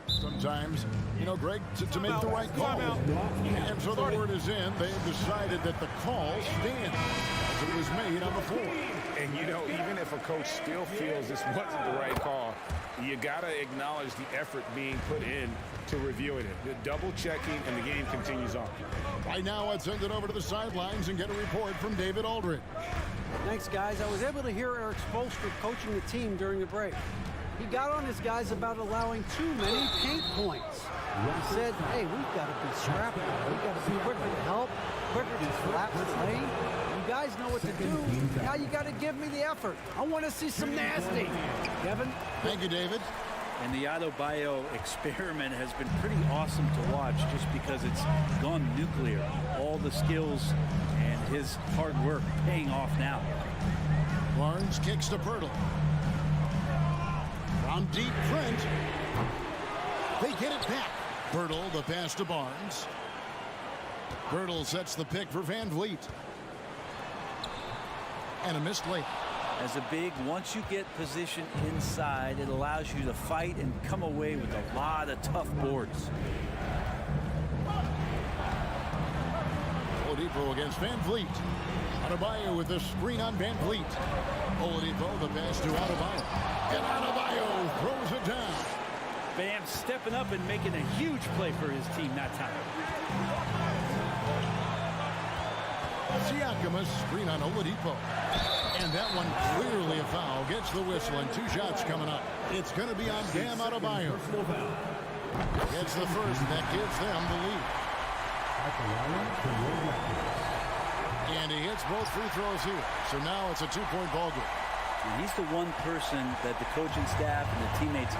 Sometimes, you know, Greg, to make the right call. And so the word is in. They've decided that the call stands as it was made on the floor. And, you know, even if a coach still feels this wasn't the right call, you got to acknowledge the effort being put in to reviewing it. The double checking, and the game continues on. Right now, let's send it over to the sidelines and get a report from David Aldridge. Thanks, guys. I was able to hear Eric Spoelstra coaching the team during the break. He got on his guys about allowing too many paint points. He said, hey, we've got to be scrappy. We've got to be quicker to help, quicker to collapse the lane. You guys know what to do. Now you got to give me the effort. I want to see some nasty. Kevin? Thank you, David. And the Adebayo experiment has been pretty awesome to watch just because it's gone nuclear. All the skills and his hard work paying off now. Barnes kicks to Pirtle. From deep, Trent. They get it back. Pirtle, the pass to Barnes. Pirtle sets the pick for Van Vliet. And a missed late. As a big, once you get position inside, it allows you to fight and come away with a lot of tough boards. Oladipo against Van Vliet. Adebayo with the screen on Van Vliet. Oladipo, the pass to Adebayo. And Adebayo throws it down. Bam stepping up and making a huge play for his team that time. Siakam, a screen on Oladipo. And that one clearly a foul. Gets the whistle and 2 shots coming up. It's going to be on Bam Adebayo. Gets the first, and that gives them the lead. And he hits both free throws here. So now it's a 2-point ball game. And he's the one person that the coaching staff and the teammates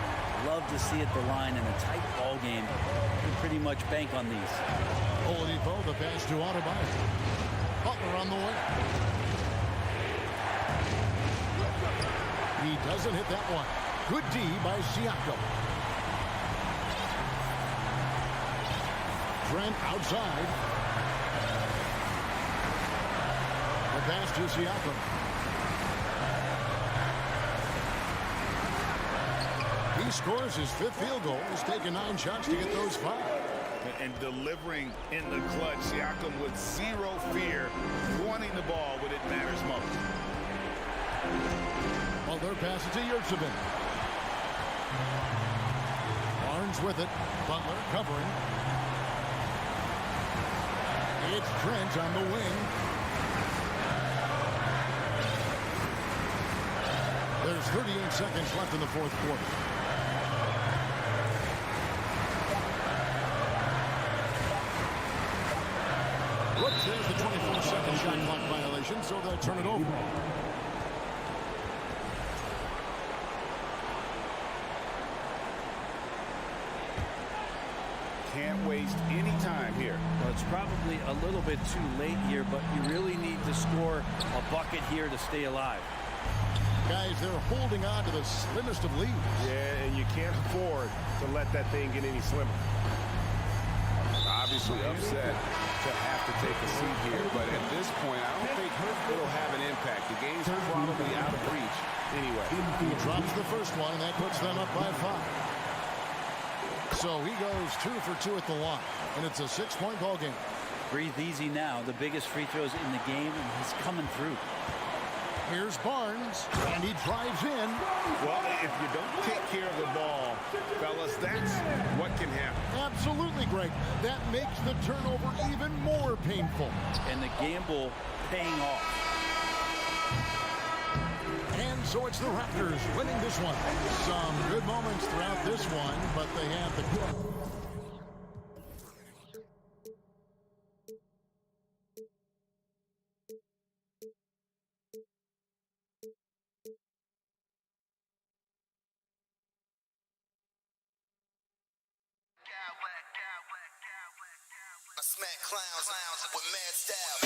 love to see at the line in a tight ball game. You can pretty much bank on these. Oladipo, the pass to Adebayo. Butler on the way. He doesn't hit that one. Good D by Siakam. Trent outside. The pass to Siakam. He scores his 5th field goal. He's taken 9 shots to get those 5. And delivering in the clutch. Siakam with zero fear, wanting the ball when it matters most. Butler passes to Iamsolid. Barnes with it. Butler covering. It's Trent on the wing. There's 38 seconds left in the 4th quarter. Whoops, there's the 24-second shot clock violation, so they'll turn it over. Can't waste any time here. Well, it's probably a little bit too late here, but you really need to score a bucket here to stay alive. Guys, they're holding on to the slimmest of leads. Yeah, and you can't afford to let that thing get any slimmer. Obviously upset to have to take a seat here, but at this point, I don't think it'll have an impact. The game's probably out of reach anyway. He drops the first one, and that puts them up by 5. So he goes 2 for 2 at the line, and it's a 6-point ball game. Breathe easy now. The biggest free throws in the game, and he's coming through. Here's Barnes, and he drives in. Well, if you don't take care of the ball, fellas, that's what can happen. Absolutely, Greg. That makes the turnover even more painful. And the gamble paying off. And so it's the Raptors winning this one. Some good moments throughout this one, but they have the... I smack clowns with mad style.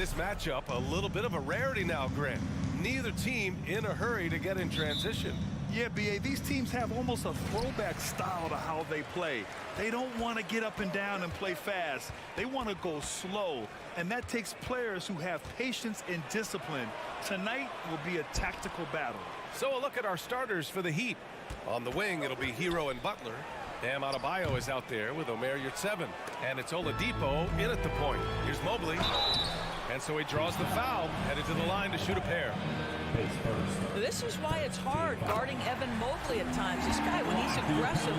this matchup a little bit of a rarity now, Grant. Neither team in a hurry to get in transition. Yeah, B.A., these teams have almost a throwback style to how they play. They don't want to get up and down and play fast. They want to go slow, and that takes players who have patience and discipline. Tonight will be a tactical battle. So a look at our starters for the Heat. On the wing, it'll be Hero and Butler. Bam Adebayo is out there with Omer Yurtseven. And it's Oladipo in at the point. Here's Mobley. And so he draws the foul, headed to the line to shoot a pair. This is why it's hard guarding Evan Mobley at times. This guy, when he's aggressive,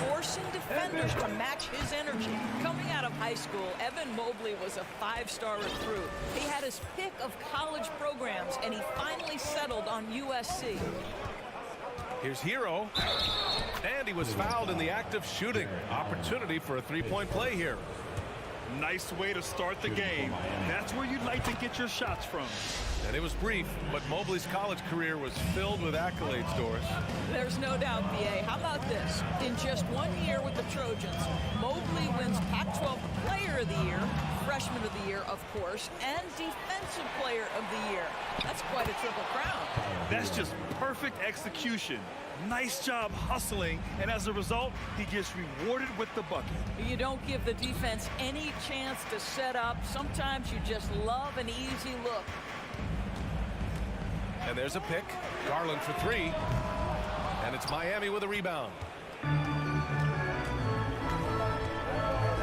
forcing defenders to match his energy. Coming out of high school, Evan Mobley was a five-star recruit. He had his pick of college programs, and he finally settled on USC. Here's Hero. And he was fouled in the act of shooting. Opportunity for a three-point play here. Nice way to start the game. That's where you'd like to get your shots from. And it was brief, but Mobley's college career was filled with accolades, Doris. There's no doubt, B.A. How about this? In just 1 year with the Trojans, Mobley wins Pac-12 Player of the Year, Freshman of the Year, of course, and Defensive Player of the Year. That's quite a triple crown. That's just perfect execution. Nice job hustling, and as a result, he gets rewarded with the bucket. You don't give the defense any chance to set up. Sometimes you just love an easy look. And there's a pick. Garland for three. And it's Miami with a rebound.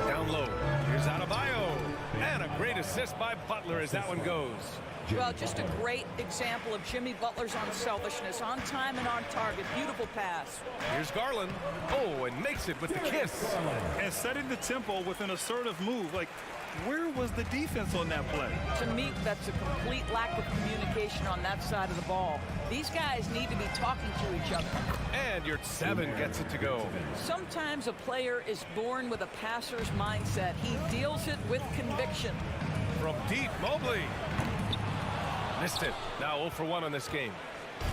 Down low. Here's Adebayo. And a great assist by Butler as that one goes. Well, just a great example of Jimmy Butler's unselfishness. On time and on target. Beautiful pass. Here's Garland. Oh, and makes it with the kiss. And setting the tempo with an assertive move. Like, where was the defense on that play? To me, that's a complete lack of communication on that side of the ball. These guys need to be talking to each other. And Yurtseven gets it to go. Sometimes a player is born with a passer's mindset. He deals it with conviction. From deep, Mobley. Missed it. Now 0 for 1 on this game.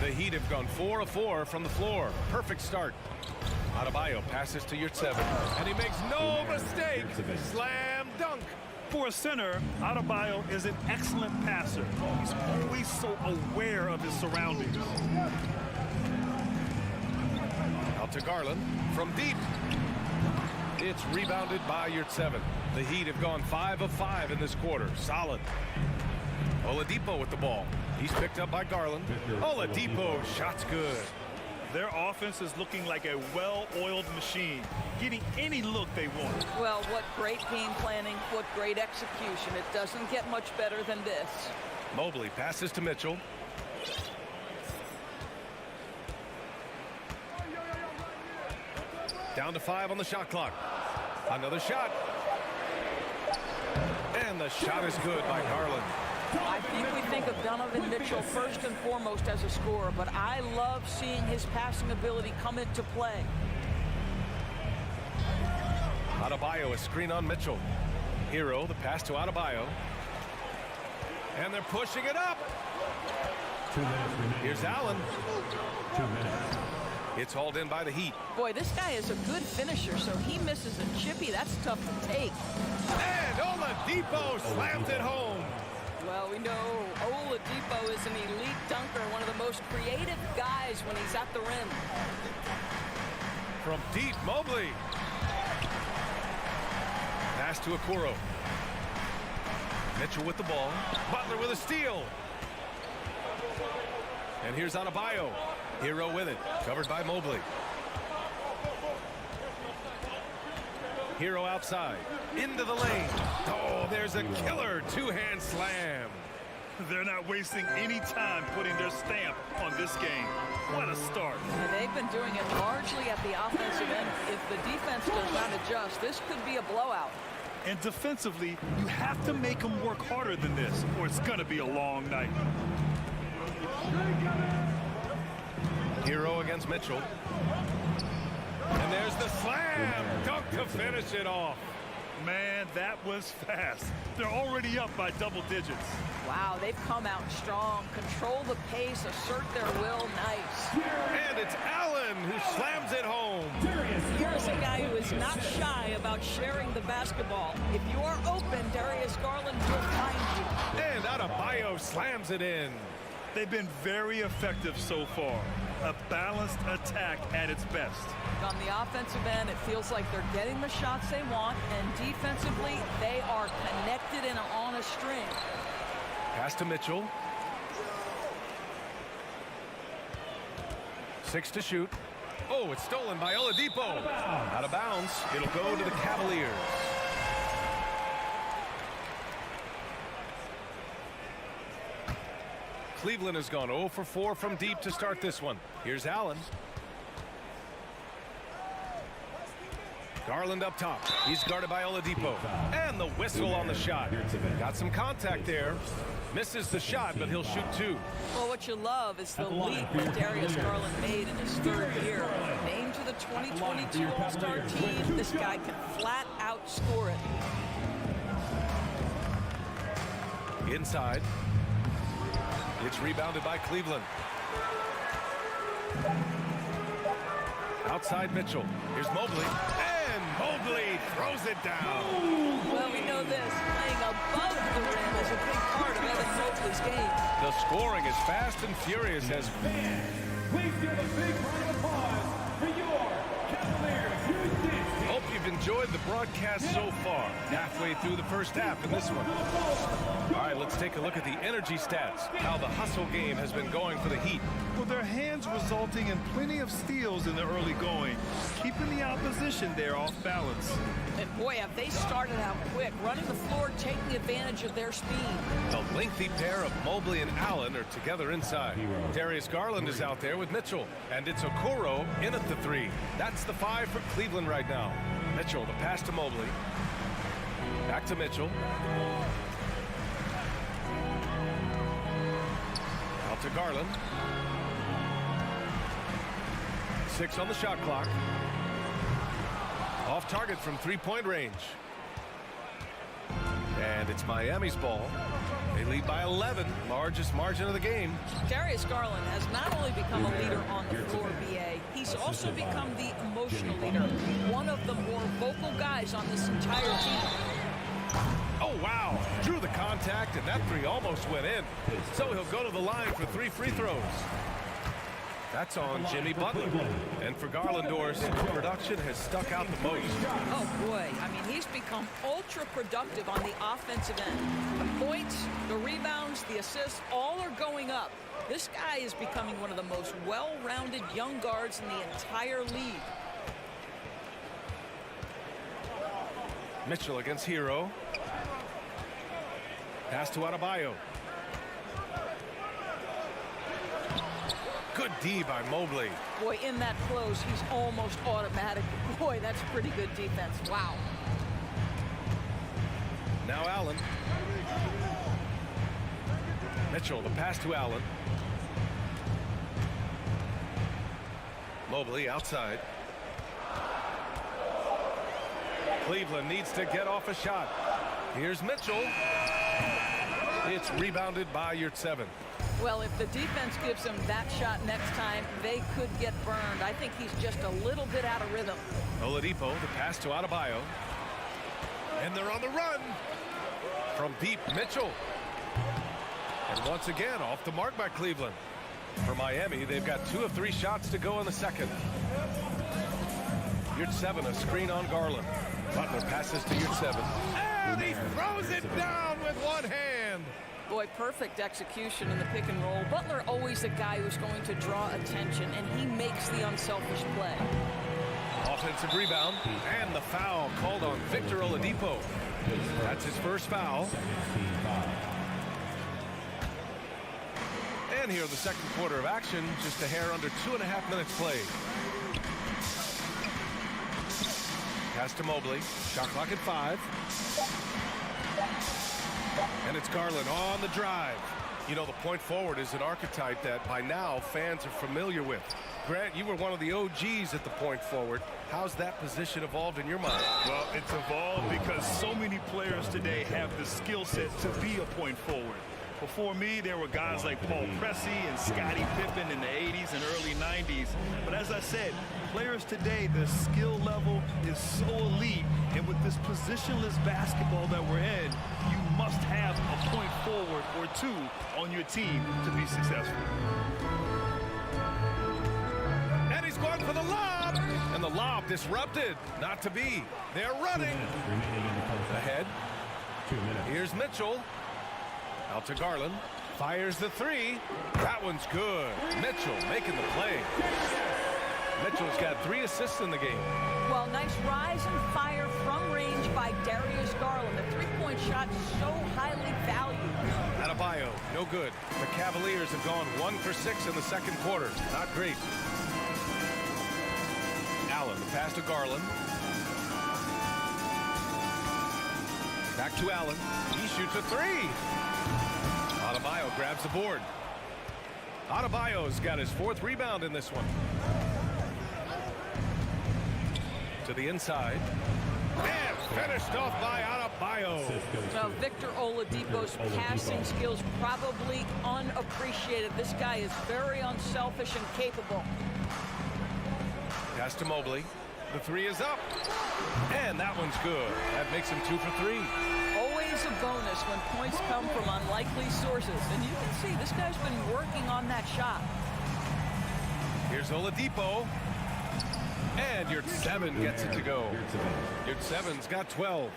The Heat have gone 4 of 4 from the floor. Perfect start. Adebayo passes to Yurtseven. And he makes no mistake. Slam dunk. For a center, Adebayo is an excellent passer. He's always so aware of his surroundings. Out to Garland from deep. It's rebounded by Yurtseven. The Heat have gone 5 of 5 in this quarter. Solid. Oladipo with the ball. He's picked up by Garland. Oladipo, shot's good. Their offense is looking like a well-oiled machine, getting any look they want. Well, what great game planning, what great execution. It doesn't get much better than this. Mobley passes to Mitchell. Down to 5 on the shot clock. Another shot. And the shot is good by Garland. I think we think of Donovan Mitchell first and foremost as a scorer, but I love seeing his passing ability come into play. Adebayo, a screen on Mitchell. Hero, the pass to Adebayo. And they're pushing it up. 2 minutes remaining. Here's Allen. 2 minutes. It's hauled in by the Heat. Boy, this guy is a good finisher, so he misses a chippy. That's tough to take. And Oladipo slams it home. Well, we know Oladipo is an elite dunker, one of the most creative guys when he's at the rim. From deep, Mobley. Pass to Okoro. Mitchell with the ball. Butler with a steal. And here's Adebayo. Hero with it. Covered by Mobley. Hero outside. Into the lane. Oh, there's a killer two-hand slam. They're not wasting any time putting their stamp on this game. What a start. And they've been doing it largely at the offensive end. If the defense does not adjust, this could be a blowout. And defensively, you have to make them work harder than this, or it's going to be a long night. Hero against Mitchell. And there's the slam dunk to finish it off. Man, that was fast. They're already up by double digits. Wow, they've come out strong, control the pace, assert their will. Nice. And it's Allen who slams it home. Here's a guy who is not shy about sharing the basketball. If you are open, Darius Garland will find you. And Adebayo slams it in. They've been very effective so far. A balanced attack at its best. On the offensive end, it feels like they're getting the shots they want, and defensively, they are connected and on a string. Pass to Mitchell. 6 to shoot. Oh, it's stolen by Oladipo. Out of bounds. It'll go to the Cavaliers. Cleveland has gone 0 for 4 from deep to start this one. Here's Allen. Garland up top. He's guarded by Oladipo. And the whistle on the shot. Got some contact there. Misses the shot, but he'll shoot 2. Well, what you love is the leap that Darius Garland made in his 3rd year. Named to the 2022 All-Star team, this guy can flat out score it. Inside. It's rebounded by Cleveland. Outside Mitchell. Here's Mobley. And Mobley throws it down. Well, we know this. Playing above the rim is a big part of Evan Mobley's game. The scoring is fast and furious as Please give a big round of applause for your Cavaliers. Hope you've enjoyed the broadcast so far. Halfway through the first half in this one. All right, let's take a look at the energy stats. How the hustle game has been going for the Heat. Well, their hands resulting in plenty of steals in the early going, keeping the opposition there off balance. And boy, have they started out quick, running the floor, taking advantage of their speed. The lengthy pair of Mobley and Allen are together inside. Darius Garland is out there with Mitchell, and it's Okoro in at the 3. That's the 5 for Cleveland right now. Mitchell, the pass to Mobley. Back to Mitchell. Out to Garland. 6 on the shot clock. Off target from 3-point range. And it's Miami's ball. They lead by 11, largest margin of the game. Darius Garland has not only become a leader on the floor, BA, he's also become the emotional leader. One of the more vocal guys on this entire team. Oh, wow. Drew the contact, and that 3 almost went in. So he'll go to the line for 3 free throws. That's on Jimmy Butler. And for Garlandors, production has stuck out the most. Oh, boy. I mean, he's become ultra productive on the offensive end. The points, the rebounds, the assists, all are going up. This guy is becoming one of the most well-rounded young guards in the entire league. Mitchell against Hero. Pass to Adebayo. Good D by Mobley. Boy, in that close, he's almost automatic. Boy, that's pretty good defense. Wow. Now Allen. Mitchell, the pass to Allen. Mobley outside. Cleveland needs to get off a shot. Here's Mitchell. It's rebounded by Yurtseven. Well, if the defense gives him that shot next time, they could get burned. I think he's just a little bit out of rhythm. Oladipo, the pass to Adebayo. And they're on the run. From deep, Mitchell. And once again, off the mark by Cleveland. For Miami, they've got 2 of 3 shots to go in the second. Yurtseven, a screen on Garland. Butler passes to Yurtseven. And he throws it down with one hand. Boy, perfect execution in the pick and roll. Butler always a guy who's going to draw attention, and he makes the unselfish play. Offensive rebound, and the foul called on Victor Oladipo. That's his first foul. And here in the second quarter of action, just a hair under 2.5 minutes played. Pass to Mobley. Shot clock at 5. And it's Garland on the drive. You know, the point forward is an archetype that by now fans are familiar with. Grant, you were one of the OGs at the point forward. How's that position evolved in your mind? Well, it's evolved because so many players today have the skill set to be a point forward. Before me, there were guys like Paul Pressey and Scottie Pippen in the 80s and early 90s. But as I said, players today, the skill level is so elite. And with this positionless basketball that we're in, you must have a point forward or two on your team to be successful. And he's going for the lob. And the lob disrupted. Not to be. They're running. Ahead. Here's Mitchell. Out to Garland. Fires the three. That one's good. Mitchell making the play. Mitchell's got 3 assists in the game. Well, nice rise and fire from range by Darius Garland. The three-point shot so highly valued. Adebayo, no good. The Cavaliers have gone 1 for 6 in the second quarter. Not great. Allen, the pass to Garland. Back to Allen. He shoots a 3. Adebayo grabs the board. Adebayo's got his 4th rebound in this one. To the inside. And finished off by Adebayo. Now, Victor Oladipo's passing skills probably unappreciated. This guy is very unselfish and capable. Pass to Mobley. The 3 is up. And that one's good. That makes him 2 for 3. Always a bonus when points come from unlikely sources. And you can see this guy's been working on that shot. Here's Oladipo. And Yurt-Seven gets it to go. Yurt-Seven's got 12.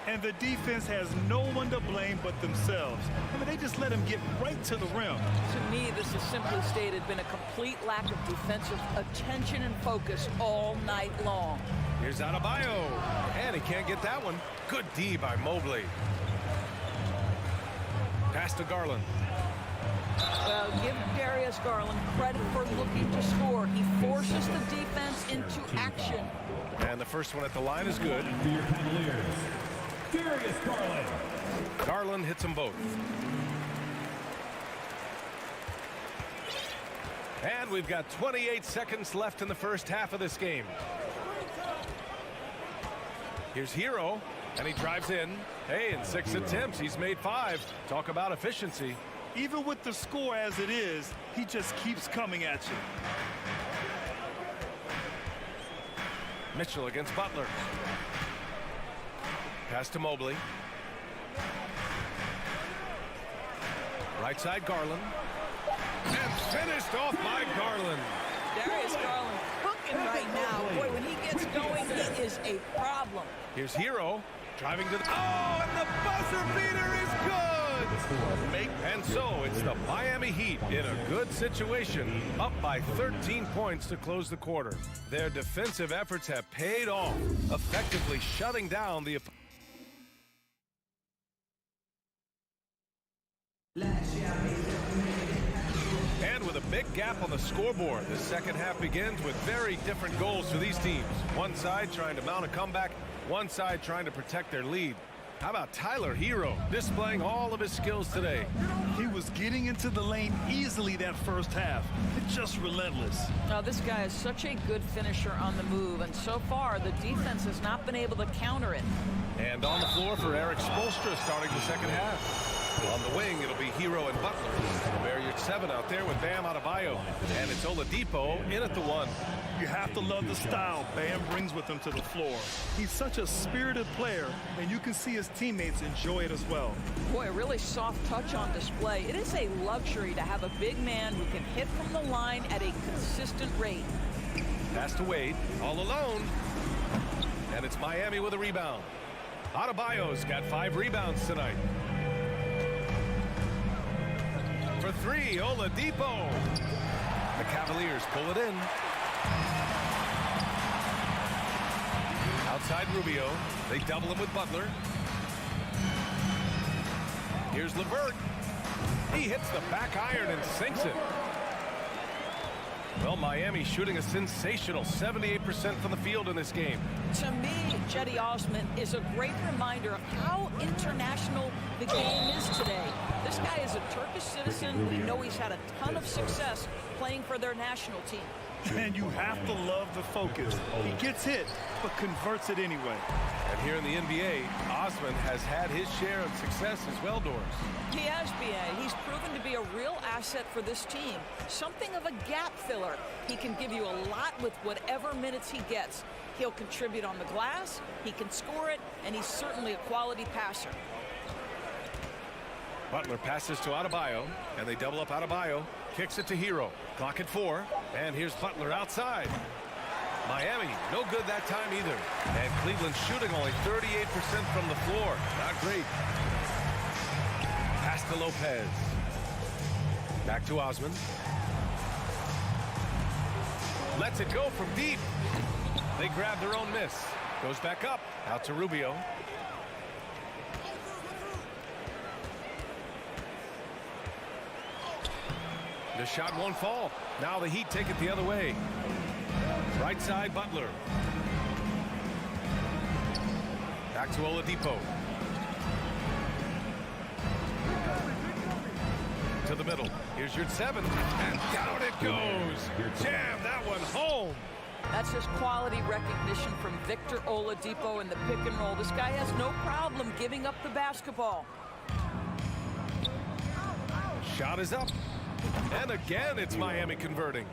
And the defense has no one to blame but themselves. I mean, they just let him get right to the rim. To me, this has simply stated been a complete lack of defensive attention and focus all night long. Here's Adebayo. And he can't get that one. Good D by Mobley. Pass to Garland. Well, give Darius Garland credit for looking to score. He forces the defense into action. And the first one at the line is good. For your Cavaliers, Darius Garland. Garland hits them both. And we've got 28 seconds left in the first half of this game. Here's Hero, and he drives in. Hey, in 6 attempts, he's made 5. Talk about efficiency. Even with the score as it is, he just keeps coming at you. Mitchell against Butler. Pass to Mobley. Right side, Garland. And finished off by Garland. Darius Garland cooking right now. Boy, when he gets going, he is a problem. Here's Hero driving to the... Oh, and the buzzer beater is good! And so it's the Miami Heat in a good situation, up by 13 points to close the quarter. Their defensive efforts have paid off, effectively shutting down the... And with a big gap on the scoreboard, the second half begins with very different goals for these teams. One side trying to mount a comeback, one side trying to protect their lead. How about Tyler Hero displaying all of his skills today? He was getting into the lane easily that first half. It's just relentless. Now, this guy is such a good finisher on the move, and so far the defense has not been able to counter it. And on the floor for Eric Spoelstra starting the second half. On the wing, it'll be Hero and Butler. Yurt-Seven out there with Bam Adebayo. And it's Oladipo in at the 1. You have to love the style Bam brings with him to the floor. He's such a spirited player, and you can see his teammates enjoy it as well. Boy, a really soft touch on display. It is a luxury to have a big man who can hit from the line at a consistent rate. Pass to Wade, all alone. And it's Miami with a rebound. Adebayo's got 5 rebounds tonight. For 3, Oladipo. The Cavaliers pull it in. Outside Rubio. They double him with Butler. Here's LeVert. He hits the back iron and sinks it. Well, Miami shooting a sensational 78% from the field in this game. To me, Cedi Osman is a great reminder of how international the game is today. This guy is a Turkish citizen. We know he's had a ton of success playing for their national team. And you have to love the focus. He gets hit, but converts it anyway. And here in the NBA, Osman has had his share of success as well, Doris. He has, B.A. He's proven to be a real asset for this team. Something of a gap filler. He can give you a lot with whatever minutes he gets. He'll contribute on the glass, he can score it, and he's certainly a quality passer. Butler passes to Adebayo, and they double up Adebayo. Kicks it to Hero. Clock at 4. And here's Butler outside. Miami, no good that time either. And Cleveland shooting only 38% from the floor. Not great. Pass to Lopez. Back to Osman. Lets it go from deep. They grab their own miss. Goes back up. Out to Rubio. The shot won't fall. Now the Heat take it the other way. Right side, Butler. Back to Oladipo. To the middle. Here's your 7. And down it goes. Jam that one home. That's just quality recognition from Victor Oladipo in the pick and roll. This guy has no problem giving up the basketball. Shot is up. And again, it's Miami converting.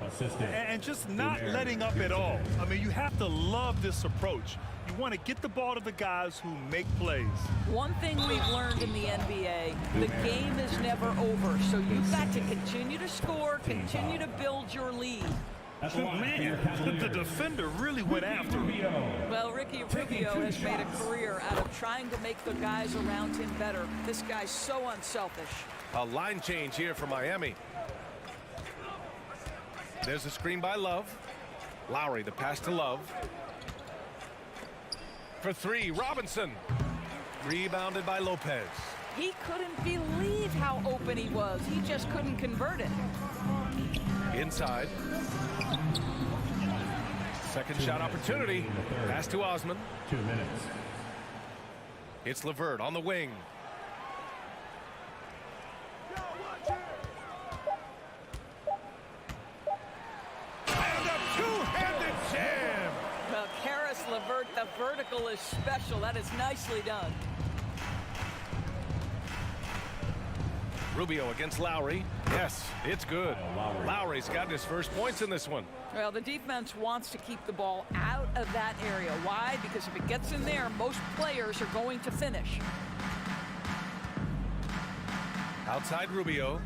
And just not letting up at all. I mean, you have to love this approach. You want to get the ball to the guys who make plays. One thing we've learned in the NBA, the game is never over. So you've got to continue to score, continue to build your lead. Oh, man, the defender really went after him. Well, Ricky Rubio has made a career out of trying to make the guys around him better. This guy's so unselfish. A line change here for Miami. There's a screen by Love. Lowry, the pass to Love. For 3, Robinson. Rebounded by Lopez. He couldn't believe how open he was. He just couldn't convert it. Inside. Second shot opportunity. Pass to Osman. 2 minutes. It's LeVert on the wing. LeVert, the vertical is special. That is nicely done. Rubio against Lowry. Yes, it's good. Lowry's gotten his first points in this one. Well, the defense wants to keep the ball out of that area. Why? Because if it gets in there, most players are going to finish. Outside Rubio.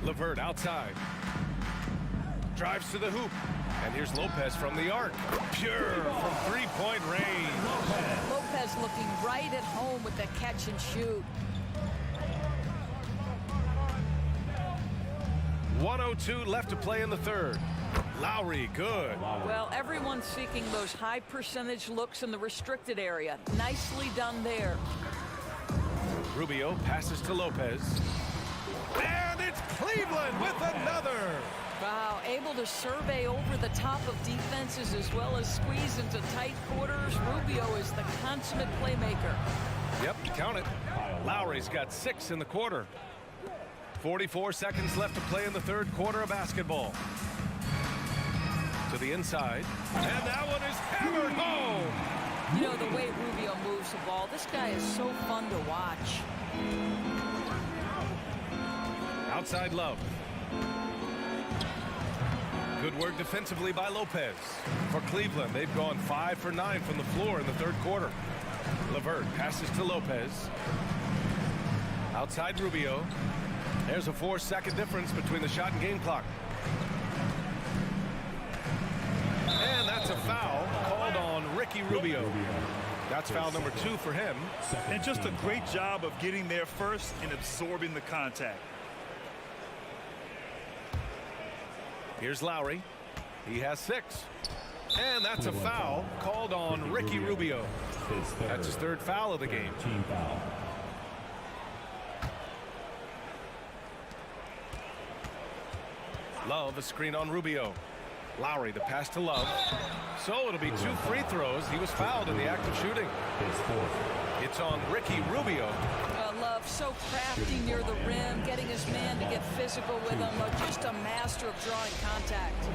LeVert outside. Drives to the hoop. And here's Lopez from the arc. Pure from three-point range. Lopez looking right at home with the catch and shoot. 1:02 left to play in the third. Lowry, good. Well, everyone's seeking those high percentage looks in the restricted area. Nicely done there. Rubio passes to Lopez. And it's Cleveland with another. Wow, able to survey over the top of defenses as well as squeeze into tight quarters. Rubio is the consummate playmaker. Yep, count it. Lowry's got 6 in the quarter. 44 seconds left to play in the third quarter of basketball. To the inside. And that one is hammered home. You know, the way Rubio moves the ball, this guy is so fun to watch. Outside Love. Good work defensively by Lopez. For Cleveland, they've gone 5 for 9 from the floor in the third quarter. LeVert passes to Lopez. Outside Rubio. There's a 4-second difference between the shot and game clock. And that's a foul called on Ricky Rubio. That's foul number 2 for him. And just a great job of getting there first and absorbing the contact. Here's Lowry. He has 6. And that's a foul called on Ricky Rubio. That's his 3rd foul of the game. Love, a screen on Rubio. Lowry, the pass to Love. So it'll be 2 free throws. He was fouled in the act of shooting. It's on Ricky Rubio. Love so crafty near the rim, getting his man to get physical with him. Just a master of drawing contact.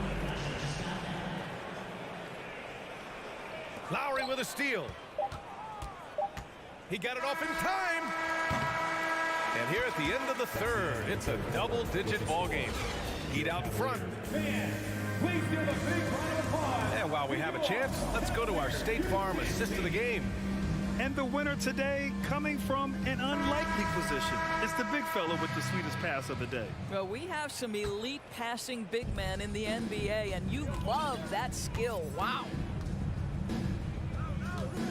Lowry with a steal. He got it off in time. And here at the end of the third, it's a double-digit ball game. Heat out in front. Please give a big round of applause. And while we have a chance, let's go to our State Farm assist of the game. And the winner today, coming from an unlikely position, is the big fella with the sweetest pass of the day. Well, we have some elite passing big men in the NBA, and you love that skill. Wow.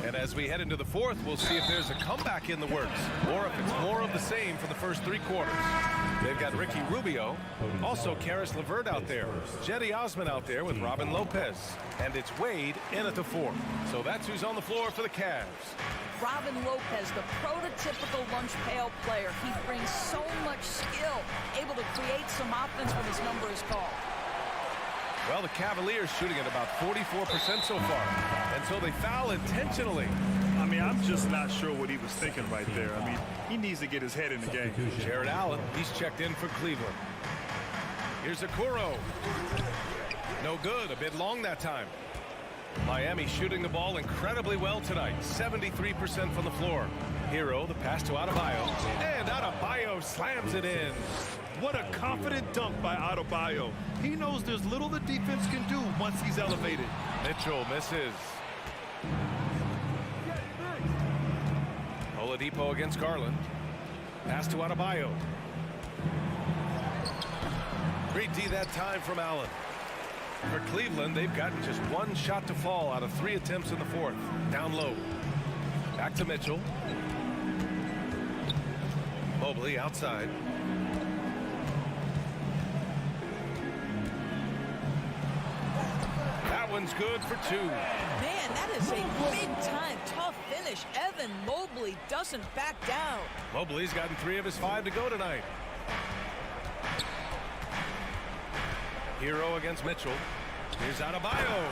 And as we head into the fourth, we'll see if there's a comeback in the works, or if it's more of the same for the first 3 quarters. They've got Ricky Rubio, also Karis LeVert out there, Jetty Osman out there with Robin Lopez, and it's Wade in at the 4. So that's who's on the floor for the Cavs. Robin Lopez, the prototypical lunch pail player. He brings so much skill, able to create some offense when his number is called. Well, the Cavaliers shooting at about 44% so far, and so they foul intentionally. I mean, I'm just not sure what he was thinking right there. I mean, he needs to get his head in the game. Jared Allen, he's checked in for Cleveland. Here's Okoro. No good, a bit long that time. Miami shooting the ball incredibly well tonight, 73% from the floor. Hero, the pass to Adebayo, and Adebayo slams it in. What a confident dunk by Adebayo. He knows there's little the defense can do once he's elevated. Mitchell misses. Oladipo against Garland. Pass to Adebayo. Great D that time from Allen. For Cleveland, they've gotten just 1 shot to fall out of 3 attempts in the fourth. Down low. Back to Mitchell. Mobley outside. That one's good for 2. Man, that is a big-time tough finish. Evan Mobley doesn't back down. Mobley's gotten 3 of his 5 to go tonight. Hero against Mitchell. Here's Adebayo.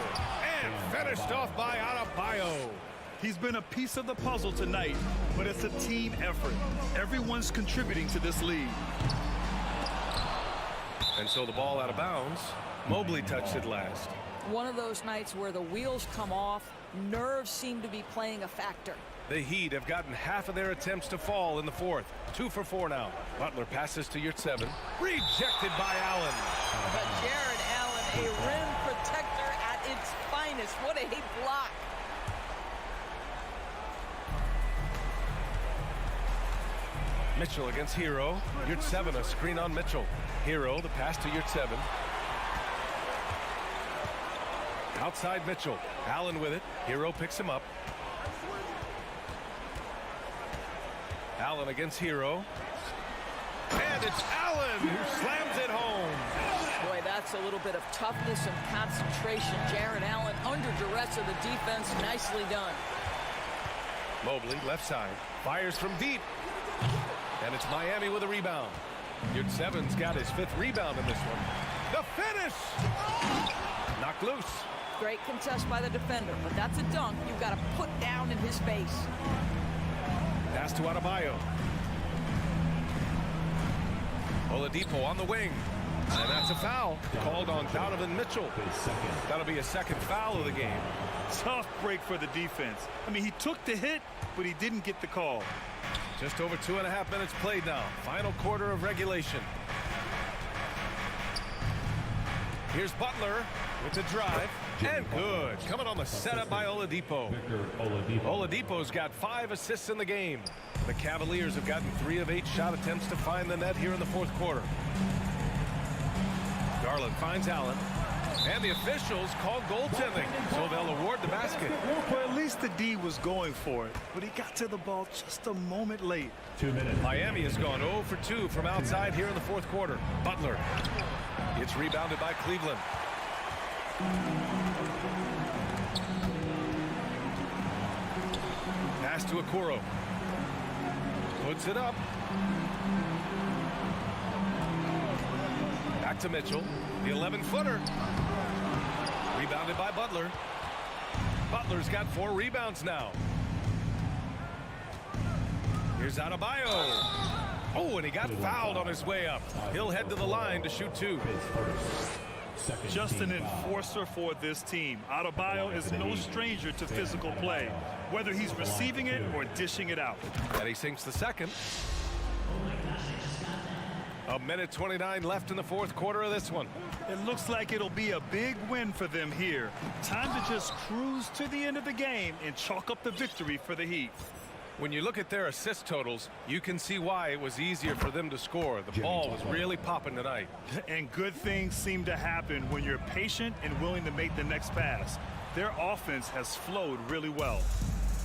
And finished off by Adebayo. He's been a piece of the puzzle tonight, but it's a team effort. Everyone's contributing to this lead. And so the ball out of bounds. Mobley touched it last. One of those nights where the wheels come off, nerves seem to be playing a factor. The Heat have gotten half of their attempts to fall in the fourth. 2 for 4 now. Butler passes to Yurtseven. Rejected by Allen. But Jared Allen, a rim protector at its finest. What a block. Mitchell against Hero. Yurtseven, a screen on Mitchell. Hero, the pass to Yurtseven. Outside Mitchell. Allen with it. Hero picks him up. Allen against Hero. And it's Allen who slams it home. Boy, that's a little bit of toughness and concentration. Jared Allen under duress of the defense. Nicely done. Mobley, left side. Fires from deep. And it's Miami with a rebound. Yurtseven's got his 5th rebound in this one. The finish! Knocked loose. Great contest by the defender, but that's a dunk you've got to put down in his face. Pass to Adebayo. Oladipo on the wing. And that's a foul called on Donovan Mitchell. That'll be a 2nd foul of the game. Tough break for the defense. I mean, he took the hit, but he didn't get the call. Just over 2.5 minutes played now. Final quarter of regulation. Here's Butler with the drive. And good. Coming on the setup by Oladipo. Oladipo's got 5 assists in the game. The Cavaliers have gotten 3 of 8 shot attempts to find the net here in the fourth quarter. Garland finds Allen. And the officials call goaltending, so they'll award the basket. Well, at least the D was going for it, but he got to the ball just a moment late. 2 minutes. Miami has gone 0 for 2 from outside here in the fourth quarter. Butler. It's rebounded by Cleveland. Pass to Okoro. Puts it up. Back Back to Mitchell. The 11-footer. Rebounded by Butler. Butler's got 4 rebounds now. Here's Adebayo. Oh, and he got fouled on his way up. He'll head to the line to shoot 2. Just an enforcer for this team. Adebayo is no stranger to physical play, whether he's receiving it or dishing it out. And he sinks the second. A minute 29 left in the fourth quarter of this one. It looks like it'll be a big win for them here. Time to just cruise to the end of the game and chalk up the victory for the Heat. When you look at their assist totals, you can see why it was easier for them to score. The ball was really popping tonight. And good things seem to happen when you're patient and willing to make the next pass. Their offense has flowed really well.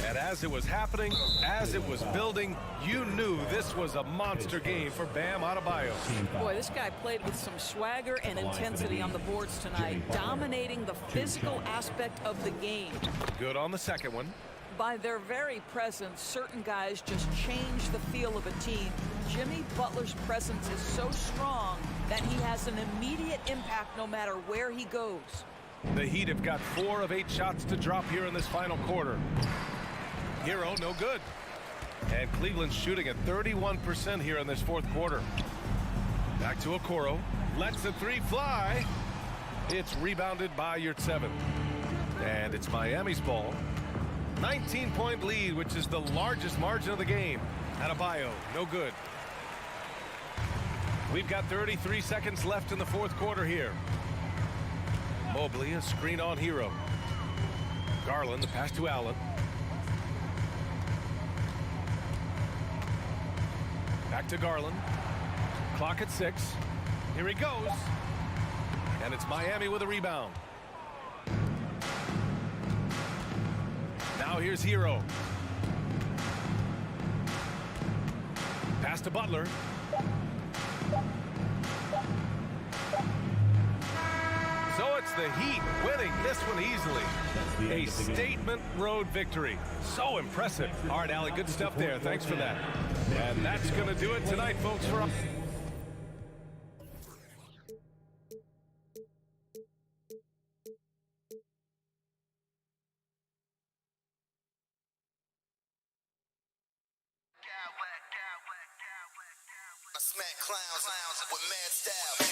And as it was happening, as it was building, you knew this was a monster game for Bam Adebayo. Boy, this guy played with some swagger and intensity on the boards tonight, dominating the physical aspect of the game. Good on the second one. By their very presence, certain guys just change the feel of a team. Jimmy Butler's presence is so strong that he has an immediate impact no matter where he goes. The Heat have got 4 of 8 shots to drop here in this final quarter. Hero, no good. And Cleveland's shooting at 31% here in this fourth quarter. Back to Okoro. Lets the 3 fly. It's rebounded by Yurtseven. And it's Miami's ball. 19-point lead, which is the largest margin of the game. Adebayo, no good. We've got 33 seconds left in the fourth quarter here. Mobley, a screen on Hero. Garland, the pass to Allen. Back to Garland. Clock at 6. Here he goes. And it's Miami with a rebound. Now here's Hero. Pass to Butler. So it's the Heat winning this one easily. A statement road victory. So impressive. All right, Allie, good stuff there. Thanks for that. And that's going to do it tonight, folks, for us. Smack clowns with mad style.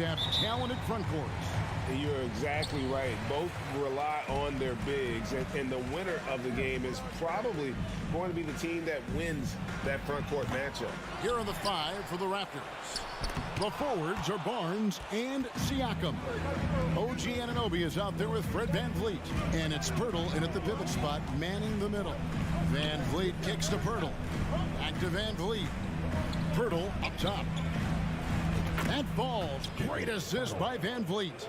have talented front courts. You're exactly right. Both rely on their bigs, and the winner of the game is probably going to be the team that wins that front court matchup. Here are the 5 for the Raptors. The forwards are Barnes and Siakam. OG Anunoby is out there with Fred VanVleet. And it's Pirtle in at the pivot spot, manning the middle. VanVleet kicks to Pirtle. Back to VanVleet. Pirtle up top. That falls. Great assist by VanVleet.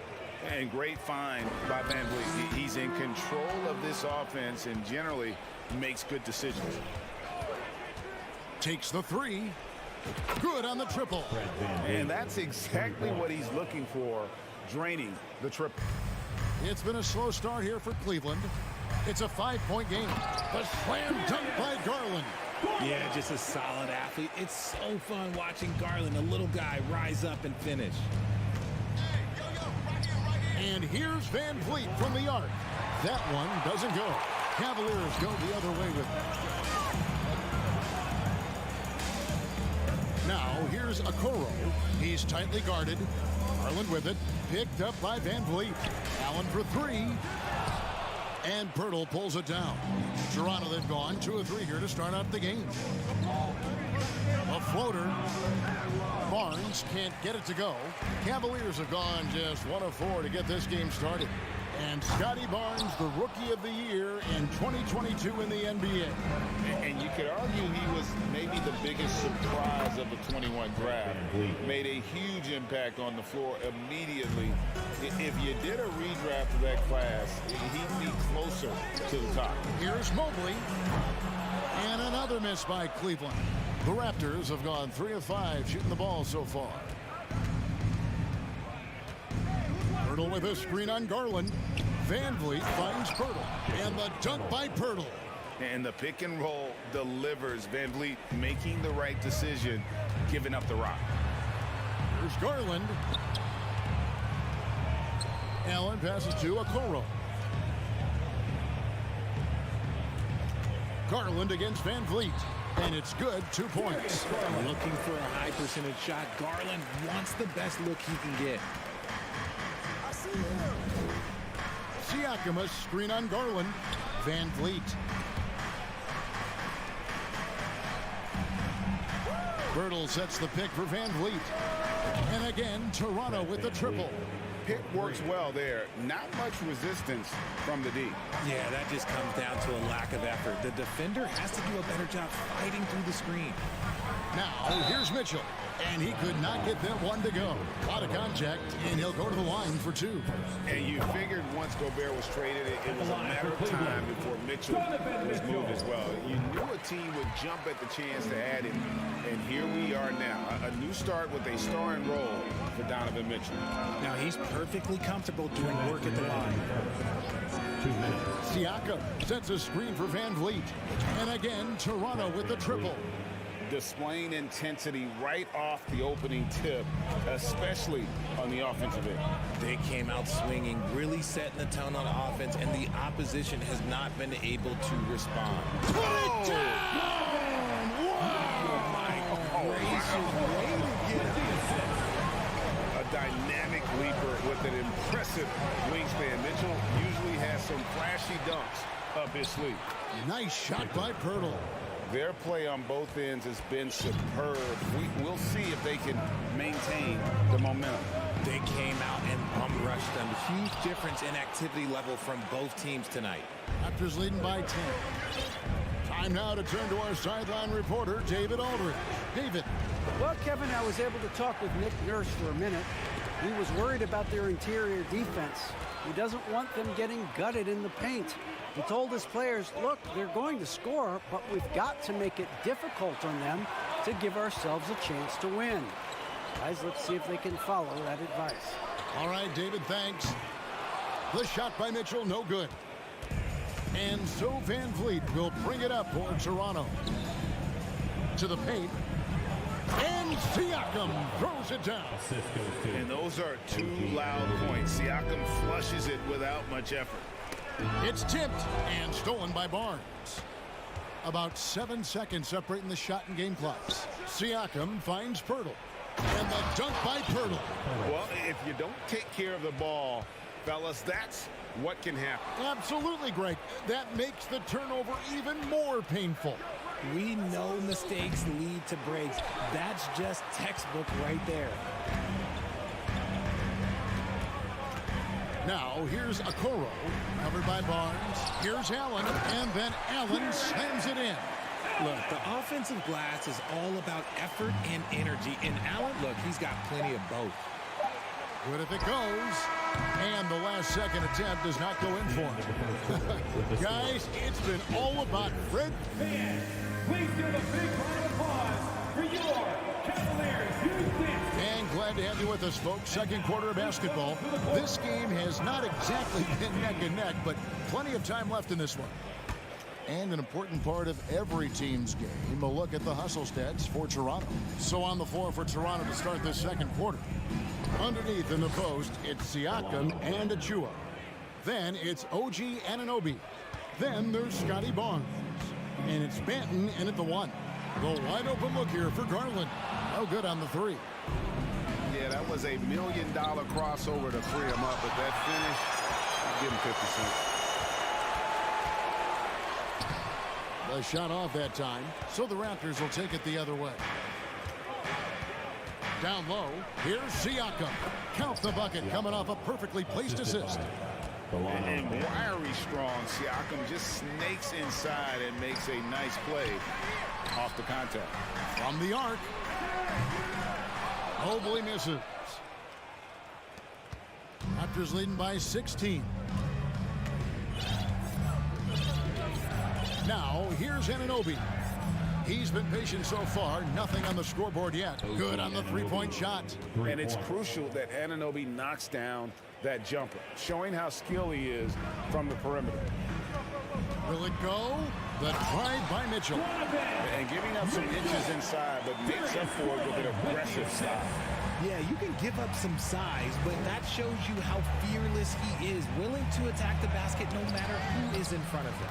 And great find by VanVleet. He's in control of this offense and generally makes good decisions. Takes the 3. Good on the triple. And that's exactly what he's looking for, draining the triple. It's been a slow start here for Cleveland. It's a 5-point game. The slam dunk by Garland. Yeah, just a solid athlete. It's so fun watching Garland, a little guy, rise up and finish. And here's VanVleet from the arc. That one doesn't go. Cavaliers go the other way with it. Now here's Okoro. He's tightly guarded. Garland with it. Picked up by VanVleet. Allen for 3. And Pirtle pulls it down. Toronto, they've gone 2 of 3 here to start out the game. A floater. Barnes can't get it to go. Cavaliers have gone just 1 of 4 to get this game started. And Scotty Barnes, the Rookie of the Year in 2022 in the NBA. And you could argue he was maybe the biggest surprise of the 21 draft. Made a huge impact on the floor immediately. If you did a redraft of that class, he'd be closer to the top. Here's Mobley. And another miss by Cleveland. The Raptors have gone 3 of 5 shooting the ball so far. Pirtle with a screen on Garland. VanVleet finds Pirtle. And the dunk by Pirtle. And the pick and roll delivers. VanVleet making the right decision, giving up the rock. Here's Garland. Allen passes to Okoro. Garland against VanVleet. And it's good, 2 points. Looking for a high percentage shot. Garland wants the best look he can get. Siakam, a screen on Garland. VanVleet. Pirtle sets the pick for VanVleet. And again, Toronto with the triple. Pick works well there. Not much resistance from the D. Yeah, that just comes down to a lack of effort. The defender has to do a better job fighting through the screen. Now, here's Mitchell. And he could not get that one to go. A lot of contact, and he'll go to the line for 2. And you figured once Gobert was traded, it was a matter of time before Mitchell was moved as well. You knew a team would jump at the chance to add him, and here we are now. A new start with a starring role for Donovan Mitchell. Now he's perfectly comfortable doing work at the line. 2 minutes. Siakam sets a screen for VanVleet. And again, Toronto with the triple. Displaying intensity right off the opening tip, especially on the offensive end. They came out swinging, really setting the tone on offense, and the opposition has not been able to respond. Put it down! A dynamic leaper with an impressive wingspan. Mitchell usually has some flashy dunks up his sleeve. Nice shot by Pirtle. Their play on both ends has been superb. We'll see if they can maintain the momentum. They came out and bum rushed them. Huge difference in activity level from both teams tonight. Raptors leading by 10. Time now to turn to our sideline reporter, David Aldridge. David. Well, Kevin, I was able to talk with Nick Nurse for a minute. He was worried about their interior defense. He doesn't want them getting gutted in the paint. He told his players, look, they're going to score, but we've got to make it difficult on them to give ourselves a chance to win. Guys, let's see if they can follow that advice. All right, David, thanks. The shot by Mitchell, no good. And so VanVleet will bring it up for Toronto. To the paint. And Siakam throws it down. And those are 2 loud points. Siakam flushes it without much effort. It's tipped and stolen by Barnes. About 7 seconds separating the shot and game clocks. Siakam finds Pirtle. And the dunk by Pirtle. Well, if you don't take care of the ball, fellas, that's what can happen. Absolutely, Greg. That makes the turnover even more painful. We know mistakes lead to breaks. That's just textbook right there. Now, here's Okoro, covered by Barnes. Here's Allen, and then Allen slams it in. Look, the offensive glass is all about effort and energy. And Allen, look, he's got plenty of both. Good if it goes. And the last second attempt does not go in for him. Guys, it's been all about Fred. Fans, please give a big round of applause for your Cavaliers. And glad to have you with us, folks. Second quarter of basketball. This game has not exactly been neck and neck, but plenty of time left in this one. And an important part of every team's game, a look at the hustle stats for Toronto. So on the floor for Toronto to start this second quarter. Underneath in the post, it's Siakam and Achua. Then it's OG Anunoby. Then there's Scotty Barnes. And it's Banton in at the 1. The wide open look here for Garland. No good on the 3. Yeah, that was $1 million crossover to free him up, but that finish, I'll give him 50 cents. The shot off that time, so the Raptors will take it the other way. Down low, here's Siakam. Count the bucket coming off a perfectly placed assist. And wiry strong, Siakam just snakes inside and makes a nice play off the contact. From the arc. Mobley misses. Raptors leading by 16. Now, here's Anunoby. He's been patient so far. Nothing on the scoreboard yet. Good on the three-point shot. And it's crucial that Anunoby knocks down that jumper, showing how skilled he is from the perimeter. Will it go? The drive by Mitchell. And giving up some inches inside, but makes up for it with an aggressive stop. Yeah, you can give up some size, but that shows you how fearless he is, willing to attack the basket no matter who is in front of him.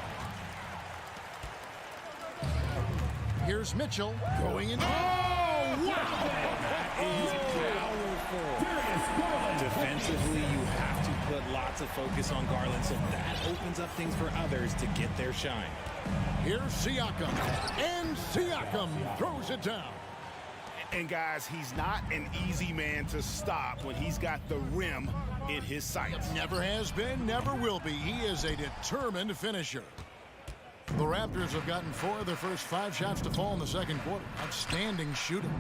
Here's Mitchell going in. Oh, wow! That is powerful. Defensively, you have to put lots of focus on Garland, so that opens up things for others to get their shine. Here's Siakam, and Siakam throws it down. And guys, he's not an easy man to stop when he's got the rim in his sights. Never has been, never will be. He is a determined finisher. The Raptors have gotten 4 of their first 5 shots to fall in the second quarter. Outstanding shooting.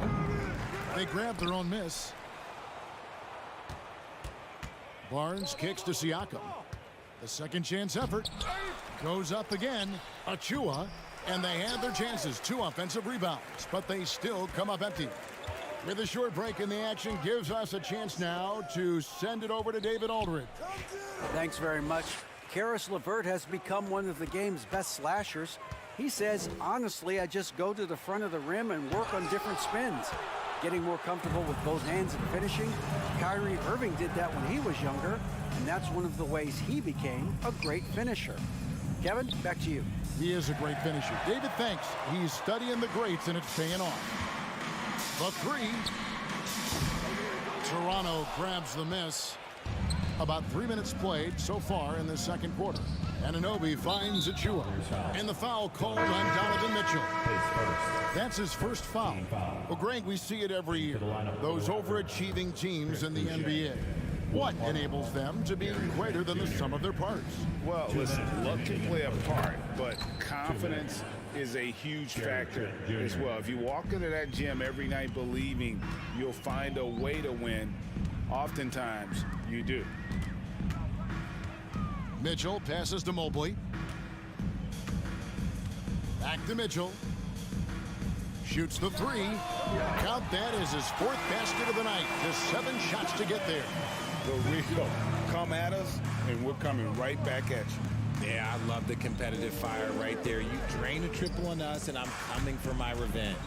They grabbed their own miss. Barnes kicks to Siakam. The second chance effort goes up again. Achua, and they had their chances. 2 offensive rebounds, but they still come up empty. With a short break in the action, gives us a chance now to send it over to David Aldridge. Thanks very much. Karis LeVert has become one of the game's best slashers. He says, honestly, I just go to the front of the rim and work on different spins. Getting more comfortable with both hands and finishing. Kyrie Irving did that when he was younger, and that's one of the ways he became a great finisher. Kevin, back to you. He is a great finisher. David, thanks. He's studying the greats, and it's paying off. The 3. Toronto grabs the miss. About 3 minutes played so far in the second quarter. Anunoby finds Achua. And the foul called on Donovan Mitchell. That's his first foul. Well, Greg, we see it every year. Those overachieving teams in the NBA. What enables them to be greater than the sum of their parts? Well, listen, luck can play a part, but confidence is a huge factor as well. If you walk into that gym every night believing you'll find a way to win, oftentimes you do. Mitchell passes to Mobley. Back to Mitchell. Shoots the 3. Count that as his 4th basket of the night. Just 7 shots to get there. The Rico, come at us, and we're coming right back at you. Yeah, I love the competitive fire right there. You drain a triple on us, and I'm coming for my revenge.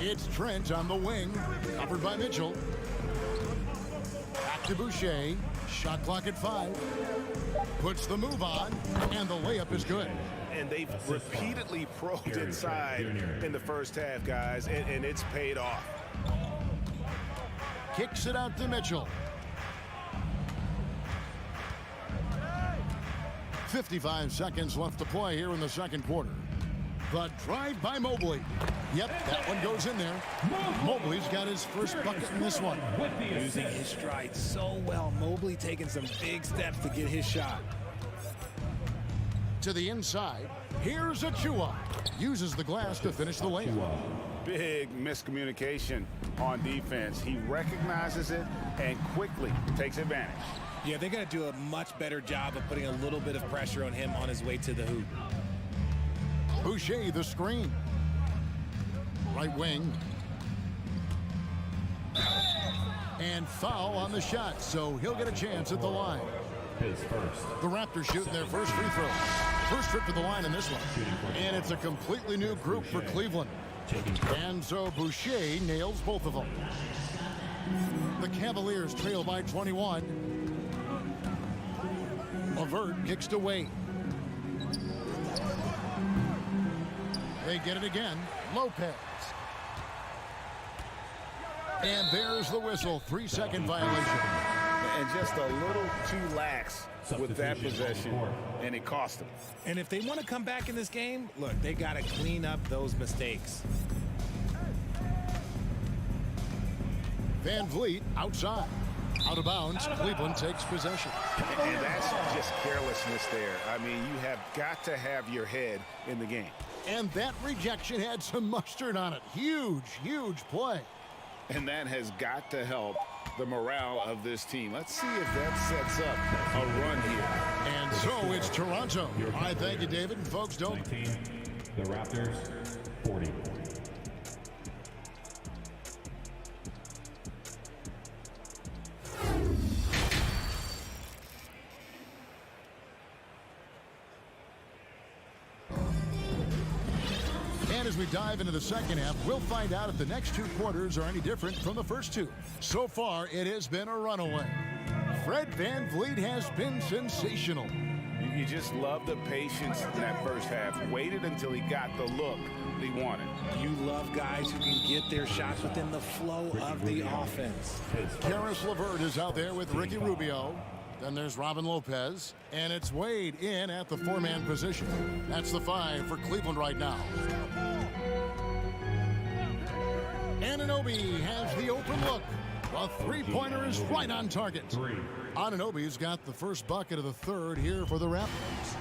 It's Trent on the wing, covered by Mitchell. Back to Boucher. Shot clock at 5. Puts the move on, and the layup is good. And they've repeatedly probed inside in the first half, guys, and it's paid off. Kicks it out to Mitchell. 55 seconds left to play here in the second quarter. The drive by Mobley. Yep, that one goes in there. Mobley's got his first bucket in this one. Using his stride so well. Mobley taking some big steps to get his shot. To the inside. Here's Achua. Uses the glass to finish the layup. Big miscommunication on defense. He recognizes it and quickly takes advantage. Yeah, they got to do a much better job of putting a little bit of pressure on him on his way to the hoop. Boucher the screen. Right wing. And foul on the shot, so he'll get a chance at the line. His first. The Raptors shooting their first free throw. First trip to the line in this one. And it's a completely new group for Cleveland. And so Boucher nails both of them. The Cavaliers trail by 21. LeVert kicks to Wade. They get it again. Lopez. And there's the whistle. 3-second violation. And just a little too lax with that possession, and it cost them. And if they want to come back in this game, look, they got to clean up those mistakes. Van Vliet outside. Out of bounds. Cleveland takes possession. And that's just carelessness there. I mean, you have got to have your head in the game. And that rejection had some mustard on it. Huge, huge play. And that has got to help the morale of this team. Let's see if that sets up a run here. And so it's Toronto. I thank you, David. And folks, don't. 19, the Raptors, 40. And as we dive into the second half, we'll find out if the next two quarters are any different from the first two. So far, it has been a runaway. Fred VanVleet has been sensational. You just love the patience in that first half. Waited until he got the look he wanted. You love guys who can get their shots within the flow of the offense. Karis LeVert is out there with Ricky Rubio. Then there's Robin Lopez. And it's Wade in at the four-man position. That's the 5 for Cleveland right now. Anunoby has the open look. The three-pointer is right on target. Anunoby's got the first bucket of the third here for the Raptors.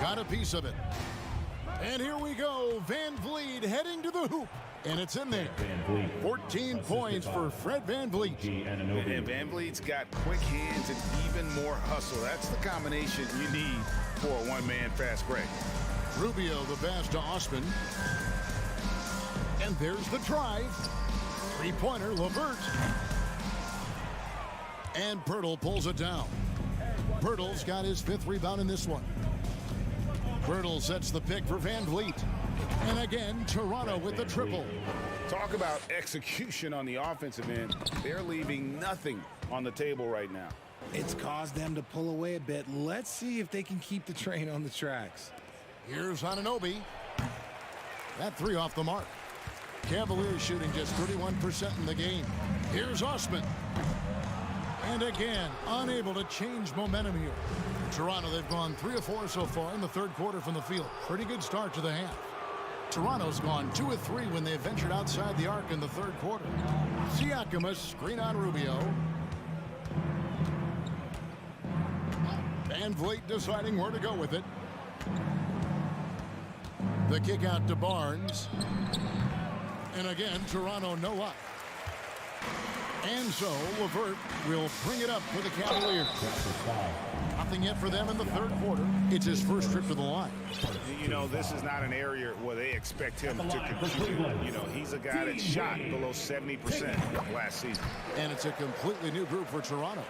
Got a piece of it. And here we go. VanVleet heading to the hoop. And it's in there. 14 points for Fred VanVleet. And VanVleet's got quick hands and even more hustle. That's the combination you need for a one-man fast break. Rubio the pass to Osman. And there's the drive. Three-pointer, LeVert. And Pirtle pulls it down. Pirtle's got his 5th rebound in this one. Pirtle sets the pick for VanVleet. And again, Toronto with the triple. Talk about execution on the offensive end. They're leaving nothing on the table right now. It's caused them to pull away a bit. Let's see if they can keep the train on the tracks. Here's Anunoby. That 3 off the mark. Cavaliers shooting just 31% in the game. Here's Osman. And again, unable to change momentum here. Toronto, they've gone 3 of 4 so far in the third quarter from the field. Pretty good start to the half. Toronto's gone 2 of 3 when they ventured outside the arc in the third quarter. Siakam, a screen on Rubio. VanVleet deciding where to go with it. The kick out to Barnes. And again, Toronto no luck. And so LeVert will bring it up for the Cavaliers. Nothing yet for them in the third quarter. It's his first trip to the line. You know, this is not an area where they expect him to contribute. You know, he's a guy that shot below 70% last season. And it's a completely new group for Toronto.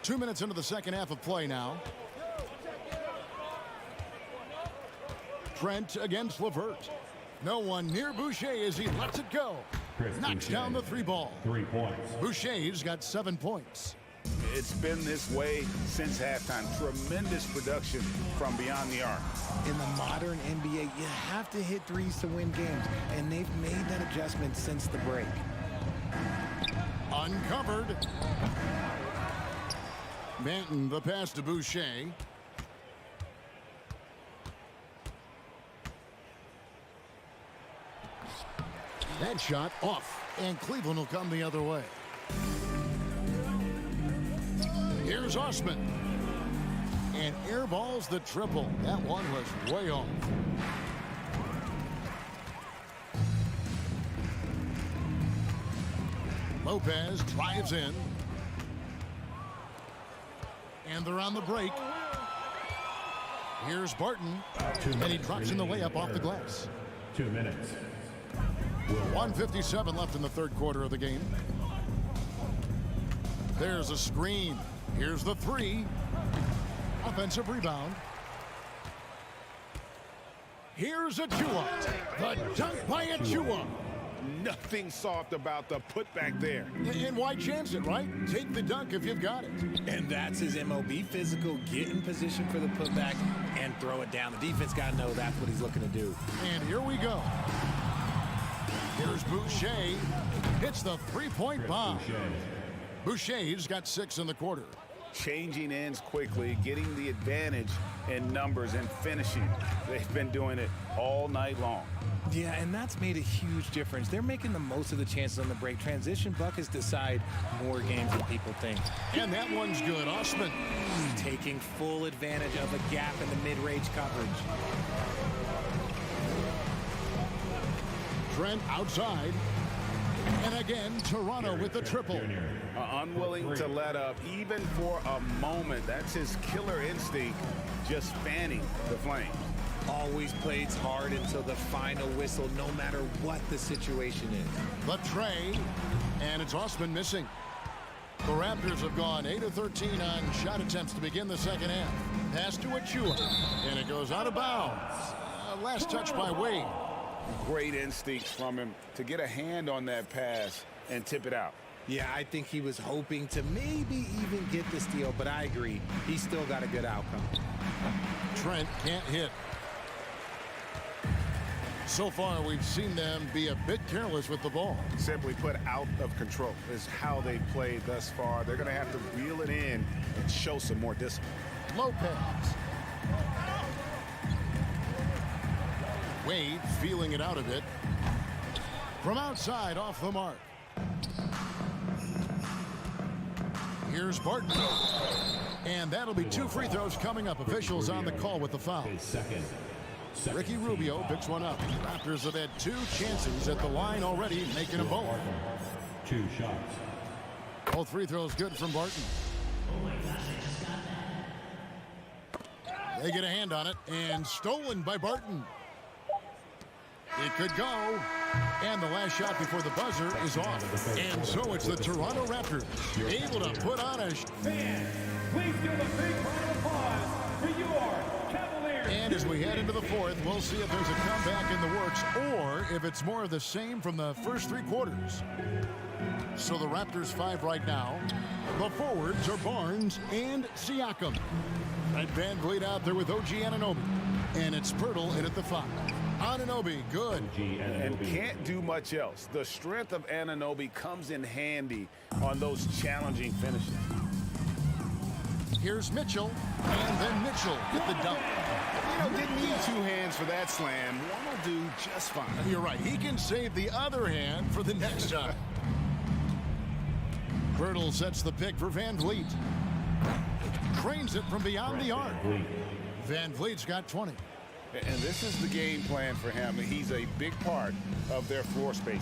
2 minutes into the second half of play now. Trent against LeVert. No one near Boucher as he lets it go. Knocks down the 3 ball. 3 points. Boucher's got 7 points. It's been this way since halftime. Tremendous production from beyond the arc. In the modern NBA, you have to hit threes to win games, and they've made that adjustment since the break. Uncovered. Manton, the pass to Boucher. That shot off, and Cleveland will come the other way. Here's Osman. And airballs the triple. That one was way off. Lopez drives in. And they're on the break. Here's Barton. And he drops in the layup off the glass. 2 minutes. 1:57 left in the third quarter of the game. There's a screen. Here's the 3. Offensive rebound. Here's Achua. The dunk by Achua. Nothing soft about the putback there. And why chance it, right? Take the dunk if you've got it. And that's his MOB, physical, get in position for the putback and throw it down. The defense got to know that's what he's looking to do. And here we go. Here's Boucher. Hits the 3-point bomb. Boucher's got 6 in the quarter. Changing ends quickly, getting the advantage in numbers and finishing. They've been doing it all night long. Yeah, and that's made a huge difference. They're making the most of the chances on the break. Transition buckets decide more games than people think. And that one's good. Osman taking full advantage of a gap in the mid-range coverage. Trent outside. And again, Toronto with the triple. Unwilling to let up even for a moment. That's his killer instinct, just fanning the flame. Always plays hard until the final whistle, no matter what the situation is. The tray, and it's Osman missing. The Raptors have gone 8 of 13 on shot attempts to begin the second half. Pass to Achua, and it goes out of bounds. Last touch by Wade. Great instincts from him to get a hand on that pass and tip it out. Yeah, I think he was hoping to maybe even get the steal, but I agree. He still got a good outcome. Trent can't hit. So far, we've seen them be a bit careless with the ball. Simply put, out of control is how they played thus far. They're going to have to reel it in and show some more discipline. Lopez. Wade feeling it out a bit. From outside, off the mark. Here's Barton. And that'll be 2 free throws coming up. Officials on the call with the foul. Ricky Rubio picks one up. Raptors have had 2 chances at the line already, making them both. 2 shots. Both free throws good from Barton. They get a hand on it, and stolen by Barton. It could go. And the last shot before the buzzer is off. And so it's the Toronto Raptors able to put on a... Fans, please give a big round of applause to your Cavaliers. And as we head into the fourth, we'll see if there's a comeback in the works or if it's more of the same from the first 3 quarters. So the Raptors 5 right now. The forwards are Barnes and Siakam. And Van Vliet out there with OG Anunoby. And it's Pirtle in at the 5. Anunoby, good. And can't do much else. The strength of Anunoby comes in handy on those challenging finishes. Here's Mitchell, and then Mitchell with the dunk. You know, didn't need 2 hands for that slam. One will do just fine. You're right. He can save the other hand for the next time. Pirtle sets the pick for Van Vliet. Trains it from beyond the arc. Van Vliet's got 20. And this is the game plan for him. He's a big part of their floor spacing.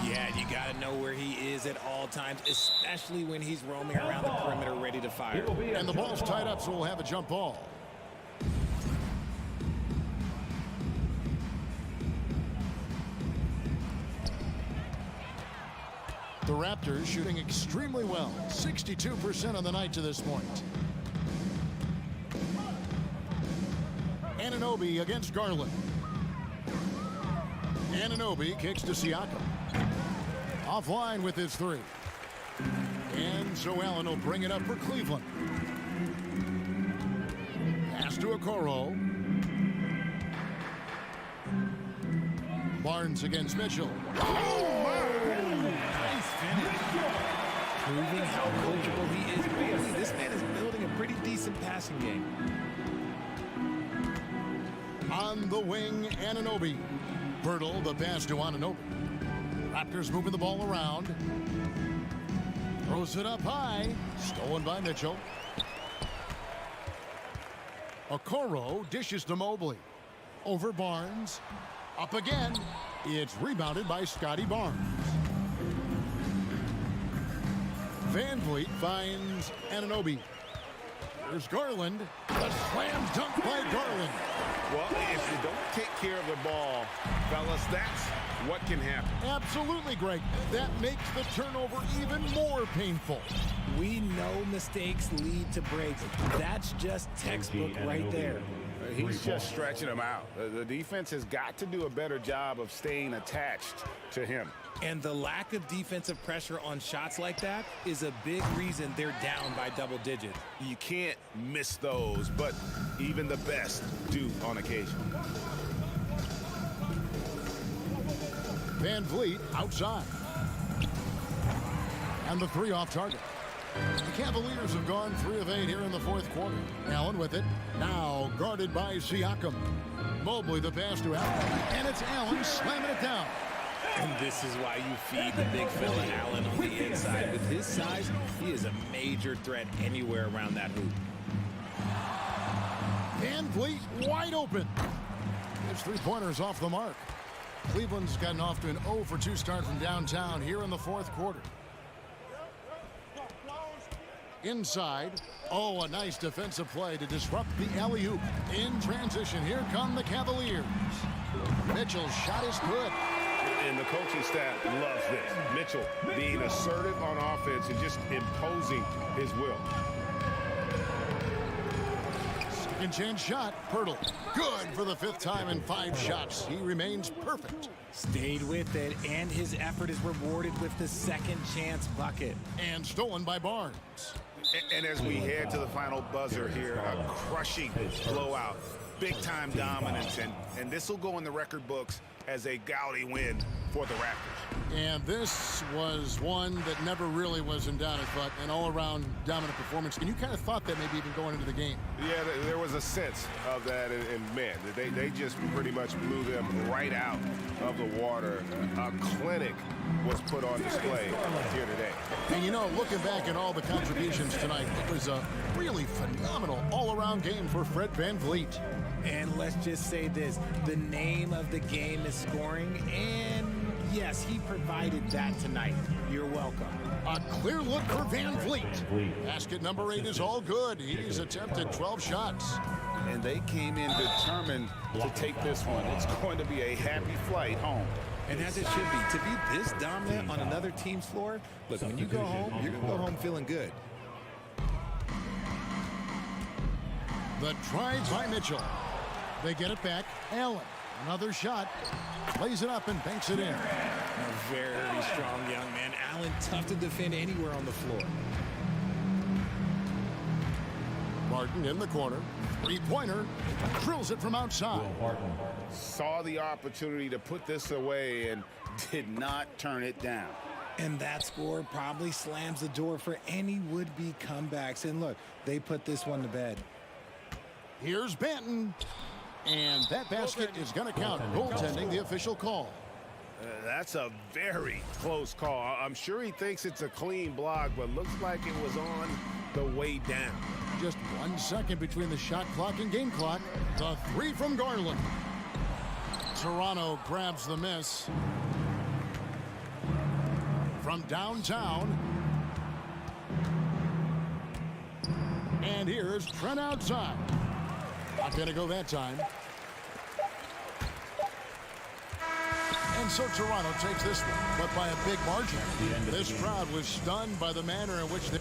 Yeah, you got to know where he is at all times, especially when he's roaming around the perimeter ready to fire. And the ball's tied up, so we'll have a jump ball. The Raptors shooting extremely well, 62% on the night to this point. Anunoby against Garland. Anunoby kicks to Siakam. Offline with his three. And so Allen will bring it up for Cleveland. Pass to Okoro. Barnes against Mitchell. Oh, my! Nice finish. Proving how coachable he is. Really, this man is building a pretty decent passing game. On the wing, Anunoby. Birtle, the pass to Anunoby. Raptors moving the ball around. Throws it up high. Stolen by Mitchell. Okoro dishes to Mobley. Over Barnes. Up again. It's rebounded by Scotty Barnes. Van Vliet finds Anunoby. Here's Garland. The slam dunk by Garland. Well, if you don't take care of the ball, fellas, that's what can happen. Absolutely, Greg. That makes the turnover even more painful. We know mistakes lead to breaks. That's just textbook right there. He's just stretching them out. The defense has got to do a better job of staying attached to him. And the lack of defensive pressure on shots like that is a big reason they're down by double digits. You can't miss those, but even the best do on occasion. Van Vliet outside. And the three off target. The Cavaliers have gone 3 of 8 here in the fourth quarter. Allen with it. Now guarded by Siakam. Mobley the pass to Allen. And it's Allen slamming it down. And this is why you feed the big fella Allen on the inside. With his size, he is a major threat anywhere around that hoop. Van Vliet wide open. His three-pointers off the mark. Cleveland's gotten off to an 0 for 2 start from downtown here in the fourth quarter. Inside. Oh, a nice defensive play to disrupt the alley-oop. In transition, here come the Cavaliers. Mitchell's shot is good. And the coaching staff loves this. Mitchell being assertive on offense and just imposing his will. Second chance shot. Pirtle. Good for the 5th time in 5 shots. He remains perfect. Stayed with it, and his effort is rewarded with the second chance bucket. And stolen by Barnes. And as we head to the final buzzer here, a crushing blowout. Big-time dominance, and this will go in the record books as a gaudy win for the Raptors. And this was one that never really was in doubt, but an all-around dominant performance. And you kind of thought that maybe even going into the game. Yeah, there was a sense of that, and man, they just pretty much blew them right out of the water. A clinic was put on display here today. And you know, looking back at all the contributions tonight, it was a really phenomenal all-around game for Fred Van Vliet. And let's just say this, the name of the game is scoring, and yes, he provided that tonight. You're welcome. A clear look for Van Vliet. Basket number 8 is all good. He's attempted 12 shots. And they came in determined to take this one. It's going to be a happy flight home. And as it should be. To be this dominant on another team's floor, look, when you go home, you're going to go home feeling good. The drive by Mitchell. They get it back. Allen, another shot. Plays it up and banks it in. A very strong young man. Allen, tough to defend anywhere on the floor. Martin in the corner. Three-pointer. Drills it from outside. Saw the opportunity to put this away and did not turn it down. And that score probably slams the door for any would-be comebacks. And look, they put this one to bed. Here's Banton. And that basket is going to count. Goaltending, the official call. That's a very close call. I'm sure he thinks it's a clean block, but looks like it was on the way down. Just 1 second between the shot clock and game clock. The three from Garland. Toronto grabs the miss. From downtown. And here's Trent outside. Not going to go that time. And so Toronto takes this one, but by a big margin. This crowd was stunned by the manner in which they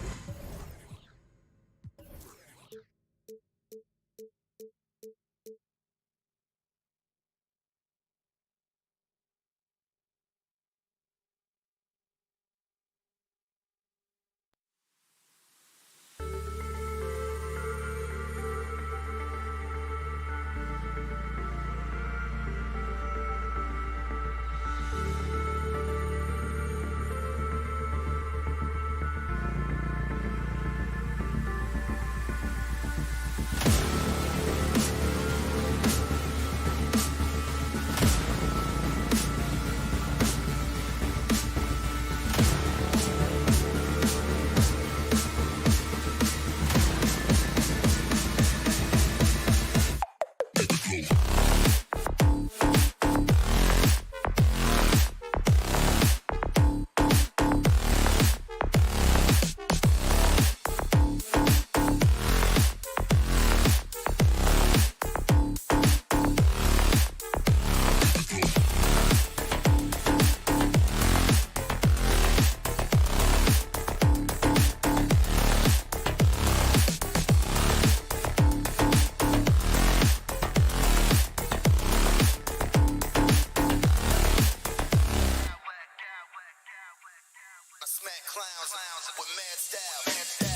clowns with mad style.